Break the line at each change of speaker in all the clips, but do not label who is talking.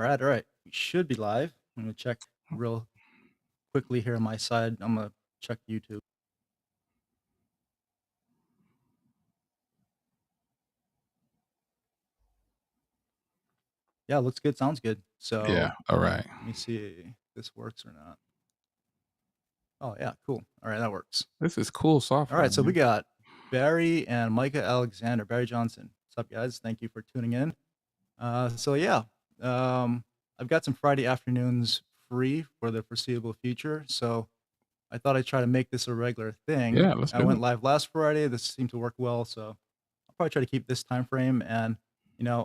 All right. We should be live. I'm gonna check real quickly here on my side. I'm gonna check YouTube. Yeah, looks good. Sounds good.
Yeah.
So
All right.
let me see if this works or not. Oh yeah, cool. All right, that works.
This is cool
All
software,
right, so we
man.
got Barry and Micah Alexander, Barry Johnson. What's up, guys? Thank you for tuning in. So yeah, um, I've got some Friday afternoons free for the foreseeable future. So I thought I'd try to make this a regular thing.
Yeah, let's
I
do
went
it.
live last Friday. This seemed to work well, so I'll probably try to keep this time frame. And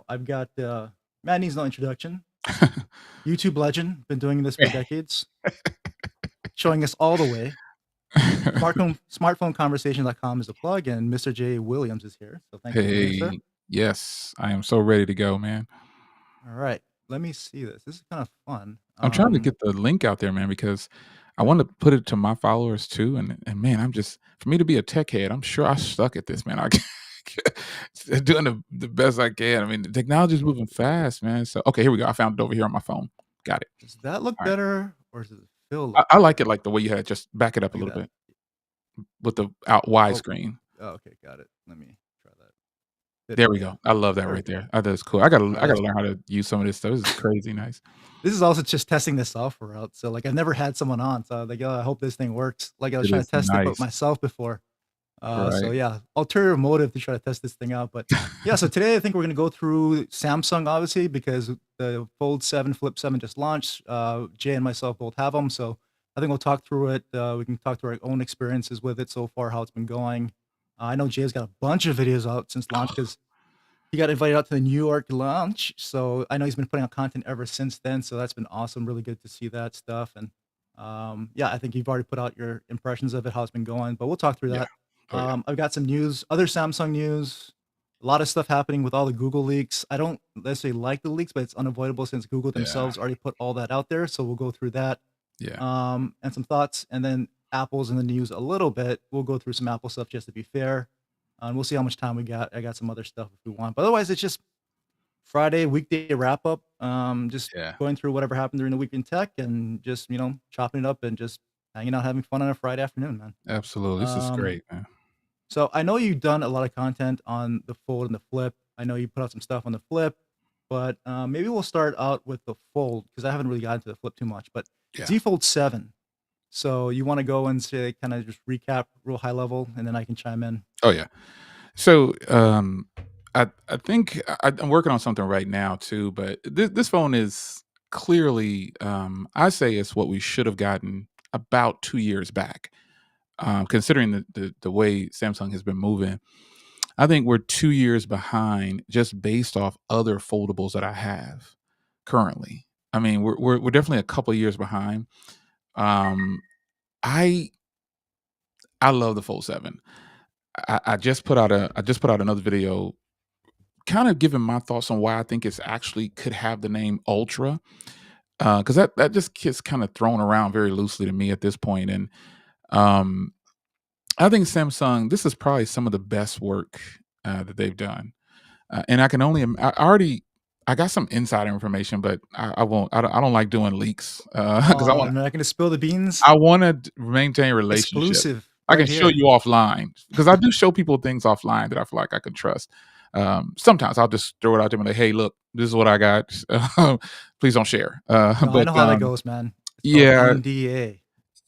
I've got Matt needs no introduction. YouTube legend, been doing this for decades, showing us all the way. Smartphoneconversation.com is the plug, and Mr. J Williams is here. So thanks for being here, sir.
Hey, yes, I am so ready to go, man.
All right, let me see this. This is kind of fun.
I'm trying to get the link out there, man, because I want to put it to my followers too. And man, I'm just for me to be a tech head, I'm sure I suck at this, man. I doing the best I can. I mean, the technology is moving fast, man. So okay, here we go. I found it over here on my phone. Got it.
Does that look
All right.
better, or does it feel
I like it like the way you had it. Just back it up a
like
little
that?
bit with the out wide
Oh,
screen.
oh, okay, got it. Let me try that. Bit
There we
higher.
go. I love that
There we
right
go.
there. That is cool. I gotta
All
I
right,
gotta
that's
learn how
perfect.
to use some of this stuff. This is crazy nice.
This is also just testing the software out. So like I've never had someone on. So like, oh, I hope this thing works. Like I was
It
trying to
is
test it, but
nice.
myself before. So
Right.
yeah, ulterior motive to try to test this thing out. But yeah, so today I think we're gonna go through Samsung, obviously, because the Fold 7, Flip 7 just launched. Jay and myself both have them, so I think we'll talk through it. We can talk through our own experiences with it so far, how it's been going. I know Jay's got a bunch of videos out since launch because he got invited out to the New York launch. So I know he's been putting out content ever since then. So that's been awesome. Really good to see that stuff. And yeah, I think you've already put out your impressions of it, how it's been going, but we'll talk through
Yeah.
that.
Oh, yeah.
I've got some news, other Samsung news, a lot of stuff happening with all the Google leaks. I don't necessarily like the leaks, but it's unavoidable since Google
Yeah.
themselves already put all that out there. So we'll go through that
Yeah.
and some thoughts. And then Apple's in the news a little bit. We'll go through some Apple stuff just to be fair. And we'll see how much time we got. I got some other stuff if we want. But otherwise, it's just Friday weekday wrap up. Just
Yeah.
going through whatever happened during the week in tech and just, chopping it up and just hanging out, having fun on a Friday afternoon, man.
Absolutely. This is
Um,
great, man.
so I know you've done a lot of content on the Fold and the Flip. I know you put out some stuff on the Flip, but maybe we'll start out with the Fold because I haven't really gotten to the Flip too much. But
Yeah.
Z Fold 7. So you want to go and say kind of just recap real high level, and then I can chime in.
Oh, yeah. So, I think I'm working on something right now too, but this phone is clearly, I say it's what we should have gotten about 2 years back, considering the way Samsung has been moving. I think we're 2 years behind just based off other foldables that I have currently. I mean, we're definitely a couple of years behind. Um, I I love the Fold 7. I just put out another video kind of giving my thoughts on why I think it's actually could have the name Ultra, because that just gets kind of thrown around very loosely to me at this point. And um, I think Samsung, this is probably some of the best work that they've done. And I can only, I already, I got some insider information, but I won't, I don't like doing leaks because
Oh, I'm not going to spill the beans.
I want to maintain relationships.
Exclusive
I
right
can show
here.
you offline because I do show people things offline that I feel like I can trust. Sometimes I'll just throw it out there and like, "Hey, look, this is what I got. Please don't share."
No, I
But
know how that goes, man. It's called
yeah,
NDA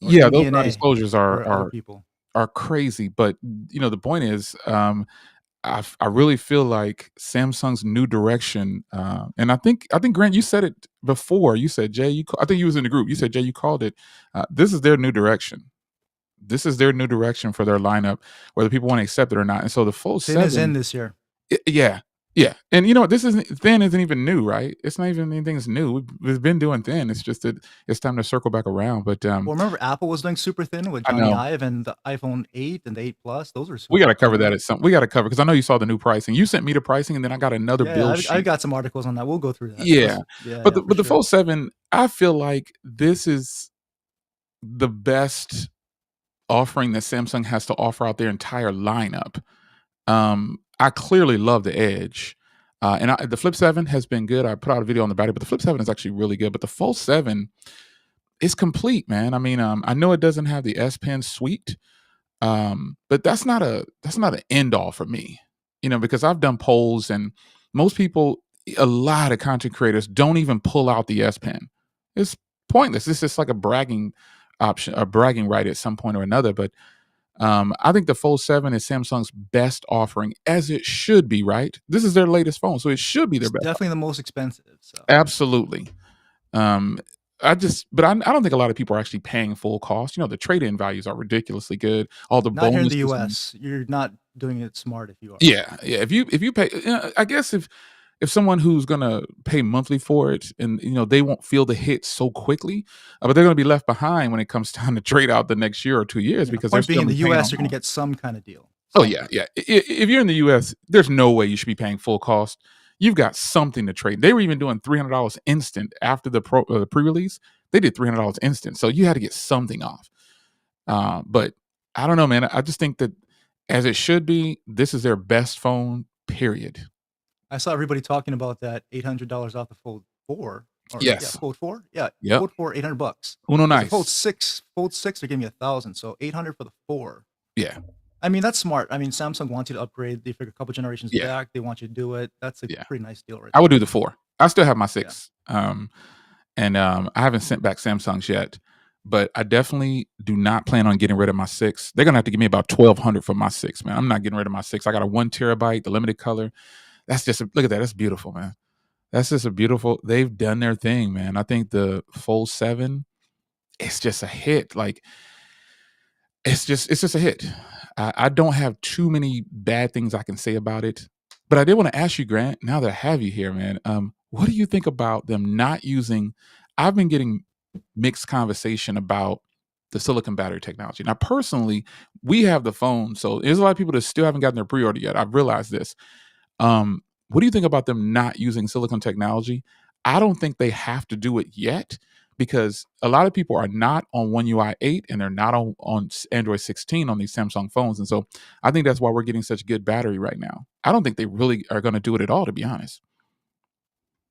or
yeah, those
NDNA
non-disclosures
for other people.
are crazy. But the point is, I really feel like Samsung's new direction, and I think Grant, you said it before. You said Jay, I think you was in the group. You said Jay, you called it. This is their new direction. This is their new direction for their lineup, whether people want to accept it or not. And so the Fold
Thin is in
7,
this year.
yeah, yeah. And you know what? This isn't thin isn't even new, right? It's not even anything that's new. We've been doing thin. It's just that it's time to circle back around. But
Well, remember Apple was doing super thin with
I
Johnny
know
Ive and the iPhone 8 and the 8 Plus. Those were
we
super
got to
thin,
cover that
right?
at some. We got to cover because I know you saw the new pricing. You sent me the pricing, and then I got another
Yeah,
bill
I've
sheet.
got some articles on that. We'll go through that.
Yeah,
Those, yeah,
but
yeah,
the
for
but the
sure.
Fold 7, I feel like this is the best offering that Samsung has to offer out their entire lineup. I clearly love the Edge. The Flip 7 has been good. I put out a video on the battery, but the Flip 7 is actually really good. But the Fold 7 is complete, man. I mean, I know it doesn't have the S Pen suite, but that's not an end all for me, because I've done polls and most people, a lot of content creators don't even pull out the S Pen. It's pointless. It's just like a bragging option, a bragging right at some point or another. But I think the Fold 7 is Samsung's best offering, as it should be, right? This is their latest phone, so it should be their
It's
best.
definitely the most expensive. So
Absolutely. Um, but I don't think a lot of people are actually paying full cost. The trade-in values are ridiculously good. All the
not here in the
bonuses and
U.S. You're not doing it smart if you are.
yeah, yeah. If you pay, I guess if someone who's gonna pay monthly for it and they won't feel the hit so quickly, but they're gonna be left behind when it comes time to trade out the next year or 2 years
Yeah.
because they're
Point being,
still
in the
paying
U.S.,
on
you're going to
loan.
get some kind of deal.
Oh yeah,
Something.
yeah. If you're in the U.S., there's no way you should be paying full cost. You've got something to trade. They were even doing $300 instant after the pre-release. They did $300 instant, so you had to get something off. But I don't know, man. I just think that as it should be, this is their best phone. Period.
I saw everybody talking about that $800 off the Fold 4, or yeah,
Yes.
Fold 4. Yeah,
Yep.
Fold 4, $800.
Uno
Because the Fold
nice.
6, Fold 6, they're giving me 1,000, so 800 for the 4.
Yeah.
I mean, that's smart. I mean, Samsung wants you to upgrade. They figure a couple generations
Yeah.
back, they want you to do it. That's a
Yeah.
pretty nice deal right
I would
there.
do the 4. I still have my
Yeah.
6. And I haven't sent back Samsung's yet, but I definitely do not plan on getting rid of my 6. They're gonna have to give me about 1,200 for my 6, man. I'm not getting rid of my 6. I got a 1 terabyte, the limited color. That's just look at that. That's beautiful, man. That's just a beautiful. They've done their thing, man. I think the Fold 7, it's just a hit. Like it's just a hit. I don't have too many bad things I can say about it, but I did want to ask you, Grant. Now that I have you here, man, what do you think about them not using? I've been getting mixed conversation about the silicon battery technology. Now, personally, we have the phone, so there's a lot of people that still haven't gotten their pre-order yet. I've realized this. What do you think about them not using silicon technology? I don't think they have to do it yet because a lot of people are not on One UI 8 and they're not on Android 16 on these Samsung phones. And so I think that's why we're getting such good battery right now. I don't think they really are going to do it at all, to be honest.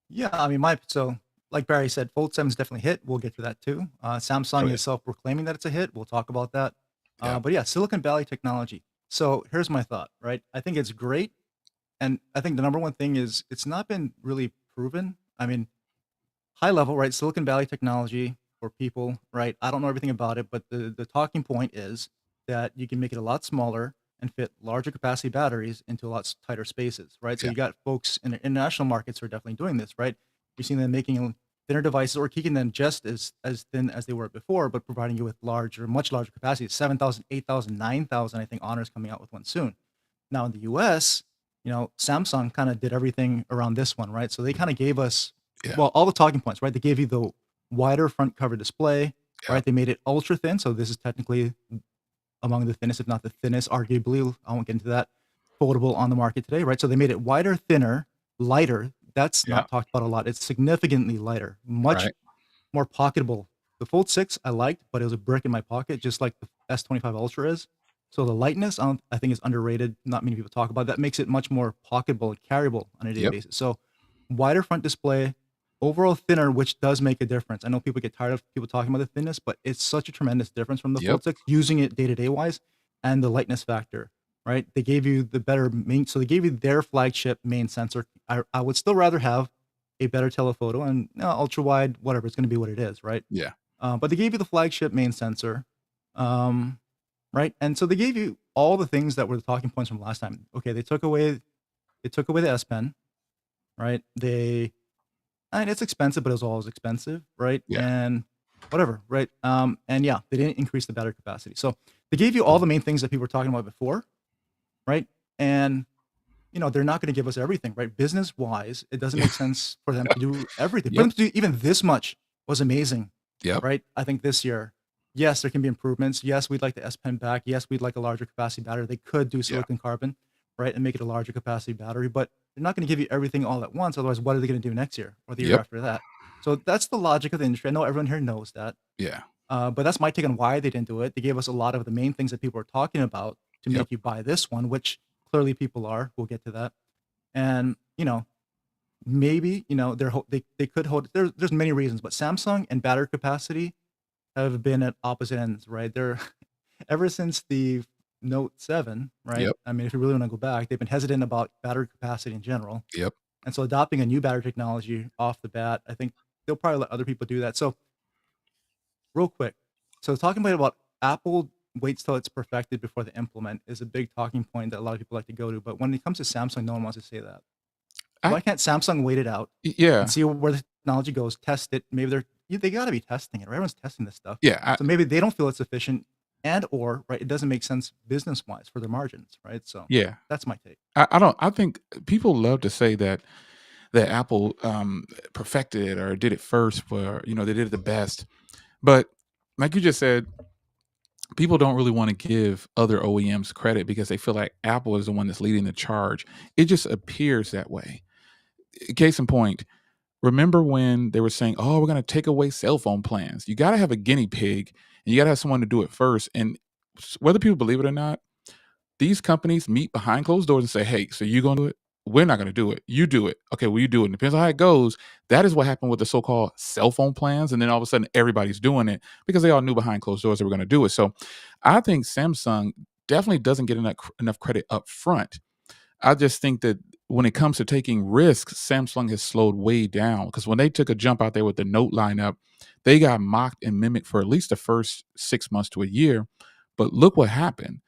Yeah, I mean, like Barry said, Fold 7 is definitely a hit. We'll get to that too.
Oh,
Samsung
yeah.
is self-proclaiming that it's a hit. We'll talk about that.
Yeah.
But yeah, Silicon Valley technology. So here's my thought, right? I think it's great. And I think the number one thing is it's not been really proven. I mean, high level, right? Silicon Valley technology for people, right? I don't know everything about it, but the talking point is that you can make it a lot smaller and fit larger capacity batteries into a lot tighter spaces, right? So
Yeah.
you got folks in the international markets who are definitely doing this, right? You're seeing them making thinner devices or keeping them just as thin as they were before, but providing you with larger, much larger capacities, 7,000, 8,000, 9,000. I think Honor's coming out with one soon. Now in the US, Samsung kind of did everything around this one, right? So they kind of gave us,
Yeah.
well, all the talking points, right? They gave you the wider front cover display,
Yeah.
right? They made it ultra thin. So this is technically among the thinnest, if not the thinnest, arguably. I won't get into that. Foldable on the market today, right? So they made it wider, thinner, lighter. That's
Yeah.
not talked about a lot. It's significantly lighter, much
Right.
more pocketable. The Fold 6 I liked, but it was a brick in my pocket, just like the S25 Ultra is. So the lightness, I think, is underrated. Not many people talk about it. That makes it much more pocketable and carryable on a daily
Yep.
basis. So wider front display, overall thinner, which does make a difference. I know people get tired of people talking about the thinness, but it's such a tremendous difference from the
Yep.
Fold 6 using it day to day wise, and the lightness factor, right? They gave you the better main, so they gave you their flagship main sensor. I would still rather have a better telephoto and ultra wide, whatever. It's going to be what it is, right?
Yeah.
But they gave you the flagship main sensor, right? And so they gave you all the things that were the talking points from last time. Okay, they took away the S Pen, right? I mean, it's expensive, but it was always expensive, right?
Yeah.
And whatever, right? And yeah, they didn't increase the battery capacity. So they gave you all the main things that people were talking about before, right? And they're not going to give us everything, right? Business wise, it doesn't
Yeah.
make sense for them to do everything. For
Yep.
them to do even this much was amazing,
Yep.
right? I think this year, yes, there can be improvements. Yes, we'd like the S Pen back. Yes, we'd like a larger capacity battery. They could do
Yeah.
silicon carbon, right, and make it a larger capacity battery, but they're not going to give you everything all at once. Otherwise, what are they going to do next year or the year
Yep.
after that? So that's the logic of the industry. I know everyone here knows that,
Yeah.
but that's my take on why they didn't do it. They gave us a lot of the main things that people are talking about to
Yep.
make you buy this one, which clearly people are. We'll get to that. And maybe they could hold. There's many reasons, but Samsung and battery capacity have been at opposite ends, right? They're ever since the Note 7, right?
Yep.
I mean, if you really want to go back, they've been hesitant about battery capacity in general.
Yep.
And so adopting a new battery technology off the bat, I think they'll probably let other people do that. So real quick, so talking about Apple waits till it's perfected before they implement is a big talking point that a lot of people like to go to. But when it comes to Samsung, no one wants to say that.
I
Why can't Samsung wait it out and
yeah.
see where the technology goes, test it? Maybe they got to be testing it. Right? Everyone's testing this stuff,
Yeah,
so maybe they don't feel it's sufficient, and or right, it doesn't make sense business wise for their margins, right? So
yeah.
that's my take.
I don't I think people love to say that Apple, perfected it or did it first for they did it the best. But like you just said, people don't really wanna give other OEMs credit because they feel like Apple is the one that's leading the charge. It just appears that way. Case in point, remember when they were saying, "Oh, we're gonna take away cell phone plans." You gotta have a guinea pig, and you gotta have someone to do it first, and whether people believe it or not, these companies meet behind closed doors and say, "Hey, so you gonna do it? We're not gonna do it. You do it. Okay, well, you do it. And depends on how it goes." That is what happened with the so-called cell phone plans, and then all of a sudden everybody's doing it because they all knew behind closed doors they were gonna do it. So, I think Samsung definitely doesn't get enough credit up front. I just think that when it comes to taking risks, Samsung has slowed way down because when they took a jump out there with the Note lineup, they got mocked and mimicked for at least the first 6 months to a year. But look what happened.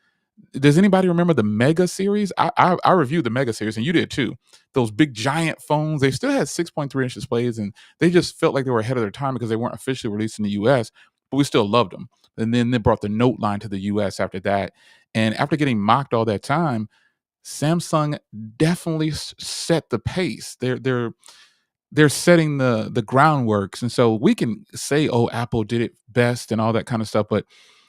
Does anybody remember the Mega series? I reviewed the Mega series, and you did too. Those big giant phones, they still had 6.3-inch displays, and they just felt like they were ahead of their time because they weren't officially released in the US, but we still loved them. And then they brought the Note line to the US after that. And after getting mocked all that time, Samsung definitely set the pace. They're setting the groundworks, and so we can say, "Oh, Apple did it best," and all that kind of stuff, but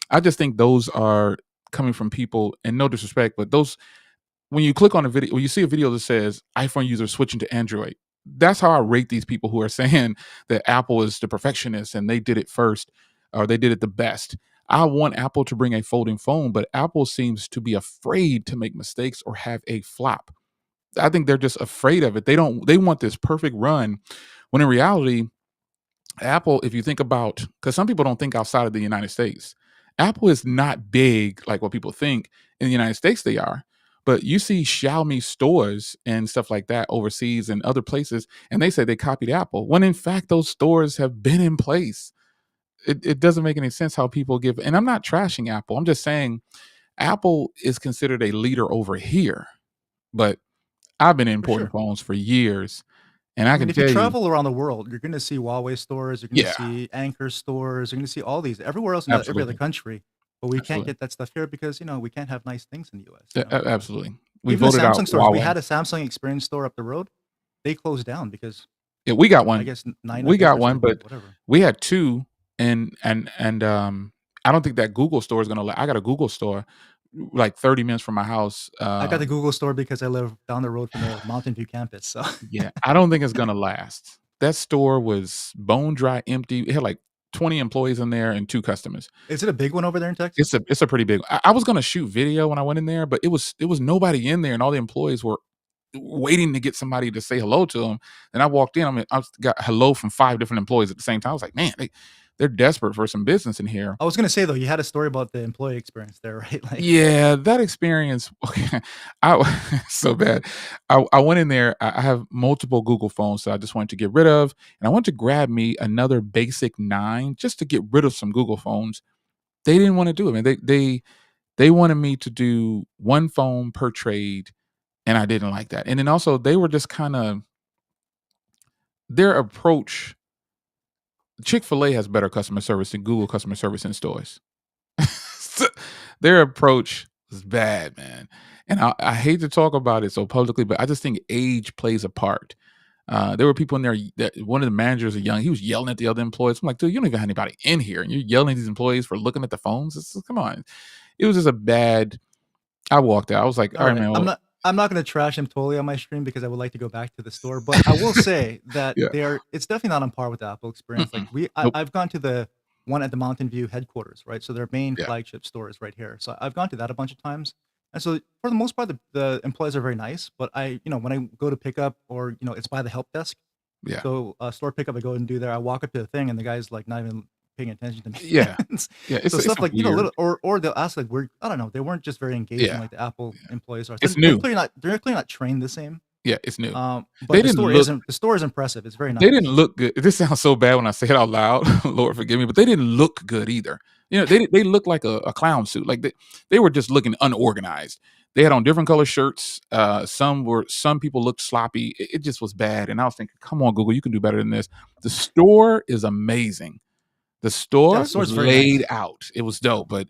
I just think those are coming from people, and no disrespect, but those when you click on a video, when you see a video that says iPhone users switching to Android, that's how I rate these people who are saying that Apple is the perfectionist and they did it first or they did it the best. I want Apple to bring a folding phone, but Apple seems to be afraid to make mistakes or have a flop. I think they're just afraid of it. They want this perfect run when in reality Apple, if you think about, because some people don't think outside of the United States, Apple is not big like what people think. In the United States, they are. But you see Xiaomi stores and stuff like that overseas and other places, and they say they copied Apple, when in fact, those stores have been in place. It doesn't make any sense how people give, and I'm not trashing Apple. I'm just saying Apple is considered a leader over here. But I've been
For
importing
sure.
phones for years, and
I
I
mean,
can
if you
tell you,
travel around the world, you're going to see Huawei stores, you're going to
yeah,
see Anchor stores, you're going to see all these everywhere else in every other
absolutely,
country. But we can't
absolutely,
get that stuff here because we can't have nice things in the U.S.
absolutely. We
Even the
voted out
Samsung stores. We
Huawei.
had a Samsung Experience store up the road. They closed down because
Yeah, we got
I
one.
guess not
We
enough
got one,
infrastructure,
but
whatever.
we had 2, and I don't think that Google store is gonna I got a Google store, like, 30 minutes from my house,
I got the Google store because I live down the road from the Mountain View campus. So
yeah, I don't think it's gonna last. That store was bone dry empty. It had, like, 20 employees in there and 2 customers.
is it a big one over there in
It's
Texas?
a pretty big I was gonna shoot video when I went in there, but it was nobody in there, and all the employees were waiting to get somebody to say hello to them. And I walked in, I got hello from 5 different employees at the same time. I was like, "Man, they're desperate for some business in here."
I was gonna say though, you had a story about the employee experience there, right? Like,
Yeah, that experience, I so bad. I went in there, I have multiple Google phones that I just wanted to get rid of, and I wanted to grab me another basic 9 just to get rid of some Google phones. They didn't wanna do it, man. They wanted me to do 1 phone per trade, and I didn't like that. And then also, they were just kinda their approach Chick-fil-A has better customer service than Google customer service in stores. So, their approach is bad, man. And I hate to talk about it so publicly, but I just think age plays a part. There were people in there that one of the managers are young. He was yelling at the other employees. I'm like, dude, you don't even have anybody in here, and you're yelling at these employees for looking at the phones. Come on. It was just a bad. I walked out. I was like, all
all
right,
right,
man.
I'm
Well,
not I'm not gonna trash him totally on my stream because I would like to go back to the store, but I will say that
yeah.
it's definitely not on par with the Apple experience. Like
Mm-mm. Nope.
I've gone to the one at the Mountain View headquarters, right? So their main
Yeah.
flagship store is right here. So I've gone to that a bunch of times. And so for the most part, the employees are very nice, but when I go to pick up or, it's by the help desk.
Yeah.
So, store pickup, I go and do there. I walk up to the thing and the guy's like not even paying attention to me.
Yeah. Yeah,
So
it's
stuff
a
like,
weird.
little or they'll ask like weird, I don't know, they weren't just very engaging
Yeah,
like the Apple
yeah.
employees are.
It's
They're
new.
clearly not trained the same.
Yeah, it's new.
But
They didn't look
the store is impressive. It's very
they didn't
nice.
look good. This sounds so bad when I say it out loud, Lord forgive me, but they didn't look good either. They looked like a clown suit, like, they were just looking unorganized. They had on different color shirts, some people looked sloppy. It just was bad, and I was thinking, "Come on, Google, you can do better than this." The store is amazing. The
Yeah, the
store
store
was
is very
laid
nice.
out. It was dope, but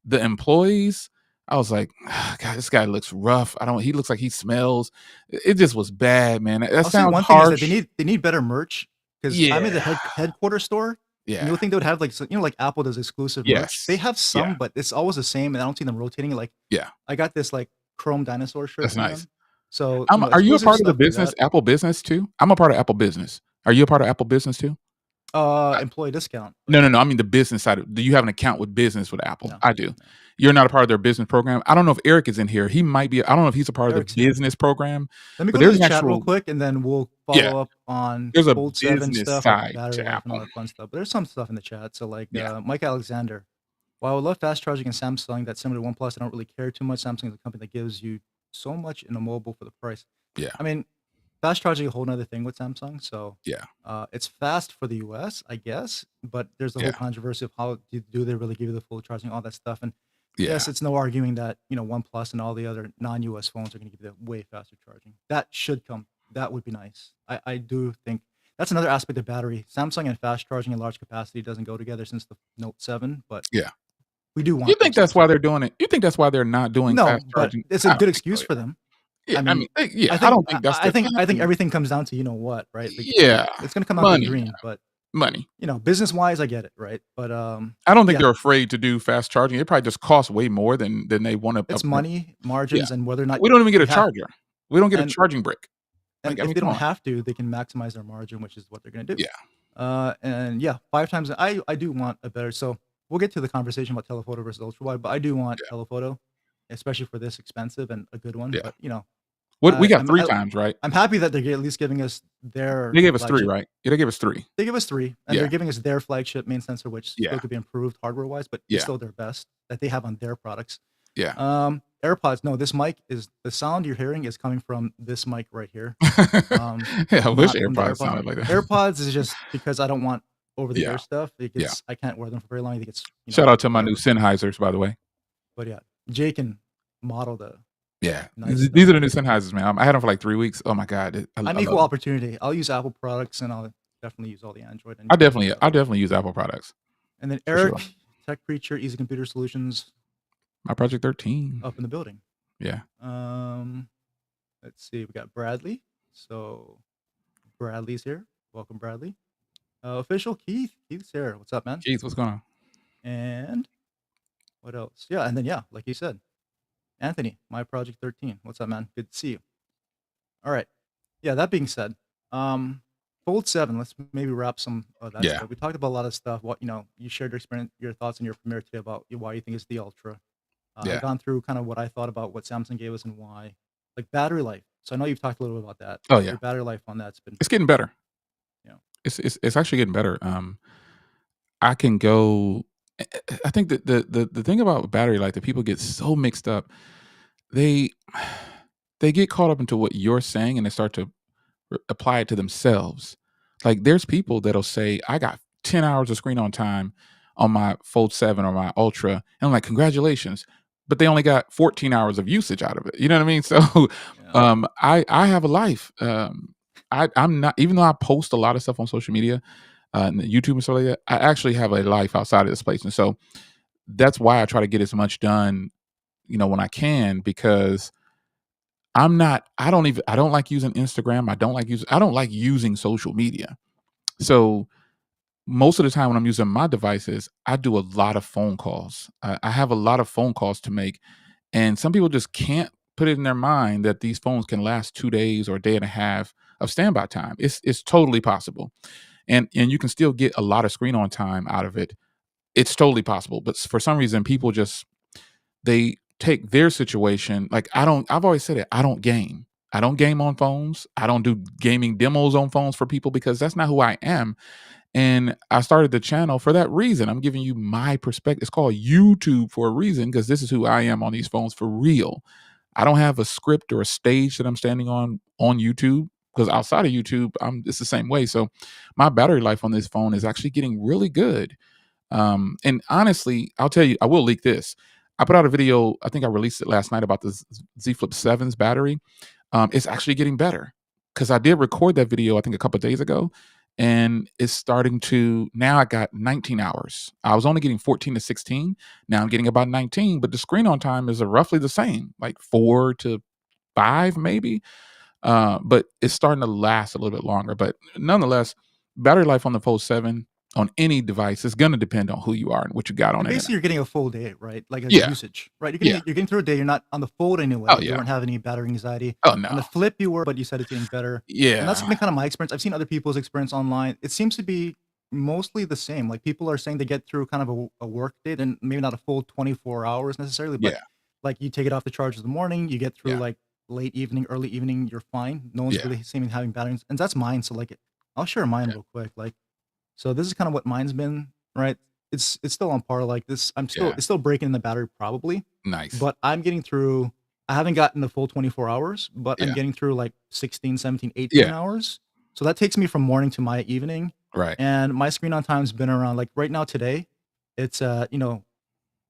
the employees, I was like, "Ah, God, this guy looks rough. I don't he looks like he smells." It just was bad, man. That
I'll say
sounds
one thing is that
harsh.
they need better merch because 'cause I'm at the
Yeah.
headquarters store, and you
Yeah.
would think they would have, like, like Apple does exclusive merch. They
Yes.
have
Yeah.
some, but it's always the same, and I don't see them rotating it, like,
Yeah.
I got this, like, chrome dinosaur shirt
That's
from
nice.
them. So,
Are you a
exclusive
part of the
stuff like
business,
that.
Apple Business too? I'm a part of Apple Business. Are you a part of Apple Business too?
Employee discount,
No,
like,
no, no, I mean the business side of do you have an account with business with Apple?
no,
I do.
no.
You're not a part of their business program? I don't know if Eric is in here. He might be. I don't know if he's a part of the
Eric's here.
business program,
Let me
but
go to
there's
the
an
chat real
actual.
quick, and then we'll
Yeah,
follow up on
there's a
Fold 7
business
stuff, like
side
battery
to
life and all
Apple.
that fun stuff, but there's some stuff in the chat. So, like,
Yeah,
Mike Alexander, "While I would love fast charging in Samsung that's similar to OnePlus, I don't really care too much. Samsung is a company that gives you so much in a mobile for the price."
yeah,
I mean, fast charging is a whole 'nother thing with Samsung, so,
yeah,
it's fast for the US, I guess, but there's the whole
yeah,
controversy of how do they really give you the full charging, all that stuff, and
yeah,
yes, it's no arguing that, OnePlus and all the other non-US phones are gonna give you the way faster charging. That should come. That would be nice. I do think that's another aspect of battery. Samsung and fast charging in large capacity doesn't go together since the Note 7, but
yeah.
we do
You
want
think
those
that's
things.
why they're doing it? You think that's why they're not doing
No,
fast
but
charging?
it's a
I
good
don't think so
excuse for
either.
them.
Yeah,
I
I mean,
mean,
yeah, I don't think that's their
I think
thing.
everything comes down to you know what, right? Like,
Yeah,
it's gonna come down to the
money,
green, but,
money.
business-wise, I get it, right? But,
I don't think
yeah,
they're afraid to do fast charging. It probably just costs way more than they want to
it's
upfront.
money,
Yeah,
margins, and whether or not
we don't even get a
you have
charger. We don't get a
and
charging brick.
and
Like, I
if
mean,
they
come
don't
on.
have to, they can maximize their margin, which is what they're gonna do.
Yeah,
And yeah, 5 times I do want a better so we'll get to the conversation about telephoto versus ultra wide, but I do want
yeah,
telephoto, especially for this expensive and a good one,
yeah.
but,
What we got
I'm
3 times, right?
I'm happy that they're at least giving us their
They gave us 3,
flagship.
right? Yeah, they gave us 3.
They give us 3, and they're
Yeah,
giving us their flagship main sensor, which
yeah,
still could be improved hardware-wise, but it's
yeah,
still their best that they have on their products.
yeah.
AirPods, no, this mic is the sound you're hearing is coming from this mic right here,
Yeah, I wish
not from the
AirPods
AirPod.
sounded like that.
AirPods is just because I don't want over the
Yeah,
ear stuff
yeah.
because I can't wear them for very long. I think it's,
Shout out to my new
whatever.
Sennheisers, by the way.
But yeah, Jake can model the
Yeah,
nice stuff.
these are the new Sennheisers, man. I had them for like 3 weeks. Oh my god,
I'm
I
equal
love them.
opportunity. I'll use Apple products and I'll definitely use all the Android and Jake the
I
other.
definitely use Apple products
And then
for sure.
Eric, Tech Preacher, Easy Computer Solutions,
My Project 13.
up in the building.
Yeah,
Um, let's see, we got Bradley. So Bradley's here. Welcome, Bradley. Official Keith. Keith's here. What's up, man?
Keith, what's going on?
And what else? Yeah, and then yeah, like you said, Anthony, my Project 13. What's up, man? Good to see you. All right. Yeah, that being said, Fold 7, let's maybe wrap some of that
Yeah,
stuff. We talked about a lot of stuff. What, you shared your experience, your thoughts in your premiere today about why you think it's the Ultra. I've
yeah,
gone through kind of what I thought about what Samsung gave us and why. Like battery life. So I know you've talked a little bit about that.
oh yeah,
Your battery life on that's been,
it's getting better.
you know,
It's actually getting better. I can go. I think that the thing about battery life that people get so mixed up, they they get caught up into what you're saying and they start to apply it to themselves. Like there's people that'll say, "I got 10 hours of screen on time on my Fold 7 or my Ultra," and I'm like, "Congratulations," but they only got 14 hours of usage out of it. You know what I mean? So,
yeah.
I have a life. I'm not even though I post a lot of stuff on social media, and YouTube and stuff like that. I actually have a life outside of this place, and so that's why I try to get as much done, when I can because I'm not. I don't even. I don't like using Instagram. I don't like using social media. So most of the time when I'm using my devices, I do a lot of phone calls. I have a lot of phone calls to make, and some people just can't put it in their mind that these phones can last 2 days or a day and a half of standby time. It's totally possible, and you can still get a lot of screen on time out of it. It's totally possible, but for some reason, people just they take their situation. Like I've always said it, I don't game. I don't game on phones. I don't do gaming demos on phones for people because that's not who I am. And I started the channel for that reason. I'm giving you my perspective. It's called YouTube for a reason because this is who I am on these phones for real. I don't have a script or a stage that I'm standing on YouTube because outside of YouTube, it's the same way. So my battery life on this phone is actually getting really good. And honestly, I'll tell you, I will leak this. I put out a video, I think I released it last night about the Z Flip 7's battery. It's actually getting better because I did record that video, I think a couple of days ago, and it's starting to. Now I got 19 hours. I was only getting 14 to 16. Now I'm getting about 19, but the screen on time is roughly the same, like 4 to 5, maybe. But it's starting to last a little bit longer. But nonetheless, battery life on the Fold 7 on any device is going to depend on who you are and what you got on
And
it.
basically, you're getting a full day, right? Like a
Yeah,
usage, right?
yeah.
You're getting through a day. You're not on the fold
Oh
anyway. You
yeah.
weren't having any battery anxiety.
Oh
On the
no.
flip, you were, but you said it's getting better. And that's
Yeah,
been kind of my experience. I've seen other people's experience online. It seems to be mostly the same. Like people are saying they get through kind of a work day, and maybe not a full 24 hours necessarily, but
yeah,
like you take it off the charge in the morning, you get through
yeah,
like late evening, early evening, you're fine. No one's
yeah.
really seeming having batteries, and that's mine. So like, I'll share mine
Yeah,
real quick. Like so this is kind of what mine's been, right? It's still on par like this.
yeah.
It's still breaking the battery probably,
Nice.
but I'm getting through. I haven't gotten the full 24 hours, but I'm
Yeah,
getting through like 16, 17, 18
yeah.
hours. So that takes me from morning to my evening.
Right,
And my screen on time's been around like right now today, it's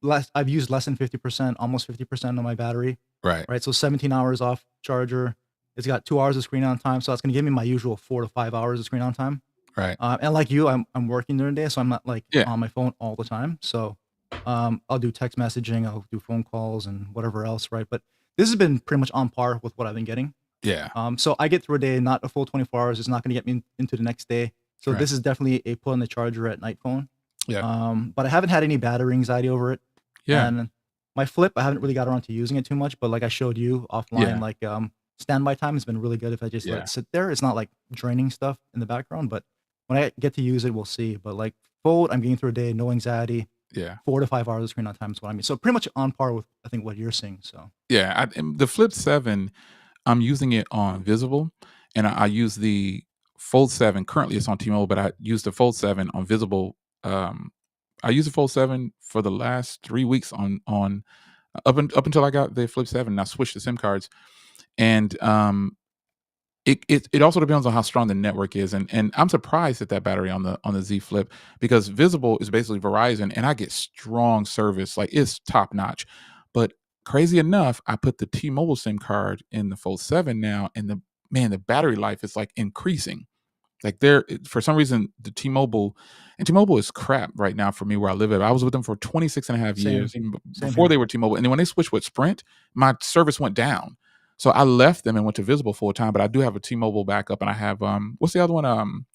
less I've used less than 50%, almost 50% of my battery,
right,
right? So 17 hours off charger. It's got 2 hours of screen on time. So that's gonna give me my usual 4 to 5 hours of screen on time.
right.
And like you, I'm working during the day, so I'm not like
Yeah,
on my phone all the time. So, I'll do text messaging, I'll do phone calls and whatever else, right? But this has been pretty much on par with what I've been getting.
yeah.
So I get through a day, not a full 24 hours. It's not going to get me into the next day. So
Right.
this is definitely a put on the charger at night phone.
Yeah,
But I haven't had any battery anxiety over it.
yeah,
And my flip, I haven't really got around to using it too much. But like I showed you offline,
yeah,
like standby time has been really good if I just let
yeah,
it sit there. It's not like draining stuff in the background, but when I get to use it, we'll see. But like fold, I'm getting through a day, no anxiety,
yeah,
4 to 5 hours of screen on time is what I mean. So pretty much on par with I think what you're seeing. So
yeah. And the Flip 7, I'm using it on Visible, and I use the Fold 7. Currently, it's on T-Mobile, but I use the Fold 7 on Visible. I use the Fold 7 for the last 3 weeks on up until I got the Flip 7. And I switched the SIM cards, and it also depends on how strong the network is, and I'm surprised at that battery on the Z Flip because Visible is basically Verizon, and I get strong service, like it's top notch. But crazy enough, I put the T-Mobile SIM card in the Fold 7 now, and the battery life is like increasing. Like for some reason, T-Mobile is crap right now for me where I live at. I was with them for 26 and a half
same,
years, even
same
before
here.
they were T-Mobile. And then when they switched with Sprint, my service went down. So I left them and went to Visible full time, but I do have a T-Mobile backup, and I have what's the other one?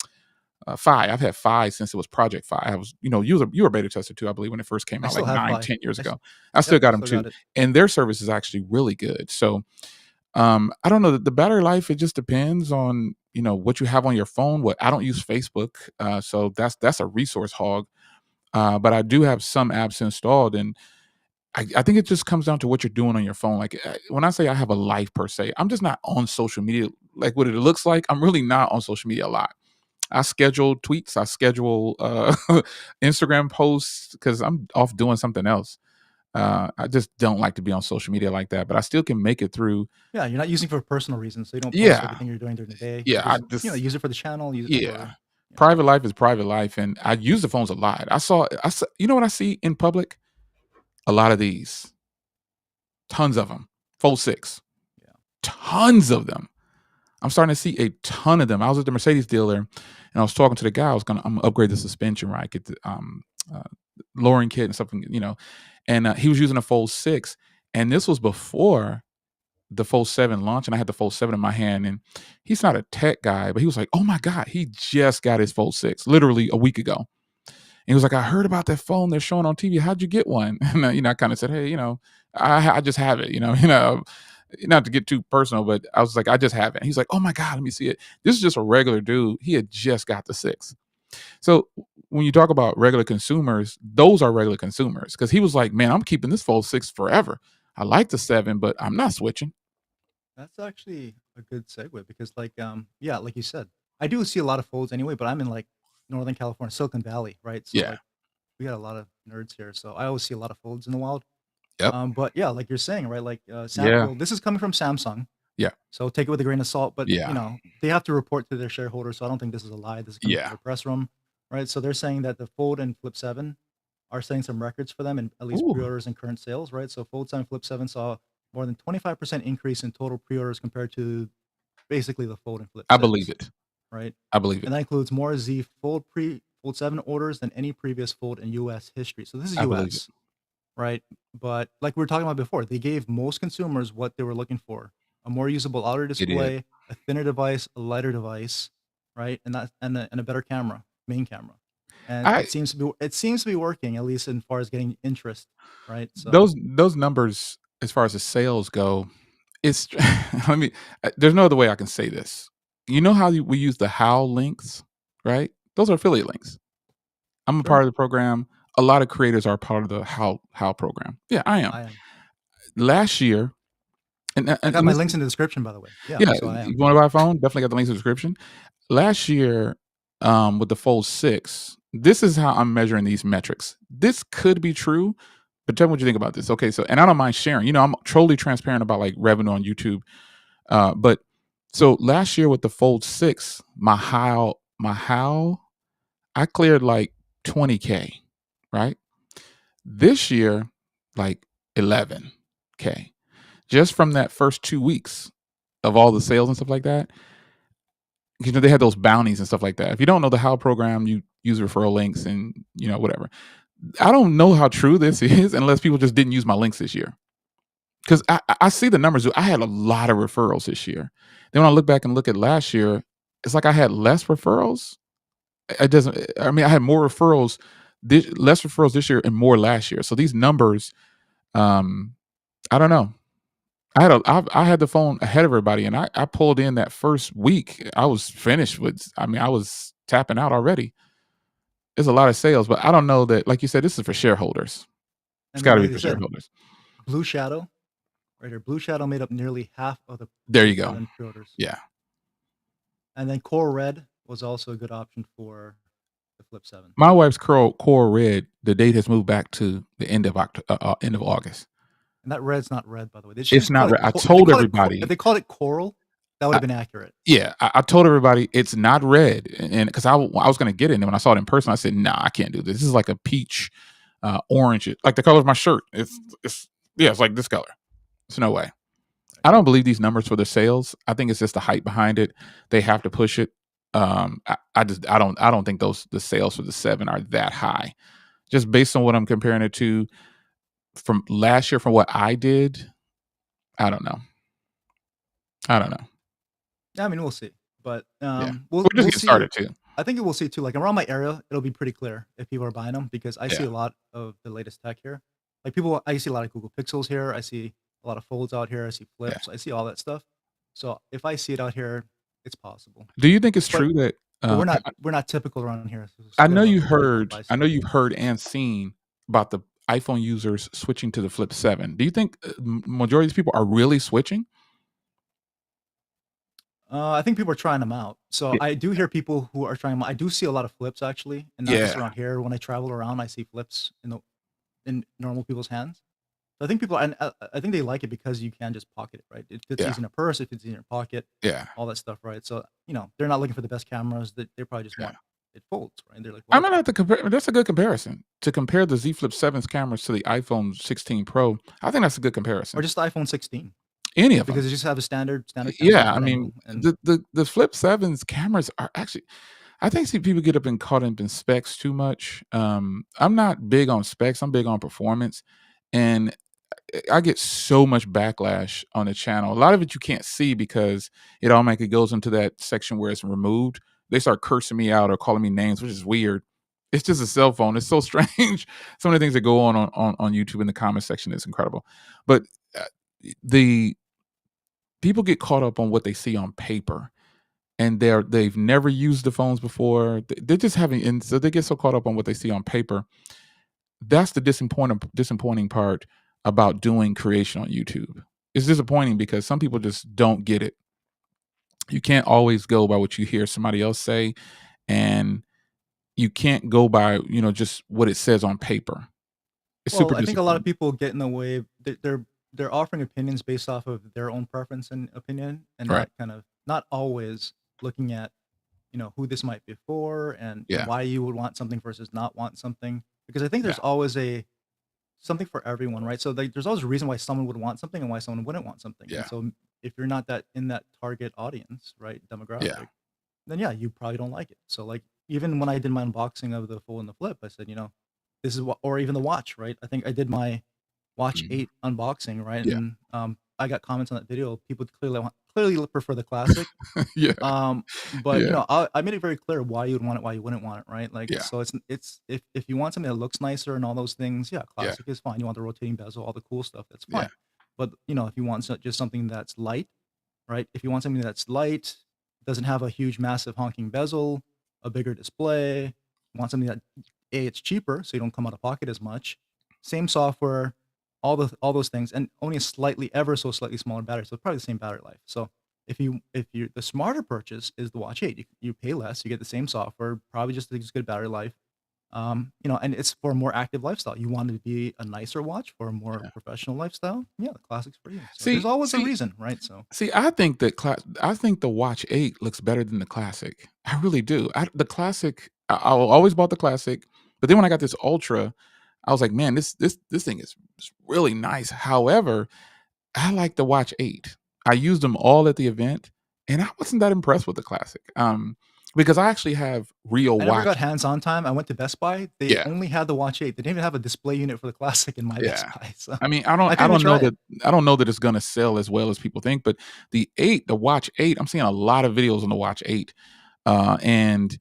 Fi. I've had Fi since it was Project Fi. I was, you were beta tested too, I believe, when it first came
I
out,
still
like
have
9,
Fi.
10 years
I s-
ago. I still
yep,
got them
still
too,
got it.
and their service is actually really good. So I don't know. The battery life, it just depends on what you have on your phone. What I don't use Facebook, so that's a resource hog. But I do have some apps installed, and I think it just comes down to what you're doing on your phone. Like when I say I have a life per se, I'm just not on social media like what it looks like. I'm really not on social media a lot. I schedule tweets, I schedule Instagram posts because I'm off doing something else. I just don't like to be on social media like that, but I still can make it through.
Yeah, you're not using it for personal reasons, so you don't post
Yeah,
everything you're doing during the day. You
yeah. I
just
just
use it for the channel, use it
Yeah.
for you know.
Private life is private life, and I use the phones a lot. You know what I see in public? A lot of these, tons of them. Fold 6,
Yeah.
tons of them. I'm starting to see a ton of them. I was at the Mercedes dealer, and I was talking to the guy. I'm gonna upgrade the suspension, right? Get the uh, lowering kit and something, and he was using a Fold 6, and this was before the Fold 7 launch, and I had the Fold 7 in my hand, and he's not a tech guy, but he was like, "Oh my god, he just got his Fold 6 literally a week ago." And he was like, "I heard about that phone they're showing on TV. How'd you get one?" And I kind of said, "Hey, I just have it. Not to get too personal, but I was like, I just have it." And he's like, "Oh my god, let me see it." This is just a regular dude. He had just got the 6. So when you talk about regular consumers, those are regular consumers because he was like, "Man, I'm keeping this Fold 6 forever." I like the 7, but I'm not switching.
That's actually a good segue because, like, yeah, like you said, I do see a lot of folds anyway, but I'm in like Northern California, Silicon Valley, right? So
Yeah.
like we got a lot of nerds here, so I always see a lot of folds in the wild.
Yep.
But yeah, like you're saying, right? Like,
Yeah.
well, this is coming from Samsung,
Yeah.
so take it with a grain of salt. But
Yeah.
they have to report to their shareholders, so I don't think this is a lie. This is coming from
Yeah.
their press room, right? So they're saying that the Fold and Flip 7 are setting some records for them in at least
Ooh,
pre-orders and current sales, right? So Fold 7, Flip 7 saw more than 25% increase in total pre-orders compared to basically the Fold and Flip
I believe
6,
it.
right?
I believe
And
it.
that includes more Z Fold 7 orders than any previous Fold in US history. So this is
I believe it.
US, right? But like we were talking about before, they gave most consumers what they were looking for: a more usable outer
It did.
display, a thinner device, a lighter device, right? And a better camera, main camera. And
I
it seems to be working, at least in far as getting interest, right? So
those numbers as far as the sales go, it's I mean, there's no other way I can say this. You know how we use the how links, right? Those are affiliate links. I'm a
sure,
part of the program. A lot of creators are part of the how program. Yeah, I am.
I am.
Last year,
I got
and
my
this,
links in the description, by the way. Yeah,
yeah,
so I
you
am.
want to buy a phone? Definitely got the links in the description. Last year, with the Fold 6, this is how I'm measuring these metrics. This could be true, but tell me what you think about this. Okay, so and I don't mind sharing. I'm totally transparent about like revenue on YouTube. But so last year with the Fold 6, my how I cleared like 20K, right? This year, like 11K. Just from that first 2 weeks of all the sales and stuff like that. They had those bounties and stuff like that. If you don't know the How program, you use referral links and whatever. I don't know how true this is unless people just didn't use my links this year. Because I see the numbers. I had a lot of referrals this year. Then when I look back and look at last year, it's like I had less referrals. It doesn't. I mean, I had more referrals, less referrals this year and more last year. So these numbers, um, I don't know. I had the phone ahead of everybody, and I pulled in that first week. I was finished with. I mean, I was tapping out already. There's a lot of sales, but I don't know that. Like you said, this is for shareholders. It's
And
got
then
to
like
be
they
for
said,
shareholders.
Blue Shadow, right here. Blue Shadow made up nearly half of the
There you
Fold
go.
7 pre-orders.
Yeah,
And then Core Red was also a good option for the Flip 7.
my wife's core red. The date has moved back to the end of August.
And that red's not red, by the way. They should
It's
just call
not.
it
I
if they
told
call it if
everybody.
they called it coral, that would
I,
have been accurate.
yeah, I told everybody it's not red, and because I was going to get it, and when I saw it in person, I said, "Nah, I can't do this. This is like a peach, orange, like the color of my shirt. It's yeah, it's like this color. It's no way."
Right.
I don't believe these numbers for the sales. I think it's just the hype behind it. They have to push it. I don't think the sales for the 7 are that high. Just based on what I'm comparing it to from last year from what I did, I don't know. I don't know.
Yeah, I mean, we'll see. But
Yeah.
we'll
We're just
we'll
getting
see.
started too.
I think we'll see too. Like around my area, it'll be pretty clear if people are buying them because I see
Yeah.
a lot of the latest tech here. I see a lot of Google Pixels here. I see a lot of folds out here. I see
Yeah.
flips. I see all that stuff. So if I see it out here, it's possible.
Do you think it's
But
true that
but we're not typical around here. So
I
still
know
a lot
you
of people that don't
heard
buy
I
stuff.
know you've heard and seen about the iPhone users switching to the Flip 7. Do you think majority of these people are really switching?
I think people are trying them out. So
Y-
I do hear people who are trying them. I do see a lot of flips actually, and not just
Yeah.
around here. When I travel around, I see flips in normal people's hands. So I think I think they like it because you can just pocket it, right? It fits
Yeah.
easy in a purse, it fits easy in your pocket,
Yeah.
all that stuff, right? So they're not looking for the best cameras. They probably just
Yeah.
want it folds, right? They're like,
I'm
whatever,
gonna have to compare. That's a good comparison. To compare the Z Flip 7's cameras to the iPhone 16 Pro, I think that's a good
or
comparison.
just the iPhone 16
Any of
because
them.
they just have a standard camera,
Yeah, I
wide
mean,
angle, and
the Flip 7's cameras are actually I think see people get up and caught up in specs too much. I'm not big on specs, I'm big on performance, and I get so much backlash on the channel. A lot of it you can't see because it automatically goes into that section where it's removed. They start cursing me out or calling me names, which is weird. It's just a cell phone. It's so strange. Some of the things that go on YouTube in the comment section is incredible. But uh, the people get caught up on what they see on paper and they've never used the phones before. They're just having, and so they get so caught up on what they see on paper. That's the disappointing part. about doing creation on YouTube. It's disappointing because some people just don't get it. You can't always go by what you hear somebody else say, and you can't go by, just what it says on paper. It's
Well,
super
I think a lot of
disappointing.
people get in the way. They're offering opinions based off of their own preference and opinion, and
Right.
not always looking at who this might be for and
Yeah.
why you would want something versus not want something. Because I think
Yeah.
there's always a something for everyone, right? So there's always a reason why someone would want something and why someone wouldn't want something. And
Yeah.
so if you're not that in that target audience, right,
Yeah.
demographic, then yeah, you probably don't like it. So like even when I did my unboxing of the fold and the flip, I said, this is what, or even the watch, right? I think I did my watch
Mhm.
8 unboxing, right?
Yeah.
And I got comments on that video. People clearly prefer the classic.
Yeah.
But
Yeah.
I made it very clear why you would want it, why you wouldn't want it, right? Like,
Yeah.
so it's if you want something that looks nicer and all those things, yeah,
Yeah.
classic is fine. You want the rotating bezel, all the cool stuff, that's
Yeah.
fine. But if you want just something that's light, right? If you want something that's light, doesn't have a huge, massive honking bezel, a bigger display, you want something that it's cheaper, so you don't come out of pocket as much. Same software, all those things, and only a slightly, ever so slightly smaller battery, so probably the same battery life. So if you the smarter purchase is the Watch 8. You pay less, you get the same software, probably just as good battery life. And it's for a more active lifestyle. You want it to be a nicer watch for a more
Yeah.
professional lifestyle. Yeah, the classic's for you. So there's
See
always a
see
reason, right? So
See, I think I think the Watch 8 looks better than the Classic. I really do. The Classic, I always bought the Classic, but then when I got this Ultra, I was like, "Man, this thing is really nice." However, I like the Watch 8. I used them all at the event, and I wasn't that impressed with the Classic, because I actually have real
I never got
watches.
hands-on time. I went to Best Buy. They
Yeah,
only had the Watch 8. They didn't even have a display unit for the classic in my Best
yeah.
Buy. So
I mean,
I
I
couldn't even
don't know
try it.
that it's gonna sell as well as people think, but the Watch 8, I'm seeing a lot of videos on the Watch 8, and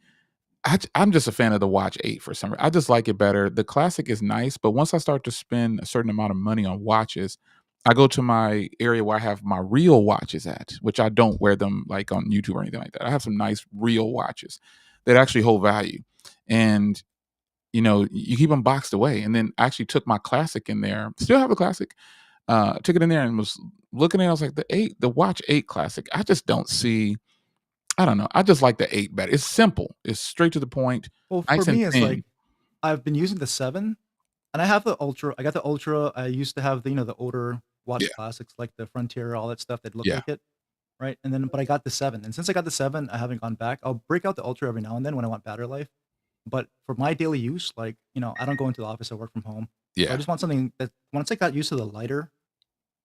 I'm just a fan of the Watch 8 for some reason. I just like it better. The Classic is nice, but once I start to spend a certain amount of money on watches, I go to my area where I have my real watches at, which I don't wear them like on YouTube or anything like that. I have some nice real watches that actually hold value. And you keep them boxed away. And then I actually took my Classic in there. Still have a Classic. Took it in there and was looking at it. I was like, the Watch 8 Classic. I just don't see. I don't know. I just like the 8 better. It's simple. It's straight to the point,
Well, for
nice and
me, it's like
thin.
I've been using the 7, and I have the Ultra. I got the Ultra. I used to have the older
Yeah,
Watch classics like the Frontier, all that stuff that look
yeah,
like it, right? And then but I got the 7, and since I got the 7, I haven't gone back. I'll break out the Ultra every now and then when I want battery life, but for my daily use, like, I don't go into the office. I work from home. So I
yeah,
just want something that once I got used to the lighter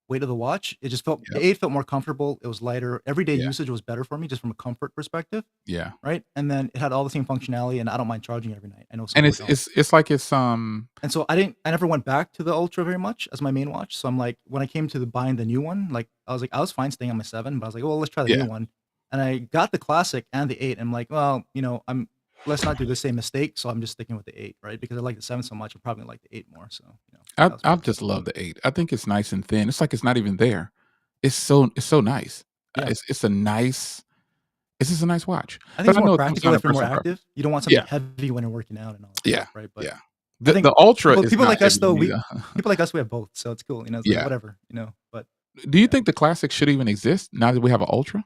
weight of the watch, it just felt
yep,
the 8 felt more comfortable. It was lighter. Everyday
yeah,
usage was better for me just from a comfort perspective,
yeah.
right? And then it had all the same functionality, and I don't mind charging it every night. I know some
And
people
it's
don't.
it's it's like
And so I never went back to the Ultra very much as my main watch. So I'm like, when I came to buying the new one, like I was fine staying on my 7, but I was like, well, let's try the
yeah.
new one. And I got the classic and the 8. I'm like, well, let's not do the same mistake. So I'm just sticking with the 8, right? Because I like the 7 so much, I'm probably gonna like the 8 more. So,
I
that was
I
my
just
thing.
love the 8. I think it's nice and thin. It's like it's not even there. It's so nice.
Yeah.
It's just a nice watch.
I think
But
it's
I
more
know it comes
practical
down to
if you're more
personal preference.
active. You don't want something
Yeah,
heavy when you're working out and all that
yeah,
stuff, right? But
yeah.
I
The
think
Ultra is
people
not
like us
heavy
though,
on me, though.
people like us, we have both. So it's cool. It's like
Yeah.
whatever, but
Do you
yeah.
think the Classic should even exist now that we have an Ultra?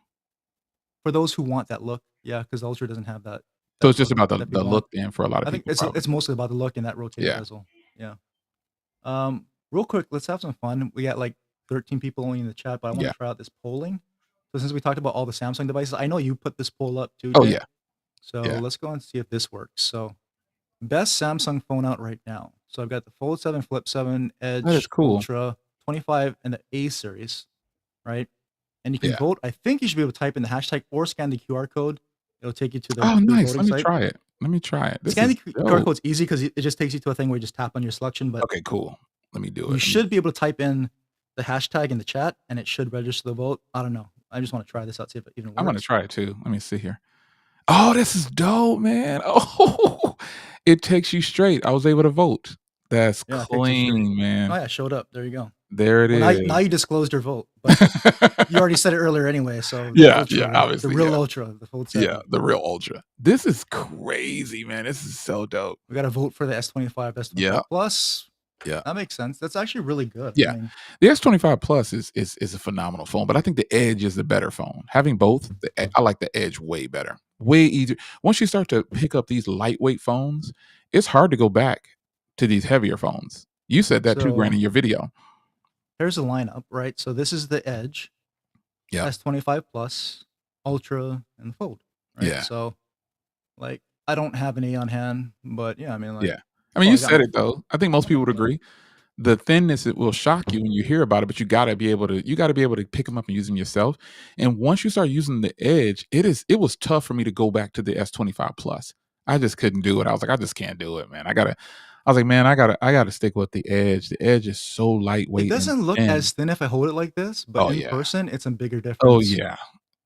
For those who want that look, yeah, because the Ultra doesn't have
So
that
it's just
look
about
that
the
people want.
look then for a lot of
I think
people
it's
probably.
it's mostly about the look and that rotating
Yeah.
bezel. Yeah. Real quick, let's have some fun. We got like 13 people only in the chat, but I want
Yeah.
to try out this polling. So since we talked about all the Samsung devices, I know you put this poll up too,
Oh,
Jay.
yeah.
So
Yeah.
let's go and see if this works. So best Samsung phone out right now. So I've got the Fold 7, Flip 7,
That is
Edge,
cool.
Ultra, 25, and the A series, right? And you can
Yeah.
vote. I think you should be able to type in the hashtag or scan the QR code. It'll take you to
Oh,
the
nice.
voting
Let me
site.
try it. Let me try it. This
Scanning
is
the QR
dope.
code's easy because it just takes you to a thing where you just tap on your selection, but
Okay, cool. Let me do
you
it. Let me
should be able to type in the hashtag in the chat, and it should register the vote. I don't know. I just wanna try this out, see if it even
I'm gonna
works.
try it too. Let me see here. Oh, this is dope, man. Oh, it takes you straight. I was able to vote. That's
Yeah, it takes you straight.
clean,
Oh,
man.
yeah, it showed up. There you go.
There it
Well, now
is.
you disclosed your vote, but you already said it earlier anyway, so the
Yeah,
Ultra,
yeah,
right? The
obviously,
real
yeah.
Ultra, the Fold
Yeah,
7.
the real Ultra. This is crazy, man. This is so dope.
We gotta vote for the S25, S25
Yeah.
Plus.
Yeah.
That makes sense. That's actually really good. I
Yeah.
mean,
The S25 Plus is a phenomenal phone, but I think the Edge is the better phone. Having both, I like the Edge way better. Way easier. Once you start to pick up these lightweight phones, it's hard to go back to these heavier phones. You said that too, Grant,
so
in your video.
here's a lineup, right? So this is the Edge,
Yep.
S25 Plus, Ultra, and the Fold, right?
Yeah.
So like I don't have any on hand, but yeah, I mean like,
Yeah. I mean,
well,
you
I got
said
my
it though. I think most
yeah,
people would
yeah.
agree. The thinness, it will shock you when you hear about it, but you gotta be able to pick them up and use them yourself. And once you start using the Edge, it was tough for me to go back to the S25 Plus. I just couldn't do it. I was like, I just can't do it, man. I was like, man, I gotta stick with the Edge. The Edge is so
It
lightweight and
doesn't look
thin.
as thin if I hold it like this, but
Oh
in
yeah.
person, it's a bigger
Oh
difference.
yeah.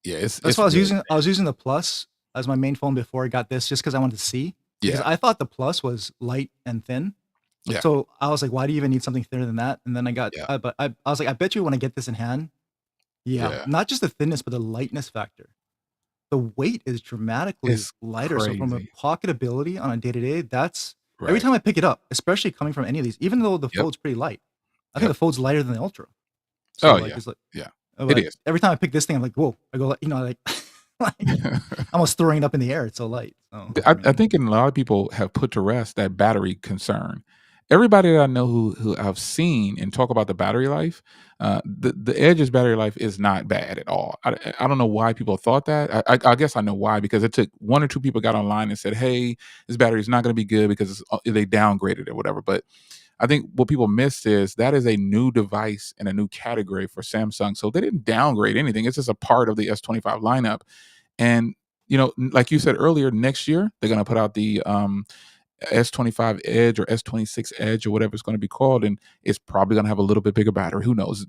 Yeah,
That's
it's
why
really
I was
thin.
using the Plus as my main phone before I got this, just because I wanted to see, because
Yeah.
I thought the Plus was light and thin.
Yeah.
So I was like, why do you even need something thinner than that? And then
Yeah.
but I was like, I bet you when I get this in hand, yeah,
Yeah.
not just the thinness, but the lightness factor. The weight is dramatically
It's
lighter. So from a
crazy.
pocketability on a day to day, that's every
Right.
time I pick it up, especially coming from any of these, even though the
Yep.
fold's pretty light, I think
Yep.
the fold's lighter than the Ultra. So
Oh
like
yeah.
it's like,
Yeah. It
but
is.
every time I pick this thing, I'm like, whoa! I go like, like, like almost throwing it up in the air. It's so light. So I
I
mean,
think a lot of people have put to rest that battery concern. Everybody that I know who I've seen and talk about the battery life, the Edge's battery life is not bad at all. I don't know why people thought that. I guess I know why, because it took one or two people got online and said, "Hey, this battery is not going to be good because they downgraded it or whatever." But I think what people missed is that is a new device in a new category for Samsung. So they didn't downgrade anything. It's just a part of the S25 lineup. And like you said earlier, next year they're going to put out the S25 Edge or S26 Edge or whatever it's going to be called, and it's probably going to have a little bit bigger battery. Who knows?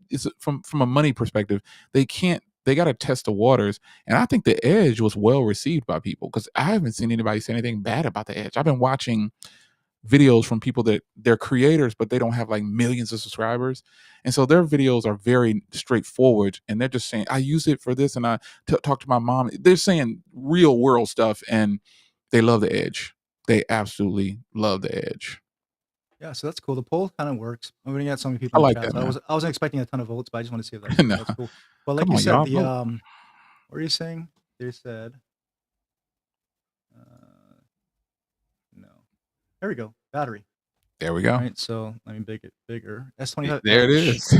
It's from a money perspective, they can't. They got to test the waters, and I think the Edge was well received by people because I haven't seen anybody say anything bad about the Edge. I've been watching videos from people that they're creators, but they don't have like millions of subscribers. And so their videos are very straightforward. And they're just saying, I use it for this. And talk to my mom. They're saying real world stuff and they love the Edge. They absolutely love the Edge.
yeah. So that's cool. The poll kind of works. I'm gonna get so many people
I
in the
like
chat.
that,
So
man.
I wasn't expecting a ton of votes, but I just want to see if
No,
that's cool. But like
come
you
on,
said,
y'all.
the
Vote.
what are you saying? They said uh, no. There we go. Battery.
There we go.
Right. So let me make it bigger. S25
There it
Edge
is.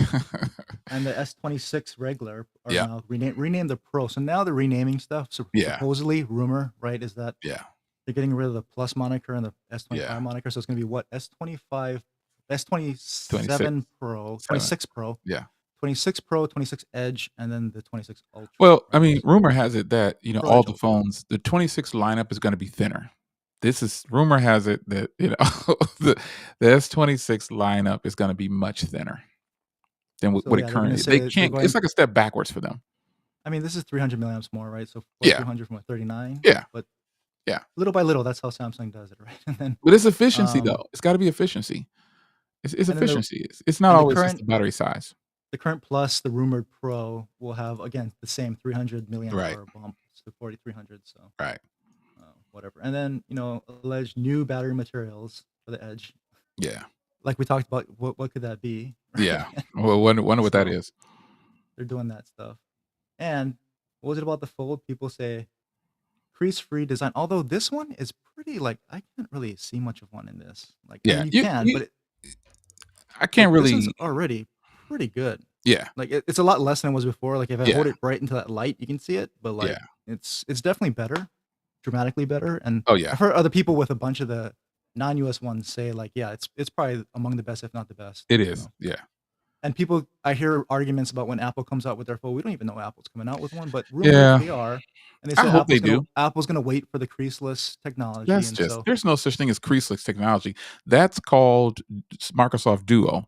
and the S26 regular are
Yeah.
now renamed the Pro. So now they're renaming stuff. So
Yeah.
supposedly, rumor, right, is that
Yeah.
they're getting rid of the Plus moniker and the
Yeah.
S25 moniker. So it's going to be what? S25,
26.
S27 Pro,
7.
26 Pro,
Yeah.
26 Pro, 26 Edge, and then the 26 Ultra,
Well, I
right?
mean, rumor has it that,
Pro
all
Edge
the
Ultra.
phones, the 26 lineup is gonna be thinner. This is rumor has it that, the S26 lineup is gonna be much thinner than
So
what it
yeah, they're going to
currently they
say they're
can't
going,
it's like a step backwards for them.
I mean, this is 300 milliamps more, right? So what,
Yeah,
200 from a 39?
yeah,
But
yeah.
little by little, that's how Samsung does it, right?
But it's efficiency,
Um,
though. It's gotta be efficiency. It's
and then the,
efficiency. It's not
and
always just the battery size.
the current Plus, the rumored Pro will have again the same 300 milliamp
Right,
hour bump to 4300. So
right.
whatever. And then alleged new battery materials for the Edge.
Yeah,
Like we talked about, what could that be?
yeah.
Right.
Well, wonder what that
So
is.
they're doing that stuff. And what was it about the Fold? People say crease free design. Although this one is pretty like I can't really see much of one in this. Like I
Yeah,
mean you can,
you
but
I
like
can't
this one's
really.
already pretty good.
Yeah,
Like it's a lot less than it was before. Like if I
yeah,
hold it right into that light, you can see it. But like
yeah.
it's definitely better, dramatically better. And
Oh, yeah.
I've heard other people with a bunch of the non-US ones say like, yeah, it's probably among the best, if not the best.
It
You
is.
know.
Yeah.
And people, I hear arguments about when Apple comes out with their phone. We don't even know Apple's coming out with one, but rumored
Yeah.
they are. And they
I
said
hope they do.
Apple's gonna wait for the creaseless technology. And so
There's no such thing as creaseless technology. That's called Microsoft Duo.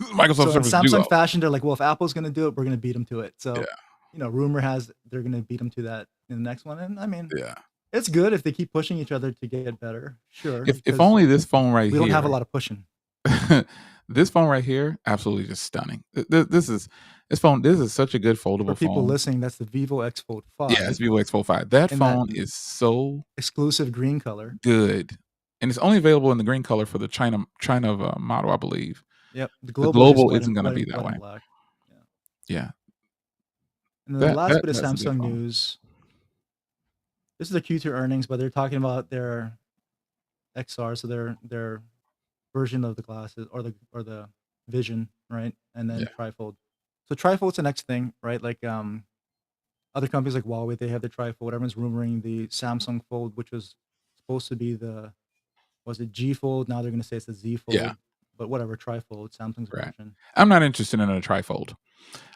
Microsoft
so in
Surface Duo.
Samsung fashion, they're like, well, if Apple's gonna do it, we're gonna beat them to it.
Yeah,
So, rumor has they're gonna beat them to that in the next one. And I mean,
yeah.
it's good if they keep pushing each other to get better, sure,
If
because
only this phone right
we don't have a
here,
lot of pushing.
this phone right here, absolutely just stunning. This is such a good
For
foldable
people
phone.
listening, that's the Vivo X Fold
Yeah, it's
5
Vivo X Fold 5. That
in that
phone is so
exclusive green color.
good. and it's only available in the green color for the China model, I believe.
Yep, the
The
global is just
global isn't gonna be that
white and
way.
black. Yeah.
Yeah,
And then the last bit of
that's a good
Samsung
phone.
news. This is their Q2 earnings, but they're talking about their XR, so their version of the glasses or the Vision, right? And then
Yeah,
trifold. So trifold's the next thing, right? Like other companies like Huawei, they have the trifold. Everyone's rumoring the Samsung Fold, which was supposed to be the was it G Fold? Now they're gonna say it's the Z
yeah,
Fold, but whatever, trifold, Samsung's
right.
version.
I'm not interested in a trifold.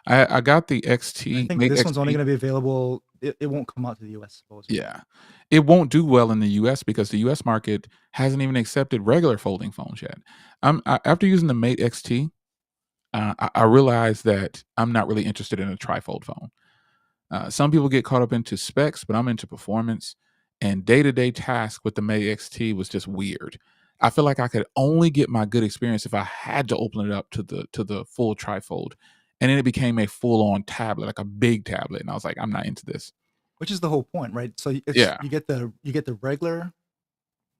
I got the
And I
XT,
think
Mate
this one's only
XT.
gonna be available. It won't come out to the US supposedly.
Yeah. It won't do well in the US because the US market hasn't even accepted regular folding phones yet. After using the Mate XT, I realized that I'm not really interested in a trifold phone. Some people get caught up into specs, but I'm into performance. And day-to-day task with the Mate XT was just weird. I feel like I could only get my good experience if I had to open it up to the full trifold, and then it became a full-on tablet, like a big tablet, and I was like, I'm not into this.
Which is the whole point, right? So it's
Yeah,
you get the regular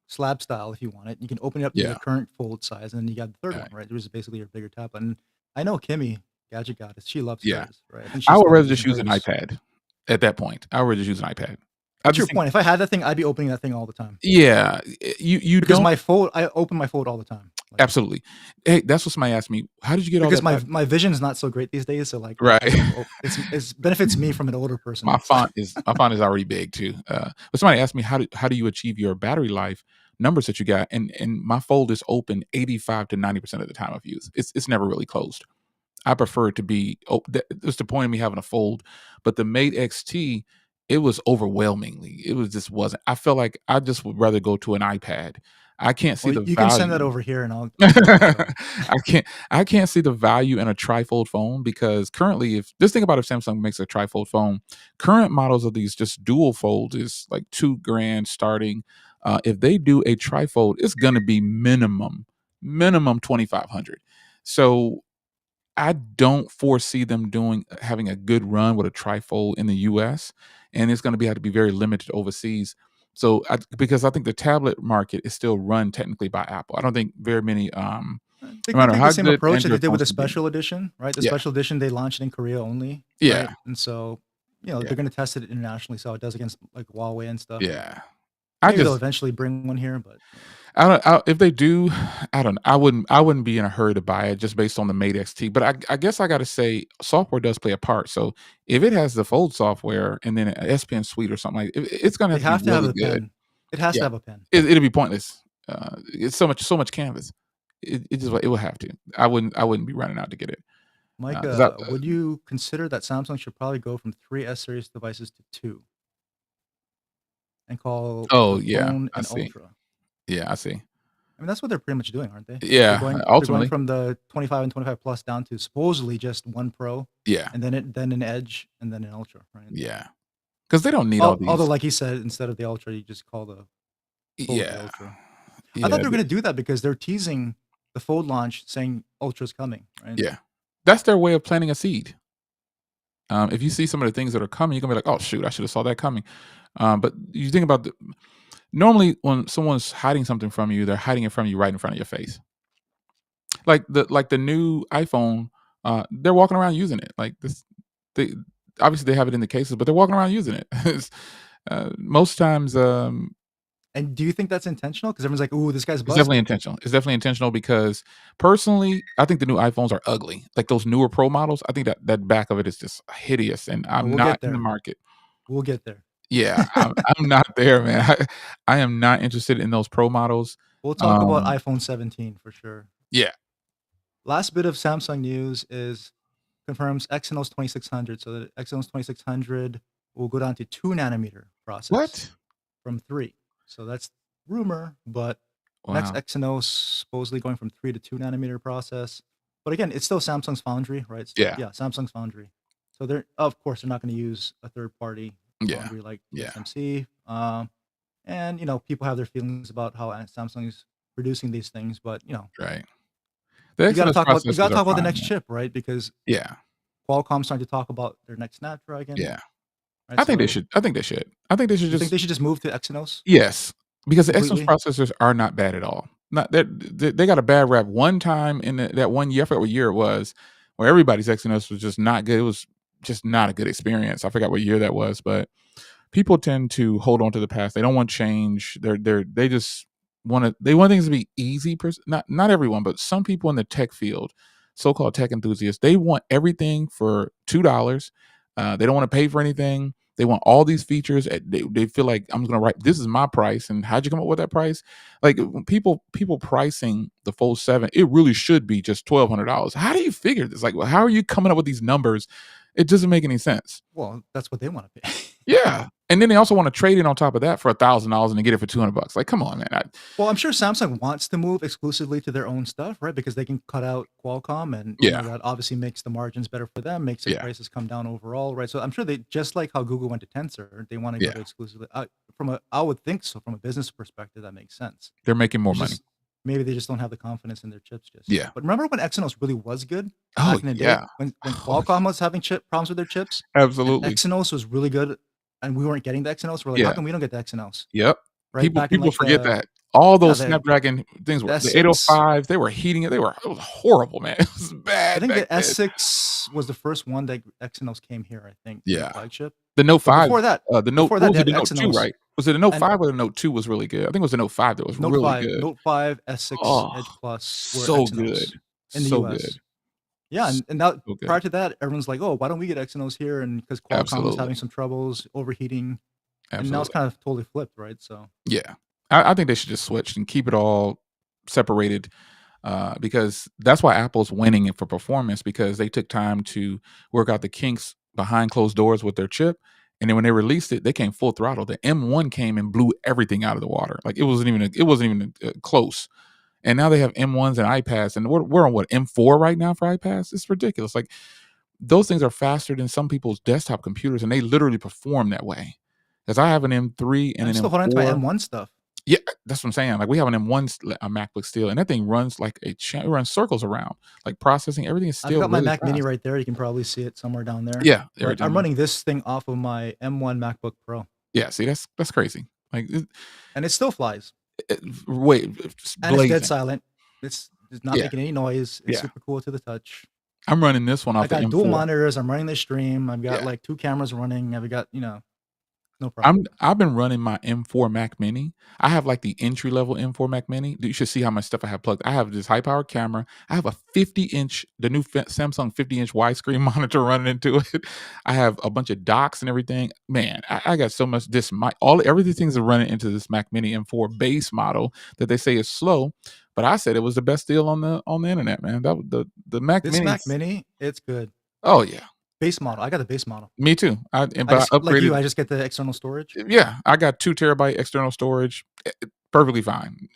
slab style if you want it. You can open it up to
yeah,
the current fold size, and then you got the third
right,
one, right? Which is basically your bigger tablet. And I know Kimmy, Gadget Goddess, she loves
yeah.
hers, right? I think
I
she's
would
still
rather just
using
use an
hers.
iPad at that point. I would rather just use an iPad. I
But to
just
your
think,
point, if I had that thing, I'd be opening that thing all the time
yeah, you
because
don't
my fold, I open my fold all the time, like
absolutely. Hey, that's what somebody asked me. How did you get all
because
that
my
back?
my vision's not so great these days. So like
Right.
I like to, it's benefits me from an older person. So
My font is already big too. But somebody asked me how do you achieve your battery life numbers that you got, and my fold is open 85 to 90% of the time of use. It's never really closed. I prefer it to be. That's the point of me having a fold. But the Mate XT, it was overwhelmingly. It was just wasn't. I felt like I just would rather go to an iPad. I can't see
well,
the
you can send that
value.
over here, and I'll give it a try.
I can't see the value in a trifold phone because currently, if just think about if Samsung makes a trifold phone, current models of these just dual fold is like 2 grand starting. If they do a trifold, it's gonna be minimum 2,500. So I don't foresee them doing having a good run with a trifold in the US, and it's gonna be have to be very limited overseas. So, because I think the tablet market is still run technically by Apple. I don't think very many,
They
no
could
matter
take the
how
same
good
approach that they
Android
did with
phones
the
can be.
special edition, right? The
Yeah,
special edition, they launched it in Korea only,
yeah,
right? And so,
yeah,
they're gonna test it internationally, so it does against like Huawei and stuff.
yeah. I
Maybe they'll
just
eventually bring one here, but
if they do, I don't I wouldn't be in a hurry to buy it just based on the Mate XT, but I guess I gotta say software does play a part, so if it has the Fold software and then an S Pen suite or something like it's gonna
they
have to be
have to have
really
a
good.
pen. It has to
Yeah.
have a pen.
It'll be pointless. It's so much canvas. It just it will have to. I wouldn't be running out to get it, because I
Micah, would you consider that Samsung should probably go from 3 S series devices to 2 and call
oh,
the
yeah,
phone
I
an
see.
Ultra?
Yeah, I see.
I mean, that's what they're pretty much doing, aren't they?
Yeah,
They're going
ultimately,
from the 25 and 25 plus down to supposedly just one Pro,
yeah,
and then an Edge, and then an Ultra, right?
yeah, because they don't need all
Although,
these.
like you said, instead of the Ultra, you just call the Fold the
Yeah,
Ultra. I thought
yeah,
they were gonna do that because they're teasing the Fold launch, saying Ultra's coming, right?
yeah. That's their way of planting a seed. If you see some of the things that are coming, you're gonna be like, "Oh, shoot, I should have saw that coming." But you think about normally when someone's hiding something from you, they're hiding it from you right in front of your face. Like the new iPhone, they're walking around using it. Like this, they obviously they have it in the cases, but they're walking around using it. Most times,
And do you think that's intentional? Because everyone's like, "Ooh, this guy's
it's definitely
busted."
intentional. It's definitely intentional because personally, I think the new iPhones are ugly. Like those newer Pro models, I think that back of it is just hideous, and
But
I'm
we'll
not
get
in the
there.
market.
We'll get there.
Yeah, I'm not there, man. I am not interested in those Pro models.
We'll talk about
Um,
iPhone 17 for sure.
yeah.
Last bit of Samsung news is confirms Exynos 2600. So the Exynos 2600 will go down to 2 nanometer process
What?
from 3. So that's rumor, but next
Wow.
Exynos supposedly going from 3 to 2 nanometer process. But again, it's still Samsung's foundry, right?
Yeah.
Yeah, Samsung's foundry. So they're of course they're not going to use a third party
Yeah.
foundry like
Yeah.
TSMC. And people have their feelings about how Samsung is producing these things, but
Right. The Exynos
you
processors
gotta
are
talk about the
fine,
next
man.
chip, right? Because
Yeah,
Qualcomm's starting to talk about their next Snapdragon,
yeah.
right? So
I think they should I think they should
you think
just
they should just move to Exynos?
yes. because the Exynos
completely.
processors are not bad at all. Not they got a bad rap one time in that one year. I forgot what year it was, where everybody's Exynos was just not good. It was just not a good experience. I forgot what year that was, but people tend to hold on to the past. They don't want change. They just want things to be easy. Not everyone, but some people in the tech field, so-called tech enthusiasts, they want everything for $2. They don't want to pay for anything. They want all these features. They feel like I'm going to write. This is my price, and how'd you come up with that price? Like when people pricing the Fold 7, it really should be just $1,200. How do you figure this? Like, how are you coming up with these numbers? It doesn't make any sense.
Well, that's what they want to pay.
Yeah, and then they also want to trade in on top of that for $1,000 and then get it for $200. Like, come on, man.
Well, I'm sure Samsung wants to move exclusively to their own stuff, right? Because they can cut out Qualcomm, and
Yeah,
that obviously makes the margins better for them, makes their
yeah,
prices come down overall, right? So I'm sure they, just like how Google went to Tensor, they want to go
yeah.
to exclusively. I would think so. From a business perspective, that makes sense.
They're making more
It's
money.
just maybe they just don't have the confidence in their chips just yet.
Yeah.
But remember when Exynos really was good
Oh
back in the day,
yeah.
when
Oh,
Qualcomm was having chip problems with their chips, and
absolutely.
Exynos was really good, and we weren't getting the Exynos. We're like, how
Yeah.
come we don't get the Exynos?
Yep.
Right
People
back in
people
like
forget that. All
yeah
those Snapdragon things were
the
the
S6.
805s, they were heating it. It was horrible, man. It was
I
bad
think
back
the
then.
S6 was the first one that Exynos came here, I think, for the
Yeah.
flagship.
The Note
But
5, the Note
before
what
that, they
was it?
had
The Note 2,
Exynos
right? Was it the Note
and
5 or the Note 2 was really good? I think it was the Note 5 that was really good.
Note 5, S6
Oh,
Edge Plus were
so good.
Exynos in the
So good.
US. Yeah,
So
and now
good.
prior to that, everyone's like, "Oh, why don't we get Exynos here?" And because Qualcomm was having
Absolutely.
some troubles, overheating, and now it's
Absolutely.
kind of totally flipped, right? So
Yeah. I think they should just switch and keep it all separated, because that's why Apple's winning it for performance, because they took time to work out the kinks behind closed doors with their chip. And then when they released it, they came full throttle. The M1 came and blew everything out of the water. Like it wasn't even close. And now they have M1s and iPads, and we're on what, M4 right now for iPads. It's ridiculous. Like those things are faster than some people's desktop computers, and they literally perform that way. Because I have an M3 and
I'm
an
still holding on to my
M4.
M1 stuff.
Yeah, that's what I'm saying. Like we have an M1 a MacBook still, and that thing runs like it runs circles around. Like processing, everything is
I've
still
got my
really
Mac Mini
fast.
right there. You can probably see it somewhere down there.
Yeah,
But
everything
I'm
there.
running this thing off of my M1 MacBook Pro,
Yeah, see, that's crazy. Like,
and it still flies,
wait, it's
and it's dead
blazing.
silent. It's not
Yeah,
making any noise. It's
yeah.
super cool to the touch.
I'm running this one
I
off the
got dual
M4.
monitors. I'm running the stream. I've got
Yeah.
like 2 cameras running. I've got, no problem.
I've been running my M4 Mac Mini. I have like the entry level M4 Mac Mini. You should see how much stuff I have plugged. I have this high powered camera. I have a 50-inch, the new Samsung 50-inch widescreen monitor running into it. I have a bunch of docks and everything. Man, I got so much. Everything's running into this Mac Mini M4 base model that they say is slow, but I said it was the best deal on the internet, man. That was the Mac
This Mac
Minis.
Mini, it's good.
Oh yeah,
Base model. I got the base model.
me too.
I
But
just
I
like you,
upgraded.
I just get the external storage.
Yeah, I got 2 terabyte external storage. Perfectly fine.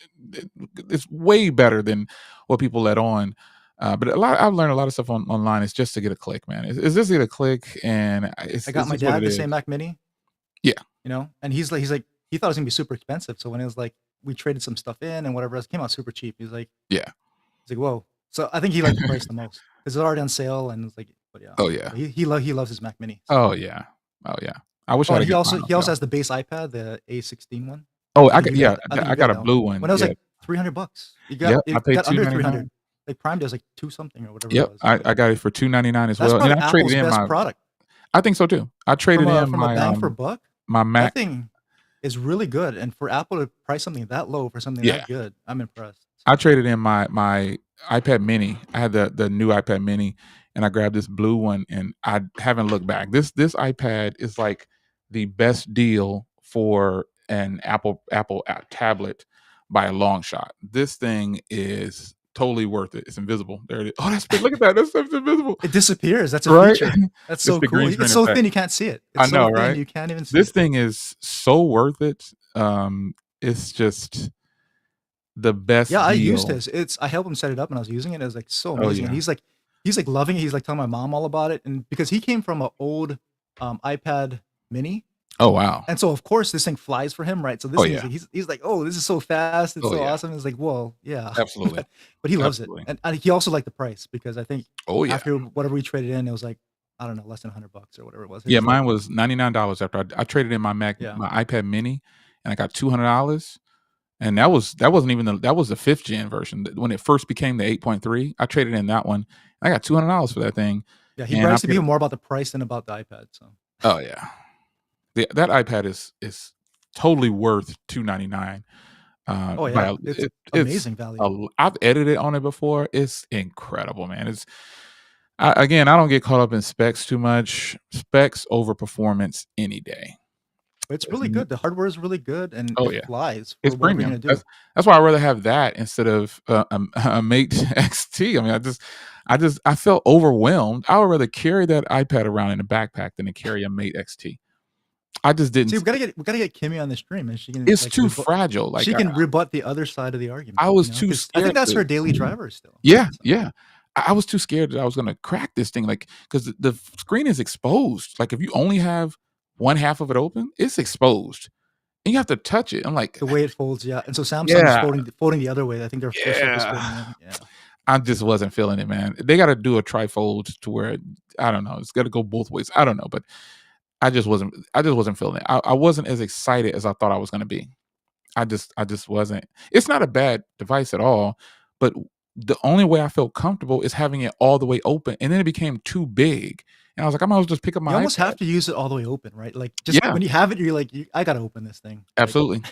It's way better than what people let on. But I've learned a lot of stuff online. It's just to get a click, man. It's just to get a click, and
I got
it's
my
just what
dad
it
the
is.
same Mac Mini,
Yeah,
and he's like he thought it was gonna be super expensive. So when it was like we traded some stuff in and whatever else, it came out super cheap.
yeah.
He's like, whoa. So I think he liked the price the most because it's already on sale, and it's like, but yeah,
Oh yeah.
he loves his Mac Mini. So
Oh yeah. Oh yeah. I wish
oh,
I
and
had got mine on
he also
sale.
has the base iPad, the A16 one.
Oh,
I think
yeah.
I think
I
you
got
get
a
that one.
blue one.
When it was
Yeah.
like $300,
Yep. I
it
paid
got
two
under
ninety
300.
nine.
Like Prime Day was like 2 something or whatever it
Yep.
was.
I got it for $2.99 as
That's
well, and
probably
I traded
Apple's
in
best
my.
product
I think so too. I traded in
from a
my
bang for buck.
my
That
Mac.
thing is really good, and for Apple to price something that low for something
Yeah.
that good, I'm impressed.
I
So
traded in my iPad Mini. I had the new iPad Mini, and I grabbed this blue one, and I haven't looked back. This iPad is like the best deal for an Apple tablet by a long shot. This thing is totally worth it. It's invisible. There it is. Oh, look at that. That's invisible,
it disappears. That's a
right?
feature. That's
It's
so
the
cool.
green
It's
screen
so
effect.
thin you can't see it.
I
It's so
know,
thin
right?
you can't even see
This
it.
thing is so worth it. It's just the
Yeah,
best
I used
deal.
his. I helped him set it up, and I was using it. It was like so
Oh
amazing, and
yeah.
he's like loving it. He's like telling my mom all about it, and because he came from an old iPad Mini,
Oh wow.
and so of course this thing flies for him, right? So this
Oh
thing is
yeah.
like he's like, oh, this is so fast, it's
Oh
so
yeah.
awesome. It's like, whoa, yeah,
Absolutely.
but he loves it,
Absolutely.
and he also liked the price because I think
Oh yeah.
after whatever we traded in, it was like I don't know, less than $100 or whatever it was. He
Yeah,
just loved
mine
it.
was $99 after I traded in
Yeah,
my iPad Mini, and I got $200, and that wasn't even that was the 5th gen version. When it first became the 8.3, I traded in that one. I got $200 for that thing,
Yeah, he
and I
brags to
paid.
people more about the price than about the iPad. So,
Oh yeah, that iPad is totally worth $299.
oh
By
yeah,
a,
it's
it's
amazing value.
I've edited on it before. It's incredible, man. Again, I don't get caught up in specs too much. Specs over performance any day.
But it's
There's
really
n-
good. The hardware is really good, and
oh
it
yeah,
flies for
it's
whatever you're
premium.
gonna do.
That's why I'd rather have that instead of a Mate XT. I mean, I felt overwhelmed. I would rather carry that iPad around in a backpack than to carry a Mate XT. I just
See,
didn't.
we gotta get Kimmy on the stream, and she can
It's
like
too fragile.
she can rebut the other side of the argument.
I
You
was
know,
too
because I think
scared
that's
to.
her daily driver still, right?
Yeah,
So
yeah. I was too scared that I was gonna crack this thing, like, 'cause the screen is exposed. Like, if you only have one half of it open, it's exposed, and you have to touch it. I'm like,
the way it folds, yeah. And so Samsung is
yeah,
folding the other way. I think their stuff is
yeah.
folding in. Yeah.
I just wasn't feeling it, man. They gotta do a trifold to where I don't know, it's gotta go both ways. I don't know, but I just wasn't feeling it. I wasn't as excited as I thought I was gonna be. I just wasn't. It's not a bad device at all, but the only way I felt comfortable is having it all the way open, and then it became too big, and I was like, I might as well just pick up
You
my
almost
iPad.
have to use it all the way open, right? Like, just
Yeah,
when you have it, you're like, "I gotta open this thing." Like,
absolutely.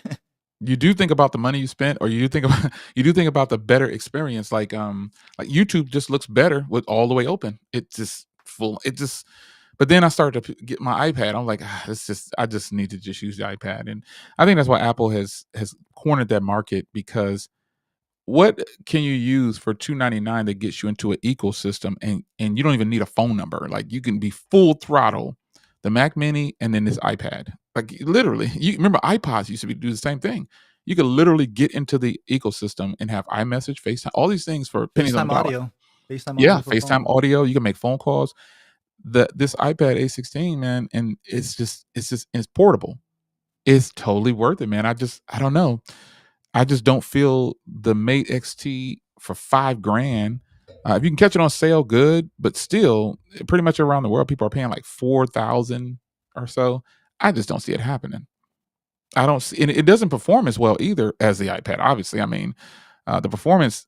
You do think about the money you spent, or you do think about you do think about the better experience. Like YouTube just looks better with all the way open. It just full. It just. But then I started to get my iPad. I'm like, it's just I just need to just use the iPad, and I think that's why Apple has cornered that market because what can you use for 299 that gets you into an ecosystem and you don't even need a phone number? Like you can be full throttle, the Mac Mini and then this iPad. Like literally, you remember iPods used to do the same thing. You could literally get into the ecosystem and have iMessage, FaceTime, all these things for pennies on the
FaceTime
dollar.
audio. FaceTime
Yeah,
audio for
FaceTime
phone.
audio. You can make phone calls. This iPad A16, man, and it's portable. It's totally worth it, man. I don't know. I just don't feel the Mate XT for 5 grand. If you can catch it on sale, good. But still, pretty much around the world, people are paying like 4,000 or so. I just don't see it happening. I don't see, and it doesn't perform as well either as the iPad. Obviously, I mean, the performance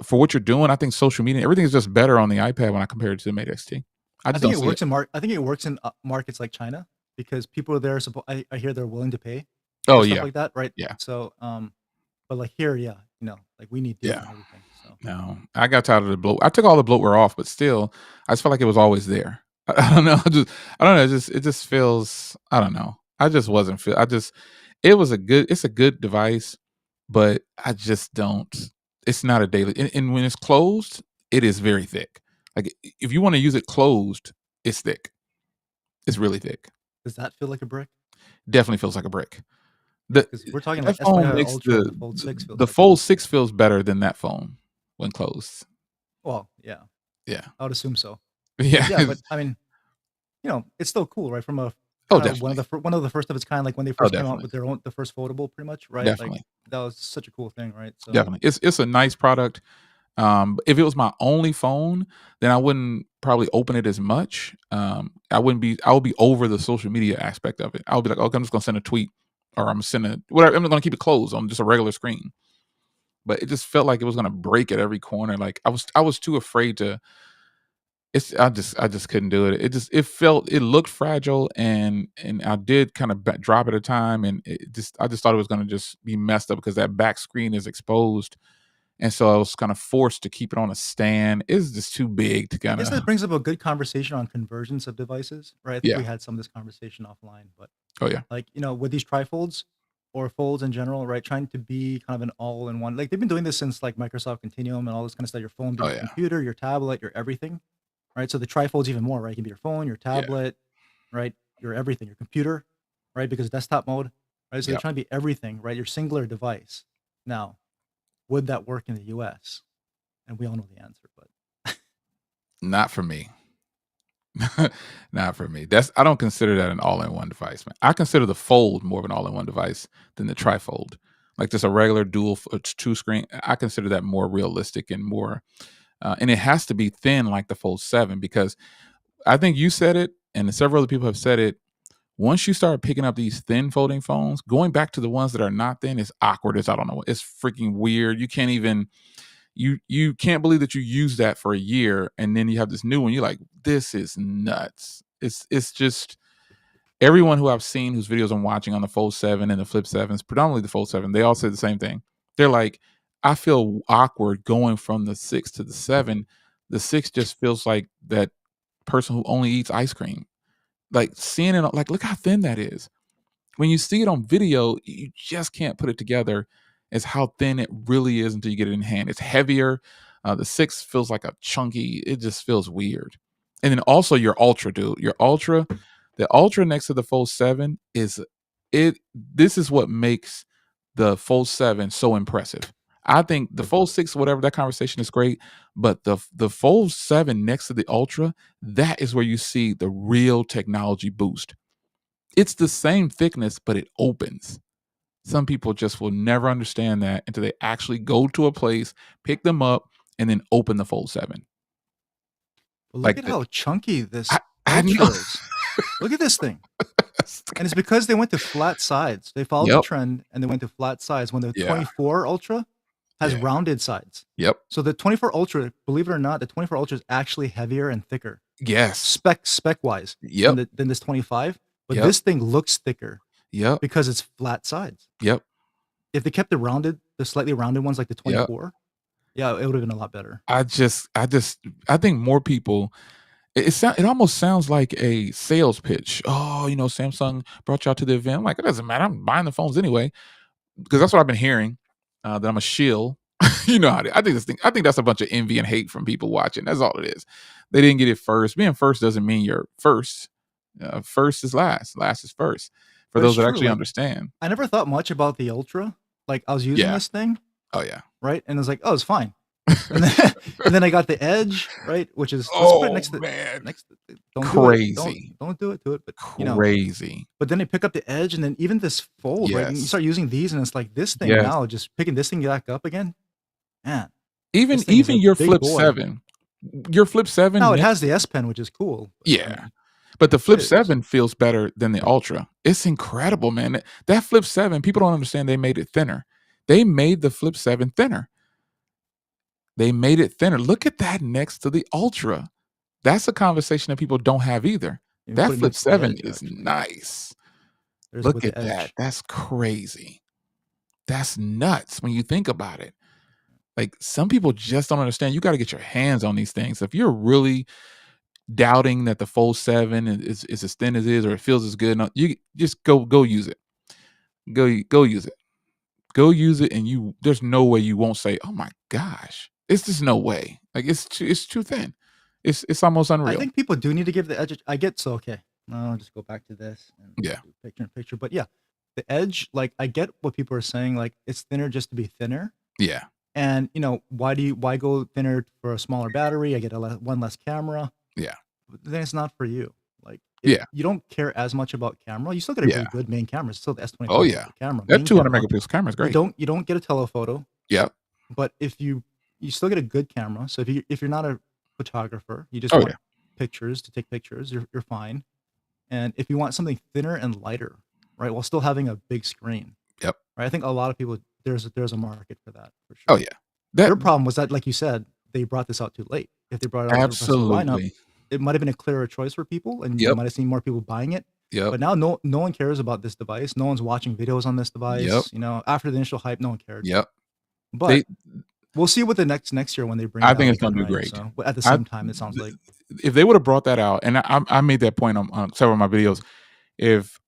for what you're doing, I think social media, everything is just better on the iPad when I compare it to the Mate XT. I
I
just
think
don't
it
see it.
works I think it works in, markets like China because people are there I hear they're willing to pay for
Oh
stuff
yeah,
like that, right?
yeah,
So, but, like, here, yeah, like, we need deals
yeah.
and everything, so
No, I got tired of the bloat. I took all the bloatware off, but still, I just felt like it was always there. I don't know. I don't know. It just feels. I don't know. I just wasn't feel. I just. It was a good. It's a good device, but I just don't. It's not a daily. And when it's closed, it is very thick. Like if you want to use it closed, it's thick. It's really thick.
does that feel like a brick?
Definitely feels like a brick. The
Because 'cause we're talking, like,
that phone
S25
makes
Ultra, the Fold 6 feels
the
like one.
Fold 6 feels better than that phone when closed.
Well, yeah,
Yeah.
I would assume so.
Yeah.
Yeah, but, I mean, it's still cool, right? From a
Oh,
kinda
definitely.
one of the first of its kind, like, when they
Oh,
first came out
definitely.
with the first foldable pretty much, right? Like,
Definitely.
that was such a cool thing, right? So,
Definitely. It's a nice product. If it was my only phone, then I wouldn't probably open it as much. I would be over the social media aspect of it. I would be like, okay, I'm just gonna send a tweet or I'm gonna send a whatever. I'm gonna keep it closed on just a regular screen. But it just felt like it was gonna break at every corner. Like I was too afraid to. I just couldn't do it. It looked fragile and I did kind of drop at a time and I just thought it was gonna just be messed up because that back screen is exposed, and so I was kind of forced to keep it on a stand. It's just too big to
I guess that
kinda.
brings up a good conversation on convergence of devices, right? I think
Yeah.
we had some of this conversation offline, but,
Oh, yeah.
like, with these trifolds or folds in general, right, trying to be kind of an all-in-one, like, they've been doing this since, like, Microsoft Continuum and all this kind of stuff. Your phone being
Oh,
your
yeah.
computer, your tablet, your everything, right? So the trifold's even more, right? It can be your phone, your
Yeah.
tablet, right? Your everything, your computer, right? Because desktop mode, right? So they're
Yep.
trying to be everything, right? Your singular device. Now, would that work in the US? And we all know the answer, but
Not for me. Not for me. I don't consider that an all-in-one device, man. I consider the Fold more of an all-in-one device than the trifold. Like just a regular two screen. I consider that more realistic and more and it has to be thin like the Fold 7 because I think you said it and several other people have said it. Once you start picking up these thin folding phones, going back to the ones that are not thin is awkward as I don't know. It's freaking weird. You can't even you can't believe that you used that for a year and then you have this new one. You're like, this is nuts. It's just everyone who I've seen whose videos I'm watching on the Fold 7 and the Flip 7s, predominantly the Fold 7, they all say the same thing. They're like, I feel awkward going from the 6 to the 7. The 6 just feels like that person who only eats ice cream. Like seeing it, like, look how thin that is. When you see it on video, you just can't put it together as how thin it really is until you get it in hand. It's heavier. The 6 feels like a chunky. It just feels weird. And then also your Ultra, dude. Your Ultra, the Ultra next to the Fold 7 is it. This is what makes the Fold 7 so impressive. I think the Fold 6, whatever, that conversation is great, but the Fold 7 next to the Ultra, that is where you see the real technology boost. It's the same thickness, but it opens. Some people just will never understand that until they actually go to a place, pick them up, and then open the Fold 7.
But look
Like
at
the
how chunky this
I
Ultra
know.
is. Look at this thing. And it's because they went to flat sides. They followed the
Yep.
trend and they went to flat sides when the
Yeah.
24 Ultra has
Yeah.
rounded sides.
Yep.
So the 24 Ultra, believe it or not, the 24 Ultra is actually heavier and thicker
Yes.
spec wise
Yep.
than this 25. But
Yep.
this thing looks thicker
Yep.
because it's flat sides.
Yep.
If they kept the slightly rounded ones like the
Yep.
24, yeah, it would have been a lot better.
I think more people it almost sounds like a sales pitch. Oh, Samsung brought you out to the event. I'm like, it doesn't matter. I'm buying the phones anyway. Because that's what I've been hearing. That I'm a shill. You know how I think that's a bunch of envy and hate from people watching. That's all it is. They didn't get it first. Being first doesn't mean you're first. First is last. Last is first. For
But it's
those that
true.
actually
Like,
understand.
I never thought much about the Ultra. Like I was using
Yeah.
this thing,
Oh yeah.
right? And it's like, oh, it's fine. And then I got the Edge, right? Which is let's put it next to
man.
don't
Crazy.
don't do it to it. But
Crazy.
but then I pick up the Edge and then even this Fold, right? And you
Yes.
start using these and it's like this thing
Yes.
now, just picking this thing back up again. Man,
Even
this thing is a
your
big
Flip
boy.
7. Your Flip 7.
Now it has the S Pen, which is cool. But,
Yeah. But the Flip
it is.
7 feels better than the Ultra. It's incredible, man. That Flip 7, people don't understand they made it thinner. They made the Flip 7 thinner. They made it thinner. Look at that next to the Ultra. That's a conversation that people don't have either.
You
That
put it
Flip
next to the
7
Edge,
is
actually.
nice.
There's
Look
with
at
the Edge.
that. That's crazy. That's nuts when you think about it. Like some people just don't understand. You got to get your hands on these things. If you're really doubting that the Fold 7 is as thin as it is or it feels as good, you just go use it. Go use it. Go use it, and there's no way you won't say, "Oh my gosh, it's just no way." Like it's too thin. It's almost
I
unreal.
think people do need to give the Edge. I get so okay. No, I'll just go back to this and
Yeah.
do picture in picture. But yeah, the Edge, like I get what people are saying. Like it's thinner just to be thinner.
Yeah.
And why go thinner for a smaller battery? I get one less camera.
Yeah.
But then it's not for you. Like
Yeah.
you don't care as much about camera. You still get a really
Yeah.
good main camera. It's still the S25
Oh yeah.
camera.
That
Main
200
camera.
megapixel camera is great.
You don't get a telephoto.
Yep.
But if you still get a good camera. So if you're not a photographer, you just
Oh
want
yeah.
pictures to take pictures, you're fine. And if you want something thinner and lighter, right, while still having a big screen,
Yep.
right? I think a lot of people there's a market for that for sure.
Oh yeah.
Their problem was that, like you said, they brought this out too late. If they brought it out to the rest of the lineup,
Absolutely.
it might have been a clearer choice for people, and you
Yep.
might have seen more people buying it.
Yep.
But now no one cares about this device. No one's watching videos on this device.
Yep.
After the initial hype, no one cared.
Yep.
But we'll see what the next year when they bring it
I
out
think it's
again,
gonna do
right?
great.
So, but at the same time, it sounds like
If they would have brought that out, and I made that point on several of my videos, if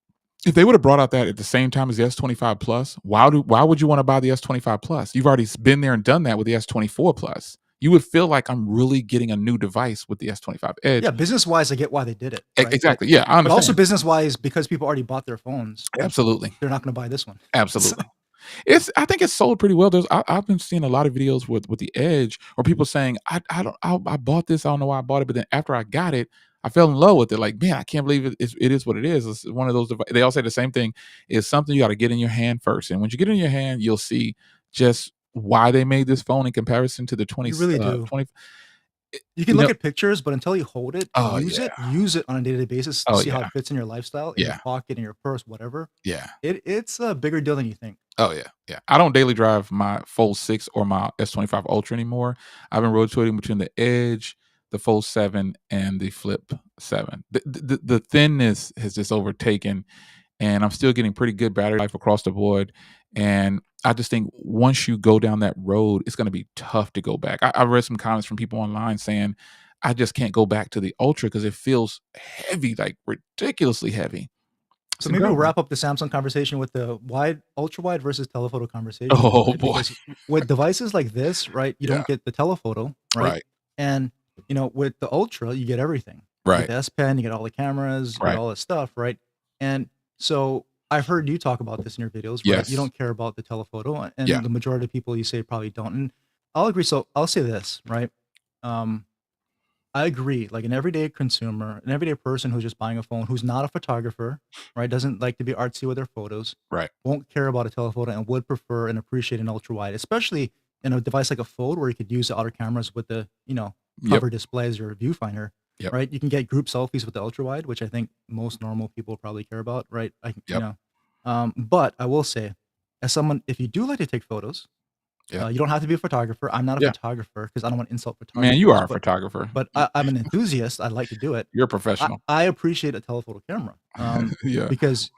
they would have brought out that at the same time as the S25 Plus, why would you want to buy the S25 Plus? You've already been there and done that with the S24 Plus. You would feel like I'm really getting a new device with the S25 Edge.
yeah, business wise, I get why they did it. Right?
Exactly. Yeah, I understand.
But also business wise, because people already bought their phones,
Absolutely.
they're not going to buy this one.
Absolutely. I think it's sold pretty well. I've been seeing a lot of videos with the Edge or people saying I bought this. I don't know why I bought it, but then after I got it, I fell in love with it. Like, man, I can't believe it is what it is. It's one of those. They all say the same thing. It's something you got to get in your hand first, and once you get it in your hand, you'll see just why they made this phone in comparison to the 20.
You really do. You can
You
look
know
at pictures, but until you hold it,
Oh, yeah.
use it on a day-to-day basis to
Oh,
see how
yeah.
it fits in your lifestyle, in your
Yeah.
pocket, in your purse, whatever.
Yeah.
It's a bigger deal than you think.
Oh, yeah, yeah. I don't daily drive my Fold 6 or my S25 Ultra anymore. I've been rotating between the Edge, the Fold 7, and the Flip 7. The thinness has just overtaken, and I'm still getting pretty good battery life across the board, and I just think once you go down that road, it's gonna be tough to go back. I read some comments from people online saying, "I just can't go back to the Ultra because it feels heavy, like, ridiculously heavy." It's
So maybe we'll
incredible.
wrap up the Samsung conversation with the ultra wide versus telephoto conversation then,
Oh,
right?
boy.
Because with devices like this, right, you
Yeah.
don't get the telephoto, right?
Right.
And with the Ultra, you get everything. You get
Right.
the S Pen, you get all the cameras, you get
Right.
all this stuff, right? And so I've heard you talk about this in your videos, right? You
Yes.
don't care about the telephoto,
Yeah.
and the majority of people you say probably don't. And I'll agree. So I'll say this, right? Um, I agree. Like an everyday consumer, an everyday person who's just buying a phone, who's not a photographer, right? Doesn't like to be artsy with their photos,
Right.
won't care about a telephoto, and would prefer and appreciate an ultra wide, especially in a device like a Fold where you could use the outer cameras with the
Yep.
cover displays or viewfinder,
Yep.
right? You can get group selfies with the ultra wide, which I think most normal people probably care about, right?
Yep.
But I will say, as someone, if you do like to take photos,
Yep.
you don't have to be a photographer. I'm not a
Yeah.
photographer because I don't want to insult
Man, you
photographers,
are a photographer.
but I'm an enthusiast. I like to do it.
You're a
I,
professional.
I appreciate a telephoto camera
Yeah.
because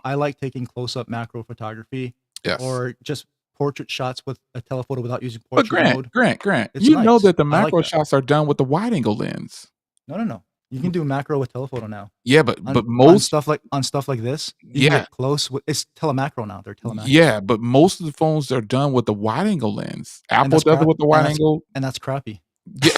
I like taking close up macro photography
Yes.
or just portrait shots with a telephoto without using
But
portrait
Grant,
mode.
Grant, Grant,
It's
you know
nice.
that the
I like
macro
that.
shots are done with the wide angle lens.
No, no, no. You can do macro with telephoto now.
Yeah, but
On
but most
stuff like this, you can
yeah,
get close with it's telemacro now. They're telemacro.
yeah, but most of the phones are done with the wide angle lens.
And
Apple
that's
does it
crap
with the
and
wide
that's
angle.
and that's crappy.
Yeah.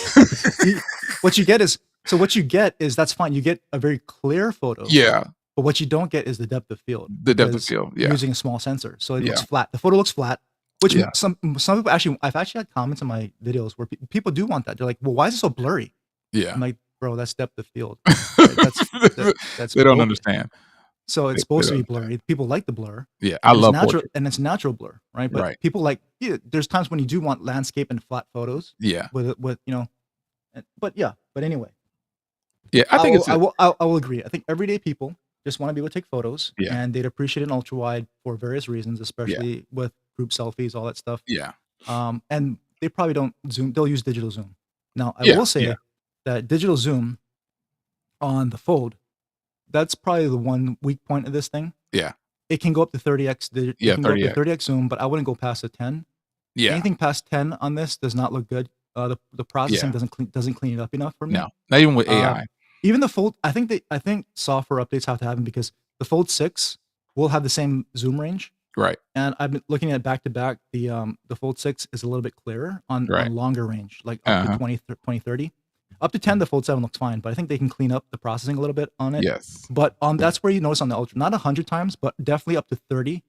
You what you get is what you get is that's fine. You get a very clear photo,
Yeah,
but what you don't get is the depth of field
the depth of
because
field.
you're
Yeah.
using a small sensor, so it looks
Yeah.
flat. The photo looks flat, which
Yeah.
some people actually I've actually had comments on my videos where people do want that. They're like, "Well, why is it so blurry?" I'm
Yeah.
like, "Bro, that's depth of field, right? That's
They don't
COVID.
understand.
So it's
They
supposed to
don't
be
understand.
blurry. People like the blur,
Yeah, I
and
love portrait.
it's natural blur, right? But
Right.
people like there's times when you do want landscape and flat photos
Yeah.
with but yeah. But anyway,
Yeah, I think it's a
I will agree. I think everyday people just want to be able to take photos,
yeah.
and they'd appreciate an ultra wide for various reasons,
Yeah.
especially with group selfies, all that stuff.
Yeah.
And they probably don't zoom. They'll use digital zoom. Now, I
Yeah.
will
Yeah.
say that digital zoom on the Fold, that's probably the one weak point of this thing.
Yeah.
It can go up to 30x. It
Yeah,
can go up to
30X.
30x zoom, but I wouldn't go past a 10.
Yeah.
Anything past 10 on this does not look good. The processing
Yeah.
doesn't clean it up enough for me.
No. Not even with
Uh,
AI.
Even the Fold, I think software updates have to happen because the Fold 6 will have the same zoom range,
Right.
and I've been looking at back to back. The Fold 6 is a little bit clearer
Right.
on longer range, like up to
Uh-huh.
2030. Up to 10, the Fold 7 looks fine, but I think they can clean up the processing a little bit on it.
Yes.
But on that's where you notice on the Ultra, not 100 times, but definitely up to 30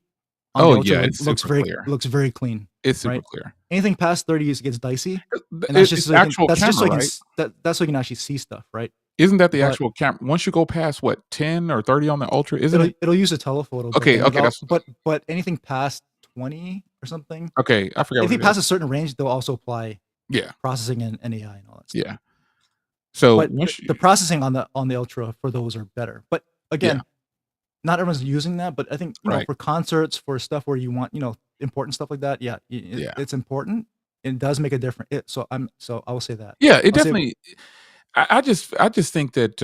on the
Oh,
Ultra
yeah, it's super clear.
looks very clean,
It's super
right?
clear.
Anything past 30 gets dicey, and that's just
It's
so you can
actual camera, right?
that's so you can actually see stuff, right?
Isn't that the
But
actual camera? Once you go past, what, 10 or 30 on the Ultra, isn't it?
it'll use a telephoto, but
Okay,
then
okay, that's
anything past 20 or something,
okay, I forgot what
anything
it is.
past a certain range, they'll also apply
Yeah,
processing and AI and all that stuff.
yeah. So
But
once
the
you
processing on the Ultra for those are better. But
yeah,
again, not everyone's using that, but I think,
right.
for concerts, for stuff where you want, important stuff like that, yeah,
Yeah.
it's important. It does make a difference. So I will say that.
Yeah, it
I'll say
definitely I just think that,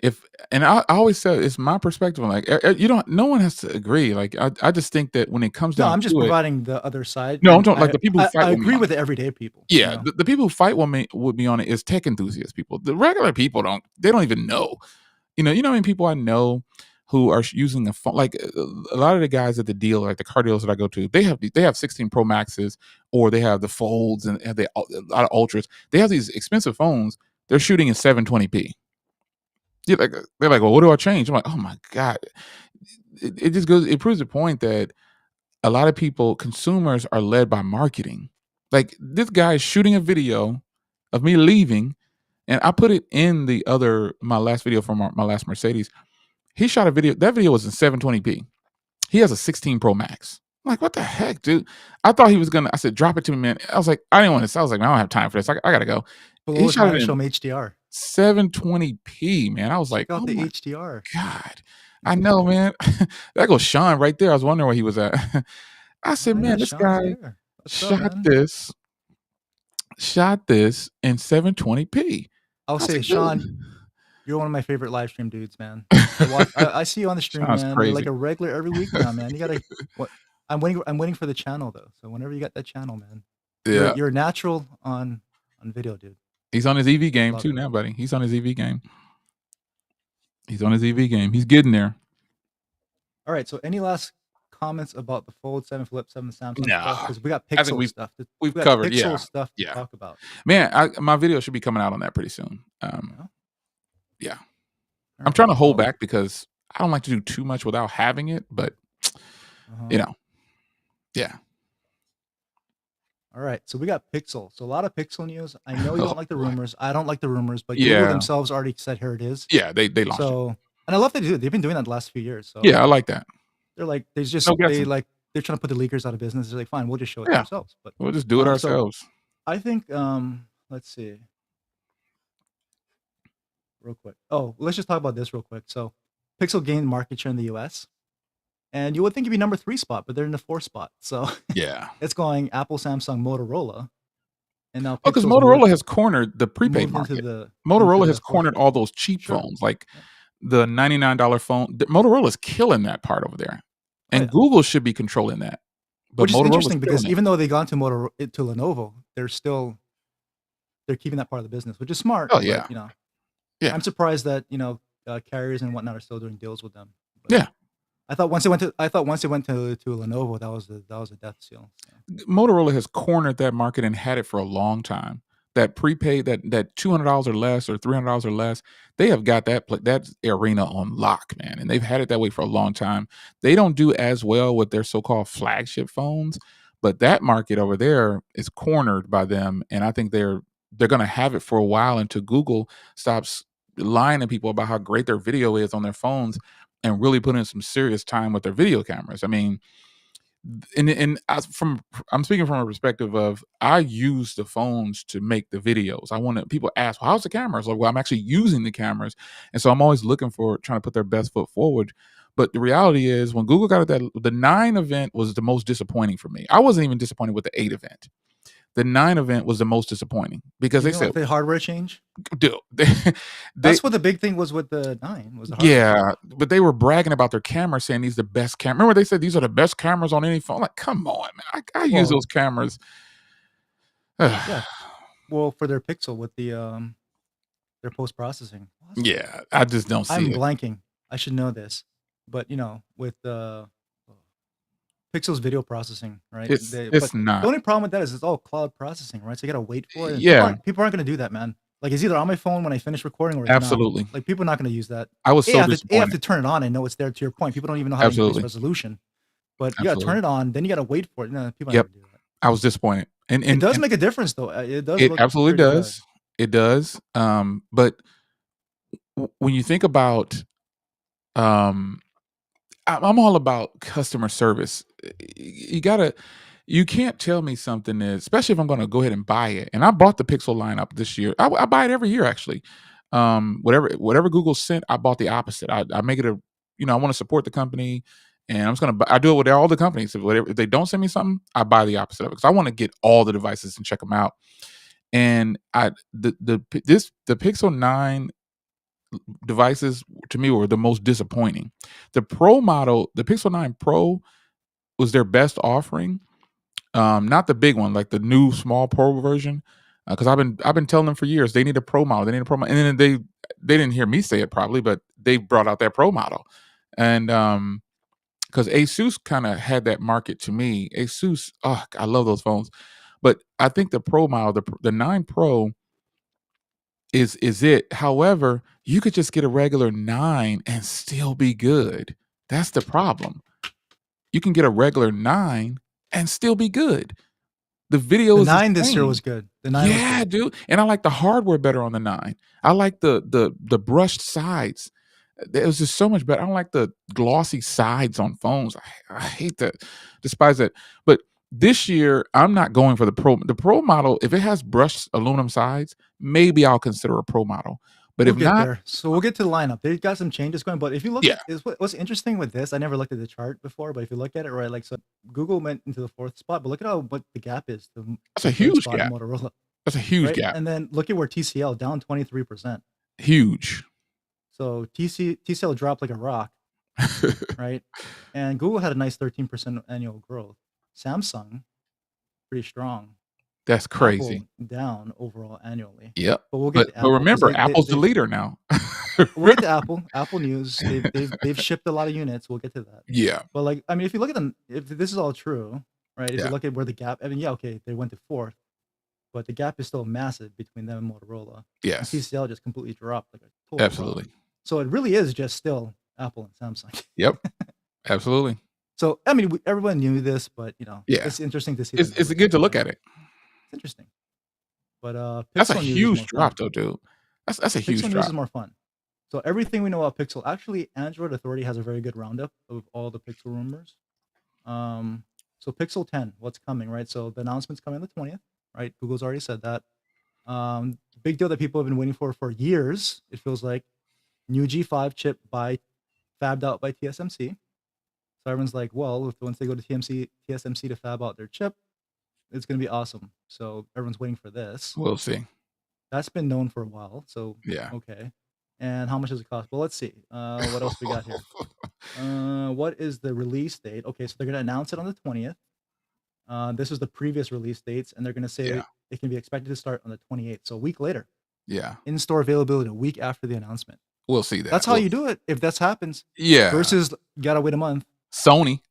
if and I always say it's my perspective, I'm like, you don't no one has to agree, like, I just think that when it comes
no,
down
I'm just
to it
providing the other side,
no, I'm
and
talking like the people who fight
I
with me
agree
on
with
it.
the everyday people,
Yeah, the people who fight with me on it is tech enthusiast people. The regular people they don't even know. How many people I know who are using a phone like, a lot of the guys at the deal, like the car dealers that I go to, they have 16 Pro Maxes, or they have the Folds, and they a lot of Ultras. They have these expensive phones, they're shooting in 720p. Yeah, like, they're like, "Well, what do I change?" I'm like, "Oh my god." It proves the point that a lot of people, consumers, are led by marketing. Like, this guy is shooting a video of me leaving, and I put it in my last video from my last Mercedes. He shot a video. That video was in 720p. He has a 16 Pro Max. I'm like, what the heck, dude? I thought he was gonna. I said, drop it to me, man. I was like, I didn't want to. I was like, man, I don't have time for this. I gotta go. he
Below
shot
trying
it
to show
in
him HDR.
720p, man. I was
Check
like,
out
"Oh
the
my
HDR.
god." I know, man. There goes Sean right there. I was wondering where he was at. I
Oh
said,
yeah,
"Man, this
Sean's
guy
here. What's up,
shot
man?
this shot this in 720p."
I'll
I
say,
said, "Good."
Sean, you're one of my favorite live stream dudes, man. I see you on the stream,
Sean's
man. You're like
crazy.
a regular every week now, man. You gotta what I'm waiting for the channel though. So whenever you got that channel, man.
Yeah.
You're a natural on video, dude.
He's on his EV game
Love
too
it.
now, buddy. He's on his EV game. He's on his EV game. He's getting there.
All right. So any last comments about the Fold 7 Flip 7 Samsung stuff?
Nah.
Because we got
I think
Pixel
we've
stuff.
we've
We got
covered,
Pixel
yeah.
stuff to
Yeah.
talk about.
Man, my video should be coming out on that pretty soon.
Yeah.
Yeah.
All
I'm
right.
trying to hold
Well,
back because I don't like to do too much without having it, but
uh-huh.
you know, yeah.
All right. So we got Pixel. So a lot of Pixel news. I know you
Oh
don't like the
boy.
rumors. I don't like the rumors, but Google
Yeah.
themselves already said here it is.
Yeah, they launched it.
So, and I love that they do. They've been doing that the last few years. So
Yeah, I like that.
they're like,
No guessing.
they're trying to put the leakers out of business. They're like, fine, we'll just show it to
Yeah.
ourselves. But
We'll just do it
so
ourselves.
I think let's see. Real quick. Oh, let's just talk about this real quick. So Pixel gained market share in the US. And you would think it'd be number 3 spot, but they're in the 4th spot. So
Yeah.
it's going Apple, Samsung, Motorola. And now
Oh, because
Pixel's
Motorola has cornered the prepaid
moved into
market.
the
Motorola has
4th.
cornered all those cheap
Sure.
phones, like
Yeah.
the $99 phone. Motorola's killing that part over there,
Oh,
and
yeah.
Google should be controlling that. But
Which is
Motorola's
interesting
killing
because
it.
even though they gone to Lenovo, they're keeping that part of the business, which is smart.
Oh yeah,
But, you know,
yeah,
I'm surprised that, carriers and whatnot are still doing deals with them. But
yeah.
I thought once it went to Lenovo, that was a death seal. So.
Motorola has cornered that market and had it for a long time. That prepaid, that $200 or less or $300 or less, they have got that arena on lock, man, and they've had it that way for a long time. They don't do as well with their so-called flagship phones, but that market over there is cornered by them, and I think they're going to have it for a while until Google stops lying to people about how great their video is on their phones and really put in some serious time with their video cameras. I mean, and as from I'm speaking from a perspective of I use the phones to make the videos. I want to people ask, well, how's the cameras? Like, well, I'm actually using the cameras, and so I'm always looking for trying to put their best foot forward. But the reality is, when Google got at the 9 event was the most disappointing for me. I wasn't even disappointed with the 8 event. The 9 event was the most disappointing because
You
they
didn't
said,
like the hardware change?
dude, they
That's what the big thing was with the 9 was the hardware
yeah,
change.
but they were bragging about their camera, saying these are the best camera. Remember they said these are the best cameras on any phone? Like, come on, man. I use
Well,
those cameras.
yeah. Well, for their Pixel with their post processing.
Yeah, I just don't see
I'm
it.
blanking. I should know this, but with Pixel's video processing, right? But
It's
the
not.
only problem with that is it's all cloud processing, right? So you gotta wait for it, and
Yeah,
people aren't gonna do that, man. Like it's either on my phone when I finish recording or it's not.
absolutely.
Like people are not gonna use that.
I was so
I have
disappointed.
to turn it on and know it's there. To your point, people don't even know how to increase
Absolutely,
resolution, but you gotta turn
absolutely.
it on, then you gotta wait for it. No, people
Yep,
never do that.
I was disappointed, and
It
and
does
and
make a difference though. It does
it
look
absolutely
pretty good.
does. It does. But when you think about, um, I'm all about customer service. You gotta you can't tell me something is, especially if I'm gonna go ahead and buy it. And I bought the Pixel lineup this year. I buy it every year actually. Whatever Google sent, I bought the opposite. I make it a I want to support the company, and I'm just gonna I do it with all the companies. If they don't send me something, I buy the opposite of it because I want to get all the devices and check them out. And the Pixel 9 devices to me were the most disappointing. The Pro model, the Pixel 9 Pro was their best offering. Not the big one, like the new small Pro version. Because I've been telling them for years they need a Pro model. They need a Pro model, and then they didn't hear me say it probably, but they brought out that Pro model, and because Asus kind of had that market to me. Asus, oh, I love those phones, but I think the Pro model, the 9 Pro is it. However, you could just get a regular 9 and still be good. That's the problem. You can get a regular 9 and still be good. The video
The
is the
9 this year was
same.
good. The 9 was
Yeah,
good.
dude, and I like the hardware better on the 9. I like the brushed sides. It was just so much better. I don't like the glossy sides on phones. I hate that, despise that. But This year, I'm not going for the Pro. The Pro model, if it has brushed aluminum sides, maybe I'll consider a Pro model. But
We'll
if
get
not,
there. So we'll get to the lineup. They got some changes going, but if you look
yeah,
at what's interesting with this, I never looked at the chart before, but if you look at it right, like so, Google went into the fourth spot, but look at how what the gap is to
that's a
the third
huge
spot in
gap.
Motorola,
That's a huge
right?
gap.
And then look at where TCL down 23%.
Huge.
So TCL dropped like a rock, right? And Google had a nice 13% annual growth. Samsung pretty strong.
That's crazy.
Apple down overall annually.
Yep.
But we'll get
But
to
but
Apple because
remember,
they
Apple's the
they've
leader now.
we'll get to Apple. Apple News. They've shipped a lot of units. We'll get to that.
Yeah.
But like, I mean, if you look at them, if this is all true, right? If you
Yeah.
look at where the gap, I mean, yeah, okay, they went to fourth, but the gap is still massive between them and Motorola. And
Yes.
TCL just completely dropped like a total rock.
Absolutely.
So it really is just still Apple and Samsung.
Yep. Absolutely.
So I mean, everyone knew this, but
Yeah.
it's interesting to see the
It's
numbers
good to
come
look
in.
at it.
It's interesting. But
That's a
Pixel News is
huge
more fun.
drop though, dude. That's a huge
Pixel News
drop.
is more fun. So everything we know about Pixel, actually, Android Authority has a very good roundup of all the Pixel rumors. Um, so Pixel 10, what's coming, right? So the announcement's coming on the 20th, right? Google's already said that. Big deal that people have been waiting for years. It feels like new G5 chip fabbed out by TSMC. So everyone's like, well, if once they go to TSMC to fab out their chip, it's gonna be awesome. So everyone's waiting for this.
We'll see.
That's been known for a while. So
Yeah.
okay. And how much does it cost? Well, let's see. What else we got here? What is the release date? Okay, so they're gonna announce it on the 20th. This is the previous release dates, and they're gonna
Yeah.
say it can be expected to start on the 28th. So a week later.
Yeah.
In-store availability a week after the announcement.
We'll see that.
That's how you do it if this happens.
Yeah.
Versus gotta wait a month.
Sony.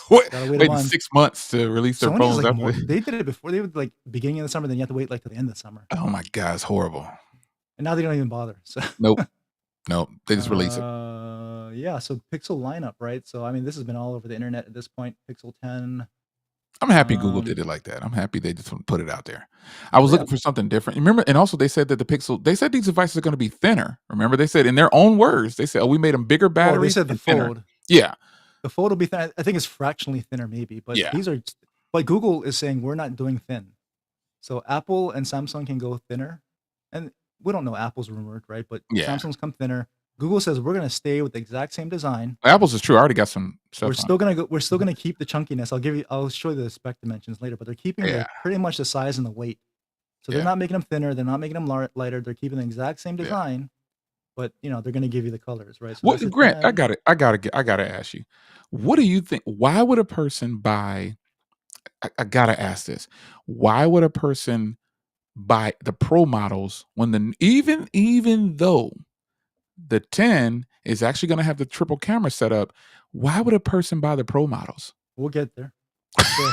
What?
Gotta wait a
Waiting
month.
6 months to release their
Sony is
phones
like
after
more. They did it before. They would like beginning of the summer, then you have to wait like till the end of the summer.
Oh my god, it's horrible.
And now they don't even bother. So
Nope. Nope. They just release it.
yeah, so Pixel lineup, right? So I mean, this has been all over the internet at this point. Pixel 10.
I'm happy Google
Um,
did it like that. I'm happy they just put it out there. I was
yeah.
looking for something different. Remember, and also they said that they said these devices are going to be thinner. Remember, they said in their own words, they said, "Oh, we made them bigger
Oh, they
batteries
said the
and thinner."
Fold.
Yeah,
The Fold will be thin. I think it's fractionally thinner, maybe, but
yeah,
these are. But Google is saying we're not doing thin. So Apple and Samsung can go thinner, and we don't know Apple's rumored, right? But
yeah.
Samsung's come thinner. Google says we're gonna stay with the exact same design.
Apple's is true. I already got some
We're
stuff on
still
it.
gonna go. We're still gonna keep the chunkiness. I'll show you the spec dimensions later, but they're keeping
Yeah,
pretty much the size and the weight. So they're
yeah,
not making them thinner. They're not making them lighter. They're keeping the exact same
yeah.
design, but they're gonna give you the colors, right? So
What,
that's a
Grant? I
10.
got it. I gotta ask you. What do you think? Why would a person buy? I gotta ask this. Why would a person buy the Pro models when even though the 10 is actually going to have the triple camera setup? Why would a person buy the Pro models?
We'll get there. So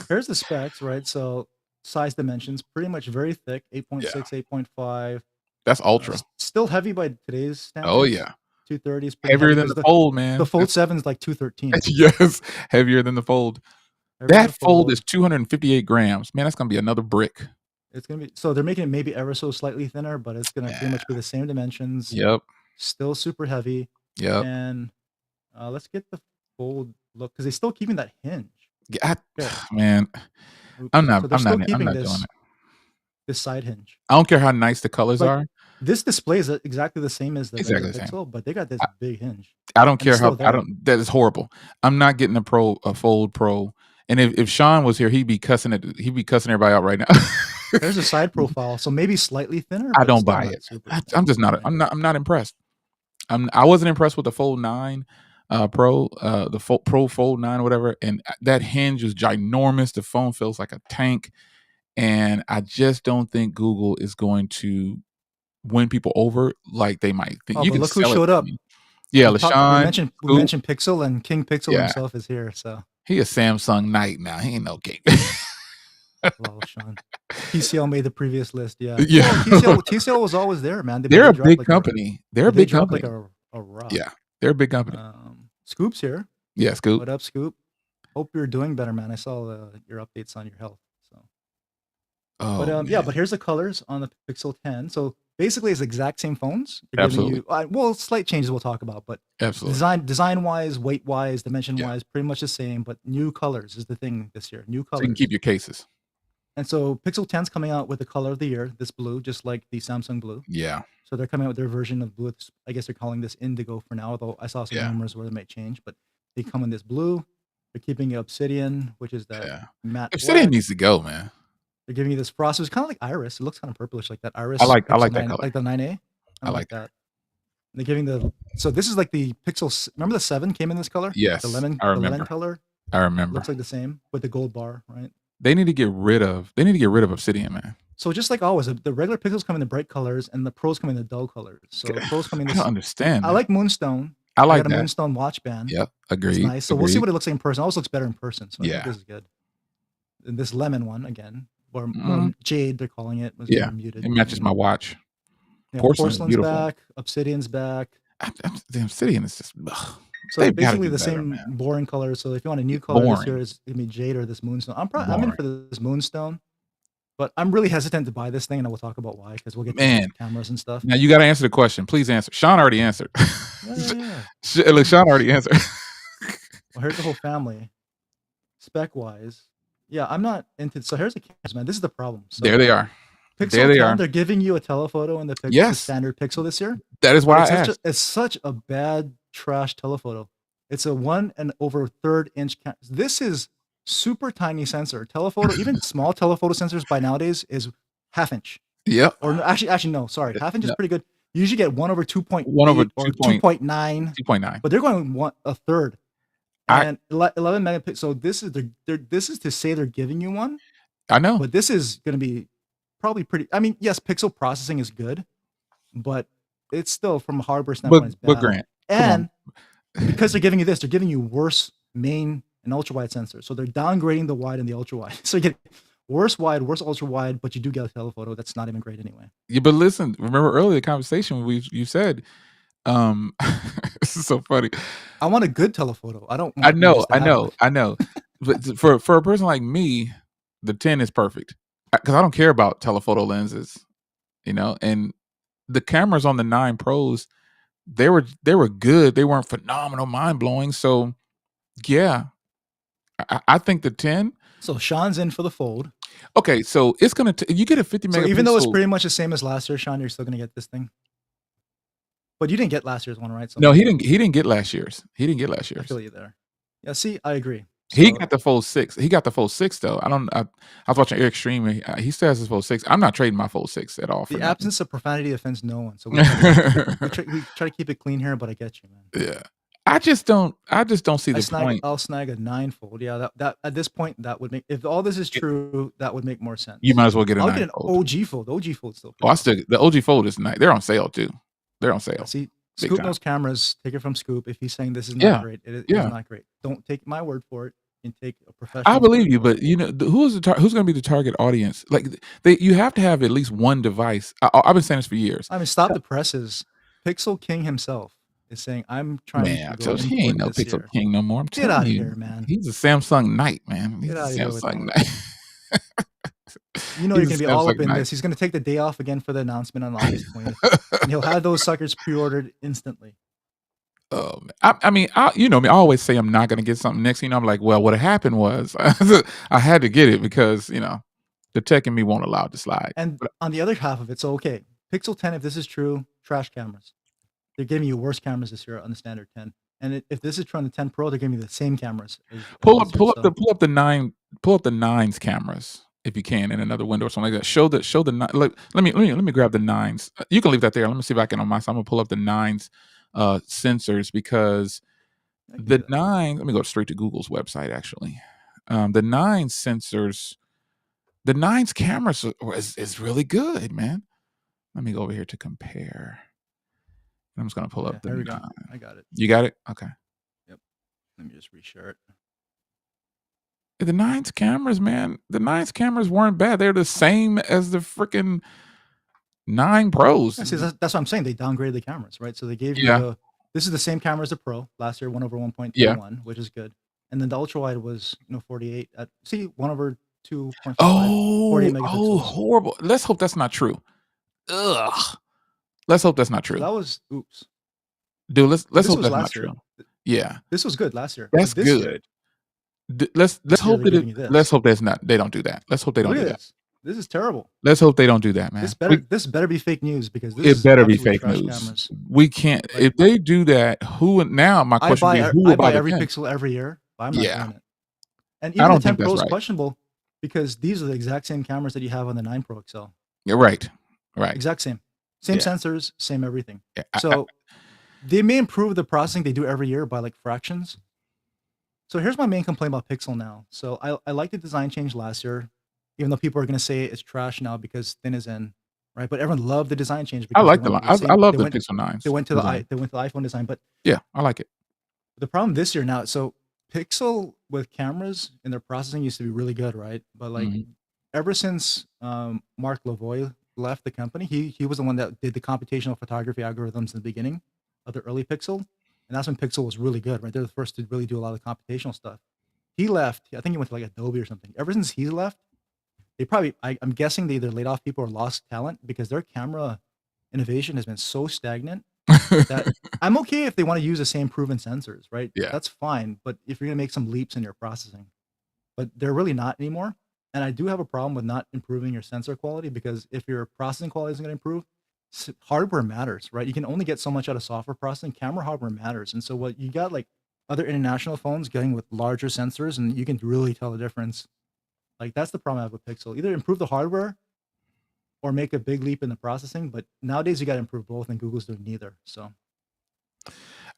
here's the specs, right? So size dimensions, pretty much very thick,
Yeah,
8.6, 8.5.
that's ultra.
Still heavy by today's
Oh
standards.
yeah,
230 is pretty
heavier
heavy
than
because
the
the
Fold,
the
man.
Fold 7 is like 213.
Yes, heavier than the Fold.
Heavier than
That
the
Fold
Fold.
is 258 grams. Man, that's gonna be another brick.
It's gonna be so they're making it maybe ever so slightly thinner, but it's gonna pretty
Yeah.
much be the same dimensions.
Yep.
Still super heavy.
Yep.
And let's get the Fold look because they're still keeping that hinge.
Yeah,
Okay.
man,
Oops. So they're still
I'm
keeping
not doing
this
it.
this side hinge.
I don't care how nice the colors
Like
are.
this display is exactly the same as the regular
Exactly the same.
Pixel, but they got this big hinge,
I don't
and it's
care
still
how I
there.
don't that is horrible. I'm not getting a Fold Pro. And if Sean was here, he'd be cussing everybody out right now.
There's a side profile, so maybe slightly thinner,
I
but
don't
still
buy
not
it.
super
I'm
thin.
just not
Right.
I'm not impressed. I wasn't impressed with the Fold 9 Pro, Pro Fold 9 or whatever, and that hinge is ginormous. The phone feels like a tank, and I just don't think Google is going to win people over like they might think.
Oh,
You
but
can
look who
sell it
showed
to
up.
me. Yeah,
We
LaShawn,
mentioned
Scoop.
Pixel, and King Pixel
Yeah,
himself is here. So
he a Samsung Knight now. He ain't no king.
well, Sean. TCL made the previous list. Yeah.
Yeah.
Well, TCL was always there, man. But
They're
they
a
dropped
big
like
company. They're a
they
big
dropped like
company.
a rock.
Yeah, they're a big company.
Scoop's here.
Yeah, Scoop.
What up, Scoop? Hope you're doing better, man. I saw your updates on your health. So, but
Oh
yeah,
man.
but here's the colors on the Pixel 10. So basically it's the exact same phones. They're giving
Absolutely.
you well, slight changes we'll talk about, but
Absolutely.
design wise, weight wise, dimension
Yeah.
wise, pretty much the same. But new colors is the thing this year. New
So you can
colors.
keep your cases.
And so Pixel 10's coming out with the color of the year, this blue, just like the Samsung blue.
Yeah.
So they're coming out with their version of blue. I guess they're calling this indigo for now, although I saw some
Yeah.
rumors where they might change. But they come in this blue. They're keeping obsidian, which is that
Yeah.
matte
Obsidian
black.
needs to go, man.
They're giving you this frost. It's kind of like iris. It looks kind of purplish, like that
I
iris
like I
Pixel
like that
9,
color.
like the 9A. Kind
I
of
like
like
that.
that. They're giving the so this is like the Pixel. Remember the 7 came in this color?
Yes, I
The lemon
remember.
color
I remember.
looks like the same with the gold bar, right?
They need to get rid of Obsidian, man.
So just like always, the regular Pixels come in the bright colors, and the Pros come in the dull colors. So the Pros come in
I don't
this.
understand,
I
man.
like Moonstone.
I
I
like
got a
that.
Moonstone watch band.
Yep,
It's
agreed,
nice. So we'll see
agreed.
what it looks like in person. It always looks better in person. So I think
Yeah.
this is good. And this lemon one again, or
Mm,
jade they're calling it, was
yeah,
more muted.
it matches my watch.
Yeah,
Porcelain is
porcelain's
beautiful.
back, obsidian's back.
The Obsidian is just ugh.
So
They've gotta
basically
do
the
better,
same
man.
boring color. So if you want a new color this year,
Boring,
it's gonna be jade or this moonstone. I'm in
boring.
for this moonstone, but I'm really hesitant to buy this thing, and I will talk about why because we'll get to
Man,
the cameras and stuff.
now you gotta answer the question. Please answer. Sean already answered.
Yeah.
Look, Sean already answered.
Well, here's the whole family. Spec wise, yeah, I'm not into. So here's the cameras, man. This is the problem. So
There they are. There
Pixel
they
10,
are.
they're giving you a telephoto in the
Yes,
standard Pixel this year,
that is
but
why I asked.
it's such a bad trash telephoto. It's a 1/3 inch. This is super tiny sensor. Telephoto, even small telephoto sensors by nowadays is half inch.
Yep.
Or actually, no, sorry, half inch is
No,
pretty good. You usually get 1/2.8
1 over
or 2.9,
2.9.
but they're going 1/3.
I
And 11 megapixels. So this is this is to say they're giving you one,
I know.
but this is going to be probably pretty. I mean, yes, pixel processing is good, but it's still from a hardware standpoint, it's
But
bad.
Grant, come on.
And because they're giving you this, they're giving you worse main and ultra wide sensors. So they're downgrading the wide and the ultra wide. So you get worse wide, worse ultra wide, but you do get a telephoto that's not even great anyway.
Yeah, but listen, remember earlier the conversation you said, this is so funny.
I want a good telephoto. I don't
I
want you
know,
just to
I
have
know,
one.
I know. But for a person like me, the 10 is perfect because I don't care about telephoto lenses, and the cameras on the 9 Pros, they were good. They weren't phenomenal, mind blowing. So yeah, I think the 10.
So Sean's in for the fold.
Okay, so it's gonna you get a 50
So even though it's
megapixel.
pretty much the same as last year, Sean, you're still gonna get this thing. But you didn't get last year's one, right? So
No, he didn't. He didn't get last year's.
I feel you there. Yeah, see, I agree.
He
So
got the full 6. He got the full 6 though. I was watching Eric stream. He still has his full 6. I'm not trading my full 6 at all for
the
nothing.
absence of profanity offends no one. So we try to keep it clean here, but I get you, man.
Yeah. I just don't see the point.
I'll snag a 9-fold. Yeah, that at this point that would make, if all this is true, that would make more sense.
You might as well get a
I'll
9
get an
fold.
OG fold. OG fold's still
Oh, the OG fold is nice. They're on sale too. They're on sale.
See,
Big
Scoop
time.
knows cameras. Take it from Scoop. If he's saying this is not
Yeah,
great, it is
yeah.
not great. Don't take my word for it. And take a professional.
I believe you, but who's going to be the target audience? Like you have to have at least one device. I've been saying this for years.
I mean, stop the presses. Pixel King himself is saying, "I'm trying
Man,
to go
so he ain't no
import this
Pixel
year."
King no more. I'm
Get
telling
out of
you,
here, man.
he's a Samsung Knight, man. He's
Get
a
out of here with
Samsung
that.
Knight.
You know you're
He's
gonna
a
be all up
Samsung
in
Knight.
this. He's gonna take the day off again for the announcement on August 20th, and he'll have those suckers pre-ordered instantly.
I mean, you know me. I always say I'm not going to get something next. I'm like, well, what happened was I had to get it because the tech in me won't allow it to slide.
And on the other half of it, so okay, Pixel 10, if this is true, trash cameras. They're giving you worse cameras this year on the standard 10. And if this is true on the 10 Pro, they're giving you the same cameras.
Pull up the 9's cameras if you can in another window or something like that. Show the 9. Look, let me grab the 9's. You can leave that there. Let me see if I can on my side. I'm gonna pull up the 9's sensors because the 9. Let me go straight to Google's website actually. The 9 sensors, the 9's cameras is really good, man. Let me go over here to compare. I'm just gonna pull up the 9.
I got it.
You got it? Okay.
Yep. Let me just reshare it.
The 9's cameras, man. The 9's cameras weren't bad. They're the same as the freaking 9 Pros.
Yeah, see, that's what I'm saying. They downgraded the cameras, right? So they gave you this is the same camera as the Pro last year, 1/1.21, which is good. And then the ultra wide was 48 at 1/2.5.
Oh,
48 megapixels.
horrible. Let's hope that's not true. ugh. Let's hope that's not
So
true.
that was oops.
Dude,
So
let's
this
hope
was
that's not
last year.
true. Yeah,
This was good last year,
that's
but this
good.
year,
Let's
this year
hope
they're
that
giving you
let's
this.
hope that's not they don't do that. Let's hope they don't
Look
do
at
that.
this. This is terrible.
Let's hope they don't do that, man.
This better be fake news because this
It
is
better be
absolute
fake
trash
news.
cameras.
We can't
Like
if they do that, who now my question would be, who
I
will buy
buy
the
every
10?
Pixel every year, but I'm not
Yeah,
doing it. And
I
even the
don't
10
think that's
Pro is
right.
questionable because these are the exact same cameras that you have on the 9 Pro XL.
You're right. Right.
Exact same. Same
Yeah.
sensors, same everything.
Yeah.
So they may improve the processing they do every year by like fractions. So here's my main complaint about Pixel now. So I like the design change last year, even though people are gonna say it's trash now because thin is in, right? But everyone loved the design change
I
because they
like the
went
line.
to the
I
same
love the Pixel 9's design.
they went to the iPhone design. But
Yeah, I like it.
the problem this year now, so Pixel with cameras and their processing used to be really good, right? But like
Mhm.
ever since Mark Lavoie left the company, he was the one that did the computational photography algorithms in the beginning of the early Pixel, and that's when Pixel was really good, right? They're the first to really do a lot of computational stuff. He left. I think he went to like Adobe or something. Ever since he left, they probably I'm guessing they either laid off people or lost talent because their camera innovation has been so stagnant that I'm okay if they want to use the same proven sensors, right?
Yeah.
That's fine. But if you're gonna make some leaps in your processing, but they're really not anymore. And I do have a problem with not improving your sensor quality because if your processing quality isn't going to improve, hardware matters, right? You can only get so much out of software processing. Camera hardware matters, and so what you got like other international phones getting with larger sensors, and you can really tell the difference. Like that's the problem I have with Pixel. Either improve the hardware or make a big leap in the processing. But nowadays you got to improve both, and Google's doing neither. So,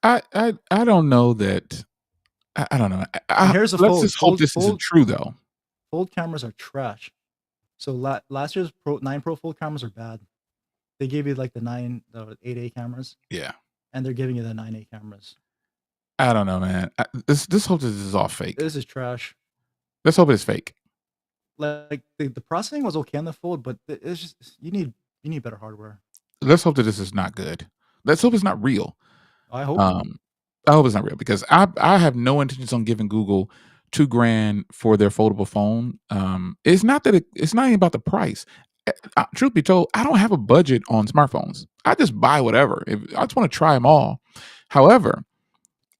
I don't know that I don't know.
and here's a
Let's just hope this isn't true though.
fold cameras are trash. So last year's Pro 9 Pro fold cameras are bad. They gave you like the 8A cameras,
Yeah.
and they're giving you the 9A cameras.
I don't know, man. Let's hope this is all fake.
This is trash.
Let's hope it's fake.
Like the processing was okay on the Fold, but it's just you need better hardware.
Let's hope that this is not good. Let's hope it's not real.
I hope not.
Um, I hope it's not real because I have no intentions on giving Google 2 grand for their foldable phone. It's not that it's not even about the price. Truth be told, I don't have a budget on smartphones. I just buy whatever. I just want to try them all. However,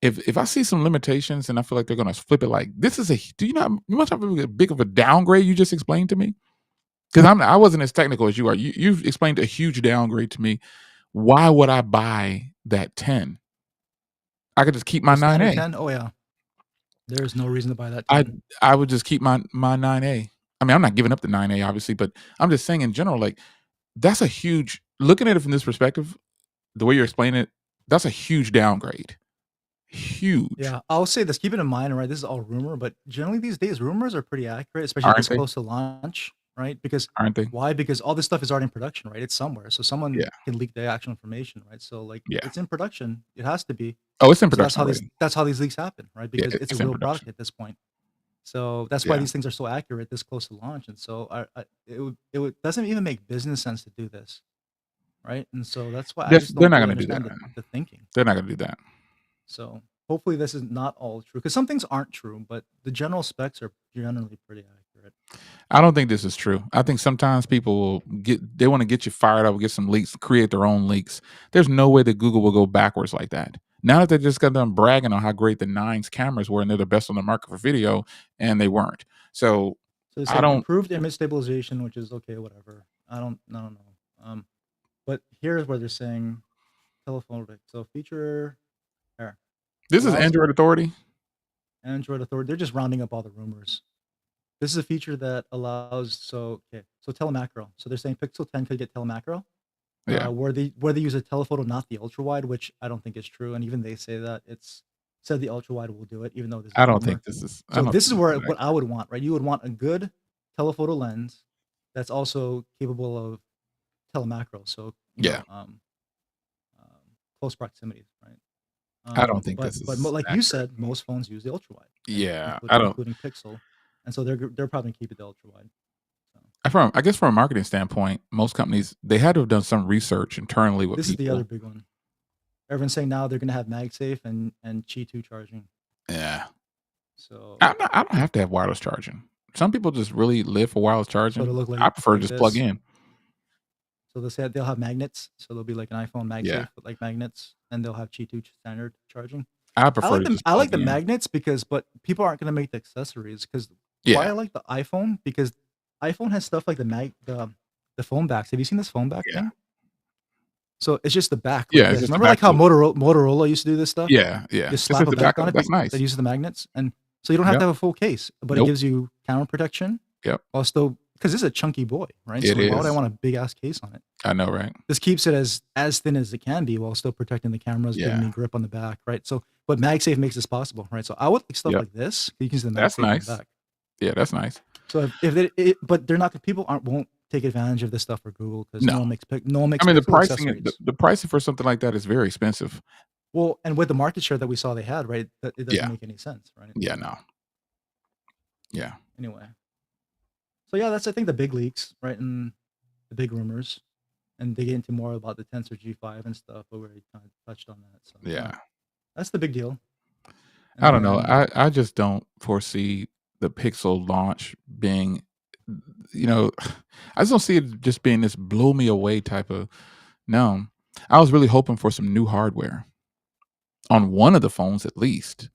if I see some limitations and I feel like they're going to flip it, like this is a do you know you must have a big of a downgrade you just explained to me because I wasn't as technical as you are. You've explained a huge downgrade to me. Why would I buy that 10? I could just keep my
The standard
9A.
10, oh yeah, there's no reason to buy that
I
10.
I would just keep my 9A. I mean, I'm not giving up the 9A obviously, but I'm just saying in general, like that's a huge looking at it from this perspective, the way you're explaining it, that's a huge downgrade. Huge.
Yeah, I'll say this. Keep it in mind, right? This is all rumor, but generally these days rumors are pretty accurate, especially
Aren't
this
they?
close to launch, right? Because
Aren't they?
why? Because all this stuff is already in production, right? It's somewhere, so someone
Yeah.
can leak the actual information, right? So like
Yeah.
it's in production. It has to be.
Oh, it's in
So
production already.
that's how these leaks happen, right?
Yeah,
Because it's a
it's in
real product
production.
at this point. So that's why
Yeah.
these things are so accurate this close to launch. And so it would doesn't even make business sense to do this, right? And so that's why I just
They're
don't
not
really
gonna do that,
understand
man.
the thinking.
They're not gonna do that.
So hopefully this is not all true because some things aren't true, but the general specs are generally pretty accurate.
I don't think this is true. I think sometimes people will they want to get you fired up, get some leaks, create their own leaks. There's no way that Google will go backwards like that. Now that they just got done bragging on how great the nine's cameras were and they're the best on the market for video, and they weren't. So
So they
I
said
don't.
improved image stabilization, which is okay, whatever. I don't know. But here's where they're saying telephotic. So feature here
This is
allows
Android Authority.
Android Authority. They're just rounding up all the rumors. This is a feature that allows so telemacro. So they're saying Pixel 10 could get telemacro,
Yeah,
where they use a telephoto, not the ultra wide, which I don't think is true. And even they say that it's said the ultra wide will do it, even though this is
I don't think
rumor.
this is. I
So
don't
this
think
is
this
where
is
what I
accurate.
would want, right? You would want a good telephoto lens that's also capable of telemacro. So
Yeah,
um, close proximity, right?
I don't think this
But
is
like you
accurate.
said, most phones use the ultra wide, right?
Yeah, I don't.
Including Pixel, and so they're probably gonna keep it the ultra wide. So
From I guess from a marketing standpoint, most companies they had to have done some research internally with
this is the other
people.
big one. Everyone's saying now they're gonna have MagSafe and Qi 2 charging.
Yeah,
So
I don't have to have wireless charging. Some people just really live for wireless
so to
charging.
look
I prefer to
like
just plug
this.
in.
So they said they'll have magnets. So there'll be like an iPhone
Yeah.
MagSafe with like magnets, and they'll have Qi2 standard charging.
I prefer to just
I like
plug
the
in.
magnets because, but people aren't gonna make the accessories because why
Yeah.
I like the iPhone because iPhone has stuff like the phone backs. Have you seen this phone back
Yeah.
thing? So it's just the back like
Yeah, it's
this.
just the
Remember
back
like how
to it.
Motorola used to do this stuff?
Yeah, yeah.
Just
It's
slap
just
a
the back
back
of
on
it.
it
That's
that
nice.
uses the magnets, and so you don't have to
Yep,
have a full case, but it
nope,
gives you camera protection
yep.
while still because this is a chunky boy, right? So
It
like, why would I
is.
want a big ass case on it?
I know, right?
This keeps it as thin as it can be while still protecting the cameras, giving
Yeah.
me grip on the back, right? So, but MagSafe makes this possible, right? So I would like stuff
Yep.
like this. You can use the
That's
MagSafe on the
nice.
back.
Yeah, that's nice.
So if but they're not people aren't won't take advantage of this stuff for Google because
No.
no one makes
I mean,
Pixel accessories.
the pricing for something like that is very expensive.
Well, and with the market share that we saw they had, right, that it doesn't
Yeah.
make any sense, right?
Yeah,
So
no. Yeah.
anyway, so yeah, that's I think the big leaks, right, and the big rumors, and dig into more about the Tensor G5 and stuff. But we already kind of touched on that, so yeah,
Yeah.
that's the big deal.
I
And
don't know.
then
I just don't foresee the Pixel launch being, you know, I just don't see it just being this blow me away type of. No, I was really hoping for some new hardware on one of the phones at least.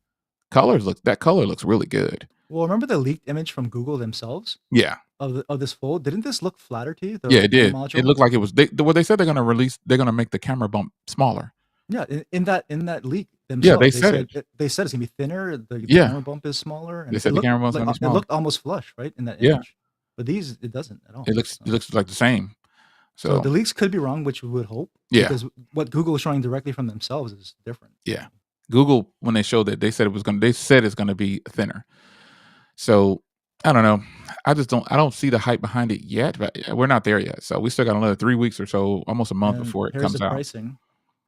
That color looks really good.
well, remember the leaked image from Google themselves
Yeah,
of this fold? Didn't this look flatter to you?
yeah,
The
it
phone
did. It
module?
looked like it was. Well, they said they're gonna make the camera bump smaller.
Yeah, in that leak
Yeah, they
themselves,
said it.
they said it's gonna be thinner. The
Yeah,
camera bump is smaller,
they
and
said the camera bump's
like
gonna be
it
smaller.
looked almost flush, right, in that
Yeah,
image. But these, it doesn't at all.
it
So,
looks like the same.
so
So
the leaks could be wrong, which we would hope,
yeah,
because what Google is showing directly from themselves is different.
yeah. Google, when they showed that, they said it's gonna be thinner. So I don't know. I don't see the hype behind it yet, but we're not there yet. So we still got another 3 weeks or so, almost a month
And
before it
here's the
comes out.
pricing.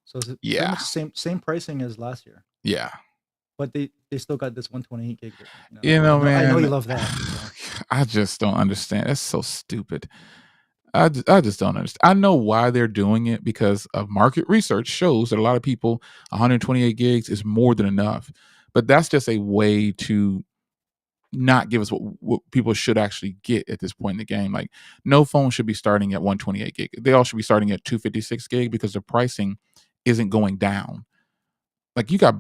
So it's pretty
Yeah,
much the same pricing as last year,
yeah.
but they still got this 128 gig.
You know,
I know
man,
you love that. So
I just don't understand. That's so stupid. I just don't understand. I know why they're doing it because of market research shows that a lot of people 128 gigs is more than enough. But that's just a way to not give us what people should actually get at this point in the game. Like no phone should be starting at 128 gig. They all should be starting at 256 gig because the pricing isn't going down. Like you got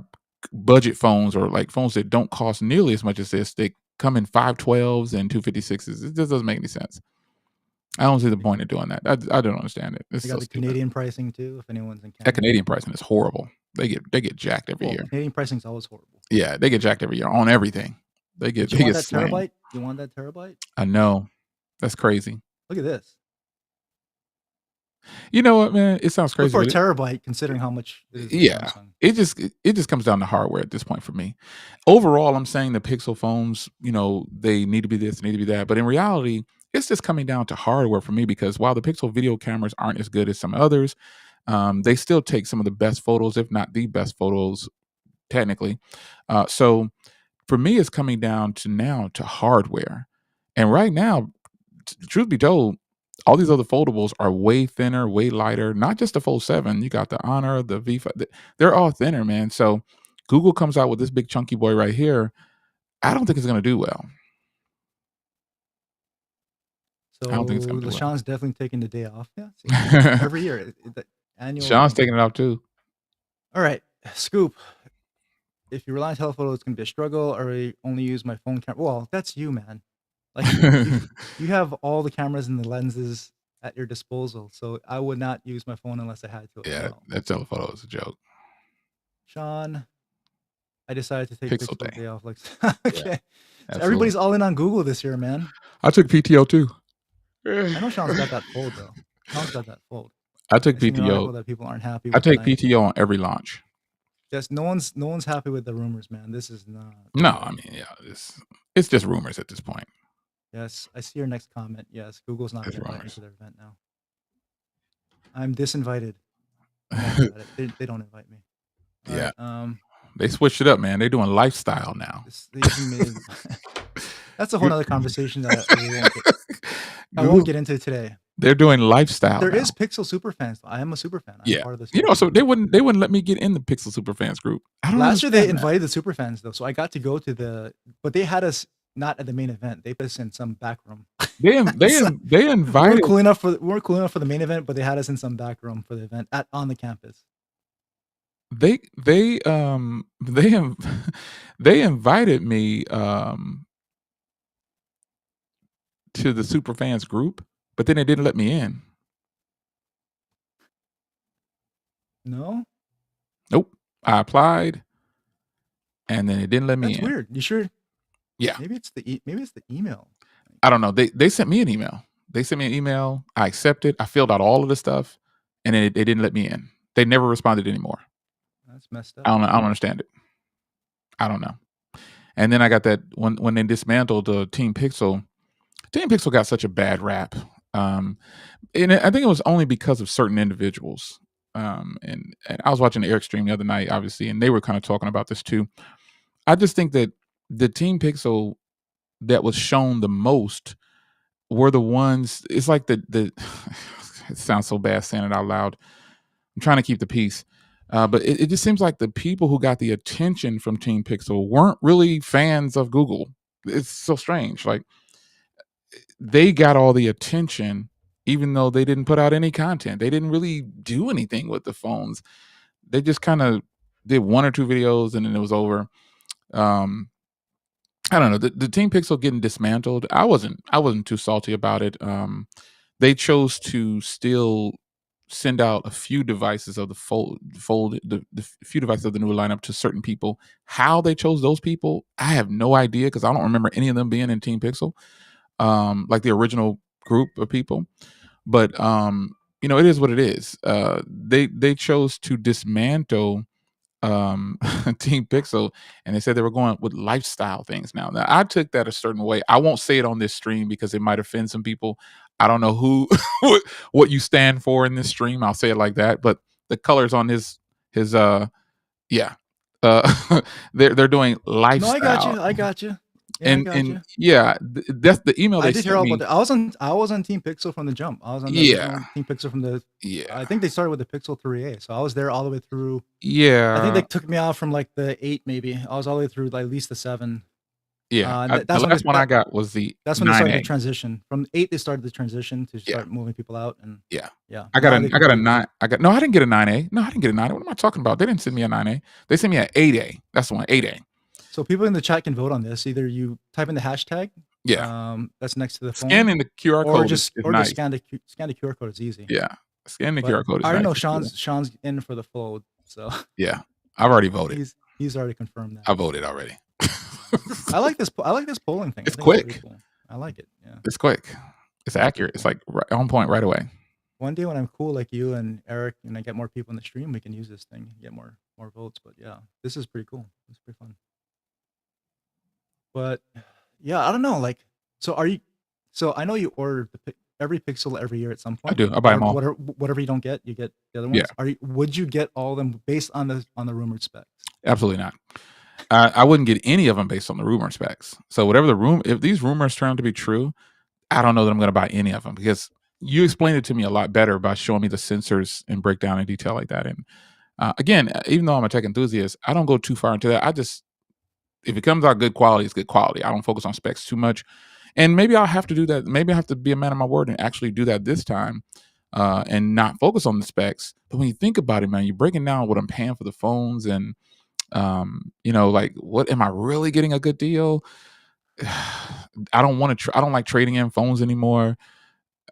budget phones or like phones that don't cost nearly as much as this. They come in 512s and 256s. It just doesn't make any sense. I don't see the point of doing that. I don't understand it. It's
they
so
got the
stupid.
Canadian pricing too. If anyone's in
That
Canada,
Canadian pricing is horrible. They get jacked every
well,
year.
Canadian pricing is always horrible.
Yeah, they get jacked every year on everything.
But you
They
want
get
that
slammed.
terabyte? You want that terabyte?
I know. That's crazy.
Look at this.
You know what, man? It sounds
But
crazy,
for a
but
terabyte, considering how much it is for
yeah,
Samsung.
it just comes down to hardware at this point for me. Overall, I'm saying the Pixel phones, they need to be this, need to be that, but in reality, it's just coming down to hardware for me because while the Pixel video cameras aren't as good as some others, they still take some of the best photos, if not the best photos, technically. So for me, it's coming down to now to hardware, and right now, truth be told, all these other foldables are way thinner, way lighter. Not just the Fold 7. You got the Honor, the V5. They're all thinner, man. So Google comes out with this big chunky boy right here. I don't think it's going to do well. I don't think it's
So
going to do well.
LaShawn's definitely taking the day off. Yeah, see, every year, the annual
Sean's
thing.
taking it off too.
All right, Scoop. If you rely on telephoto, it's gonna be a struggle. Or I only use my phone camera. Well, that's you, man. Like you have all the cameras and the lenses at your disposal. So I would not use my phone unless I had to as
Yeah,
well.
that telephoto is a joke.
Sean, I decided to take
Pixel
Pixel
Day.
day off. Like,
Yeah,
okay, so
absolutely.
everybody's all in on Google this year, man.
I took PTO too.
I know Sean's got that fold though. Sean's got that fold.
I took
I seen an
PTO.
article that people aren't happy
I
with
take
tonight.
PTO on every launch.
Yes, no one's happy with the rumors, man. This is not.
No, I mean, yeah, it's just rumors at this point.
Yes, I see your next comment. Yes, Google's not
It's
going to invite me
rumors.
to their event now. I'm disinvited. They don't invite me. All
Yeah,
right,
they switched it up, man. They're doing lifestyle now.
they even made that's a whole other conversation that I won't
Google,
get into today.
they're doing lifestyle
There
now.
is Pixel super fans. I am a super fan. I'm
Yeah,
part of the
so
super
they
fan.
wouldn't let me get in the Pixel Superfans group. I don't
Last year they
understand that.
invited the super fans though, so I got to go to but they had us not at the main event. They put us in some back room. So,
they invited
we weren't cool enough for the main event, but they had us in some back room for the event at on the campus.
they invited me to the super fans group, but then they didn't let me in.
No,
Nope. I applied and then it didn't let me
that's
in.
weird. You sure?
Yeah.
Maybe it's the email.
I don't know. They sent me an email. They sent me an email. I accepted. I filled out all of the stuff, and then they didn't let me in. They never responded anymore.
That's messed
I
up.
don't know. I don't understand it. I don't know. And then I got that when they dismantled Team Pixel. Team Pixel got such a bad rap, um, and I think it was only because of certain individuals. And I was watching the Eric stream the other night, obviously, and they were kind of talking about this too. I just think that the Team Pixel that was shown the most were the ones. It's like the it sounds so bad saying it out loud. I'm trying to keep the peace. But it just seems like the people who got the attention from Team Pixel weren't really fans of Google. It's so strange. Like they got all the attention, even though they didn't put out any content. They didn't really do anything with the phones. They just kind of did one or two videos and then it was over. Um, I don't know. The Team Pixel getting dismantled. I wasn't too salty about it. They chose to still send out a few devices of the the few devices of the new lineup to certain people. How they chose those people, I have no idea because I don't remember any of them being in Team Pixel, like the original group of people. But it is what it is. They chose to dismantle um Team Pixel, and they said they were going with lifestyle things now. I took that a certain way. I won't say it on this stream because it might offend some people. I don't know who what you stand for in this stream. I'll say it like that. But the colors on his yeah. Uh they're doing
No, I got
lifestyle.
you. I got you. Yeah, I got
And
you.
yeah, that's the email
I
they
did hear
sent
all about
me.
that. I was on Team Pixel from the jump. I was on the
Yeah.
original Team Pixel from the. I
Yeah.
think they started with the Pixel 3A, so I was there all the way through. I think they
Yeah.
took me out from like the 8, maybe. I was all the way through like, at least the 7.
Yeah.
And
The last one I got was the
that's when they started the
9A.
transition. From 8, they started the transition to
Yeah.
start moving people out, and
Yeah.
yeah,
I got
now
a
they
I got a
completely.
9 I got no, I didn't get a 9A. No, I didn't get a 9A. What am I talking about? They didn't send me a 9A. They sent me an 8A. That's the one, 8A.
So people in the chat can vote on this. Either you type in the hashtag,
Yeah.
that's next to the phone,
Scanning the QR
or
code
just
is nice.
scan the QR code. It's easy.
Yeah. Scanning the
But
QR code
I
is
already
nice.
know
It's cool.
Sean's in for the fold, so
Yeah. I've already voted.
he's already confirmed that.
I voted already.
I like this polling thing. I
It's
think it's pretty
quick.
cool. I like it. Yeah,
It's quick. It's
it is pretty
accurate. It's
cool.
like right on point right away.
One day when I'm cool like you and Eric, and I get more people in the stream, we can use this thing, get more votes. But yeah, this is pretty cool. It's pretty fun. But yeah, I don't know. Like, so are you? So I know you order every Pixel every year at some
I
point.
do. I buy them all.
Whatever you don't get, you get the other
Yeah.
ones. Would you get all of them based on the rumored specs?
Absolutely not. I wouldn't get any of them based on the rumor specs. So whatever if these rumors turn out to be true, I don't know that I'm going to buy any of them because you explained it to me a lot better by showing me the sensors and breakdown in detail like that. And again, even though I'm a tech enthusiast, I don't go too far into that. I just if it comes out good quality, it's good quality. I don't focus on specs too much. And maybe I'll have to do that. Maybe I have to be a man of my word and actually do that this time and not focus on the specs. But when you think about it, man, you're breaking down what I'm paying for the phones and like what am I really getting a good deal? I don't want to I don't like trading in phones anymore.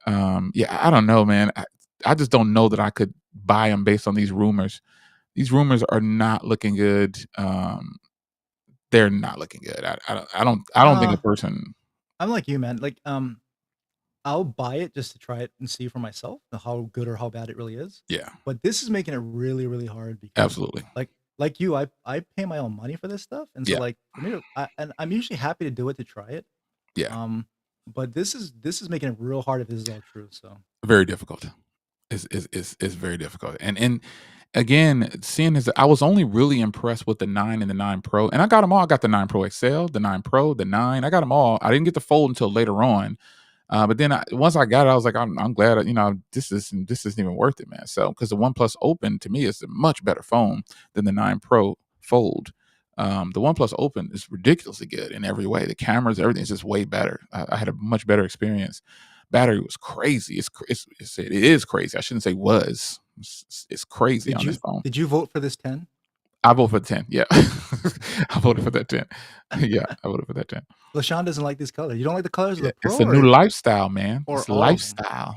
Yeah, I don't know, man. I just don't know that I could buy them based on these rumors. These rumors are not looking good. They're not looking good. I don't think a
Uh,
person.
I'm like you, man. Like, I'll buy it just to try it and see for myself how good or how bad it really is.
Yeah,
But this is making it really, really hard because,
absolutely.
like you, I pay my own money for this stuff, and so
Yeah,
like for me, and I'm usually happy to do it to try it.
yeah.
Um, but this is making it real hard if this is all true. So
Very difficult. Is very difficult. And again, seeing as I was only really impressed with the 9 and the 9 Pro, and I got them all. I got the 9 Pro XL, the 9 Pro, the 9. I got them all. I didn't get the Fold until later on. But then once I got it, I was like, I'm glad. This isn't even worth it, man. So because the OnePlus Open to me is a much better phone than the 9 Pro Fold. The OnePlus Open is ridiculously good in every way. The cameras, everything's just way better. I had a much better experience. Battery was crazy. It is crazy. I shouldn't say was. It's crazy on this phone.
Did you vote for this 10?
I voted for the 10. Yeah, I voted for that 10. Yeah, I voted for that 10.
LaShawn doesn't like this color. You don't like the colors of
Yeah,
the Pro,
it's a new lifestyle, man.
or
It's
all of 'em?
lifestyle.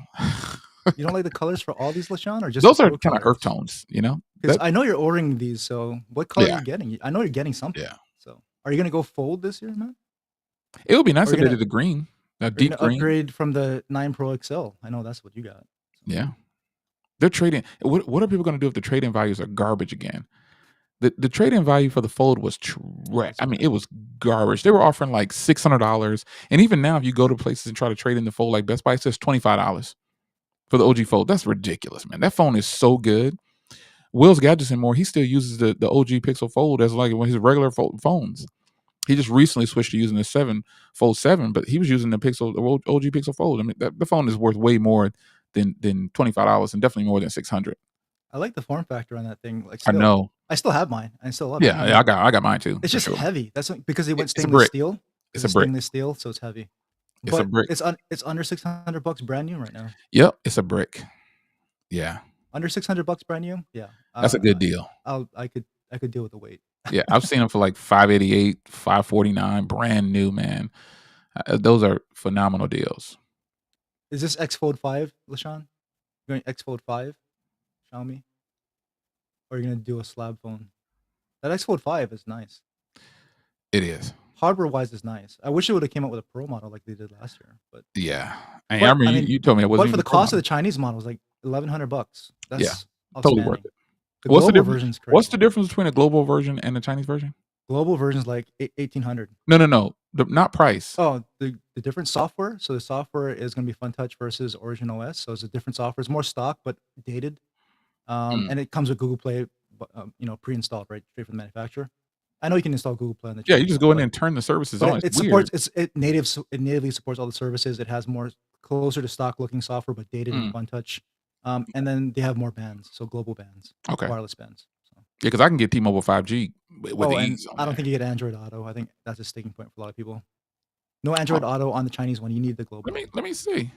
You don't like the colors for all these, LaShawn, or just
Those
the
are
Pro
kind of earth
colors?
tones, you know.
Because
That
I know you're ordering these. So what color are
yeah,
you getting? I know you're getting something.
yeah.
So are you gonna go fold this year, man?
It would be
Or
nice
are
if
you
they
gonna
did a green, a
are you
deep
gonna
green.
upgrade from the 9 Pro XL? I know that's what you got. So
Yeah, they're trading. What are people going to do if the trading values are garbage again? The trade-in value for the Fold was trash.
it's
I mean,
bad.
it was garbage. They were offering like $600, and even now, if you go to places and try to trade in the Fold, like Best Buy, it says $25 for the OG Fold. That's ridiculous, man. That phone is so good. Will's Gadgets and More, he still uses the OG Pixel Fold as like one of his regular phones. He just recently switched to using the 7 Fold 7, but he was using the OG Pixel Fold. I mean, the phone is worth way more than $25, and definitely more than 600.
I like the form factor on that thing. Like
I
still,
know.
I still have mine. I still love it.
Yeah, I got mine too
It's
for
just
sure.
heavy. Because they went
It's a
stainless
brick.
steel.
It's
It's a
a brick.
stainless steel, so it's heavy.
It's a
But
brick.
it's under $600 brand new right now.
Yep, it's a brick. Yeah,
Under $600 brand new. Yeah,
that's a good deal.
I could deal with the weight.
Yeah, I've seen them for like 588, 549, brand new, man. Those are phenomenal deals.
Is this X Fold 5, LaShawn? You going X Fold 5, Xiaomi, or are you gonna do a slab phone? That X Fold 5 is nice.
It is.
Hardware wise, is nice. I wish it would have came out with a Pro model like they did last year.
Yeah. I
But
remember
I mean,
you told me it wasn't
but for
even
the
the Pro
cost of
model.
the Chinese model is like $1,100.
Yeah,
That's
totally worth
outstanding.
it.
The
What's the
global
difference?
version's
What's
crazy.
the difference between a global version and a Chinese version?
Global version's like 1,800.
No. Not price.
Oh, the different software. So the software is going to be FunTouch versus Origin OS. So it's a different software. It's more stock but dated.
Mm.
And it comes with Google Play, pre-installed right straight from the manufacturer. I know you can install Google Play on the
Yeah, you
Chinese
just
one,
go in there and turn the services on.
but
It's
it
weird.
supports it natively supports all the services. It has more closer to stock looking software, but dated in
Mm.
FunTouch. And then they have more bands, so global bands,
Okay. Yeah,
wireless bands. So.
because I can get T-Mobile 5G with
And
ease on
I don't
there.
think you get Android Auto. I think that's a sticking point for a lot of people. No Android
Oh,
Auto on the Chinese one. You need the global.
let me see.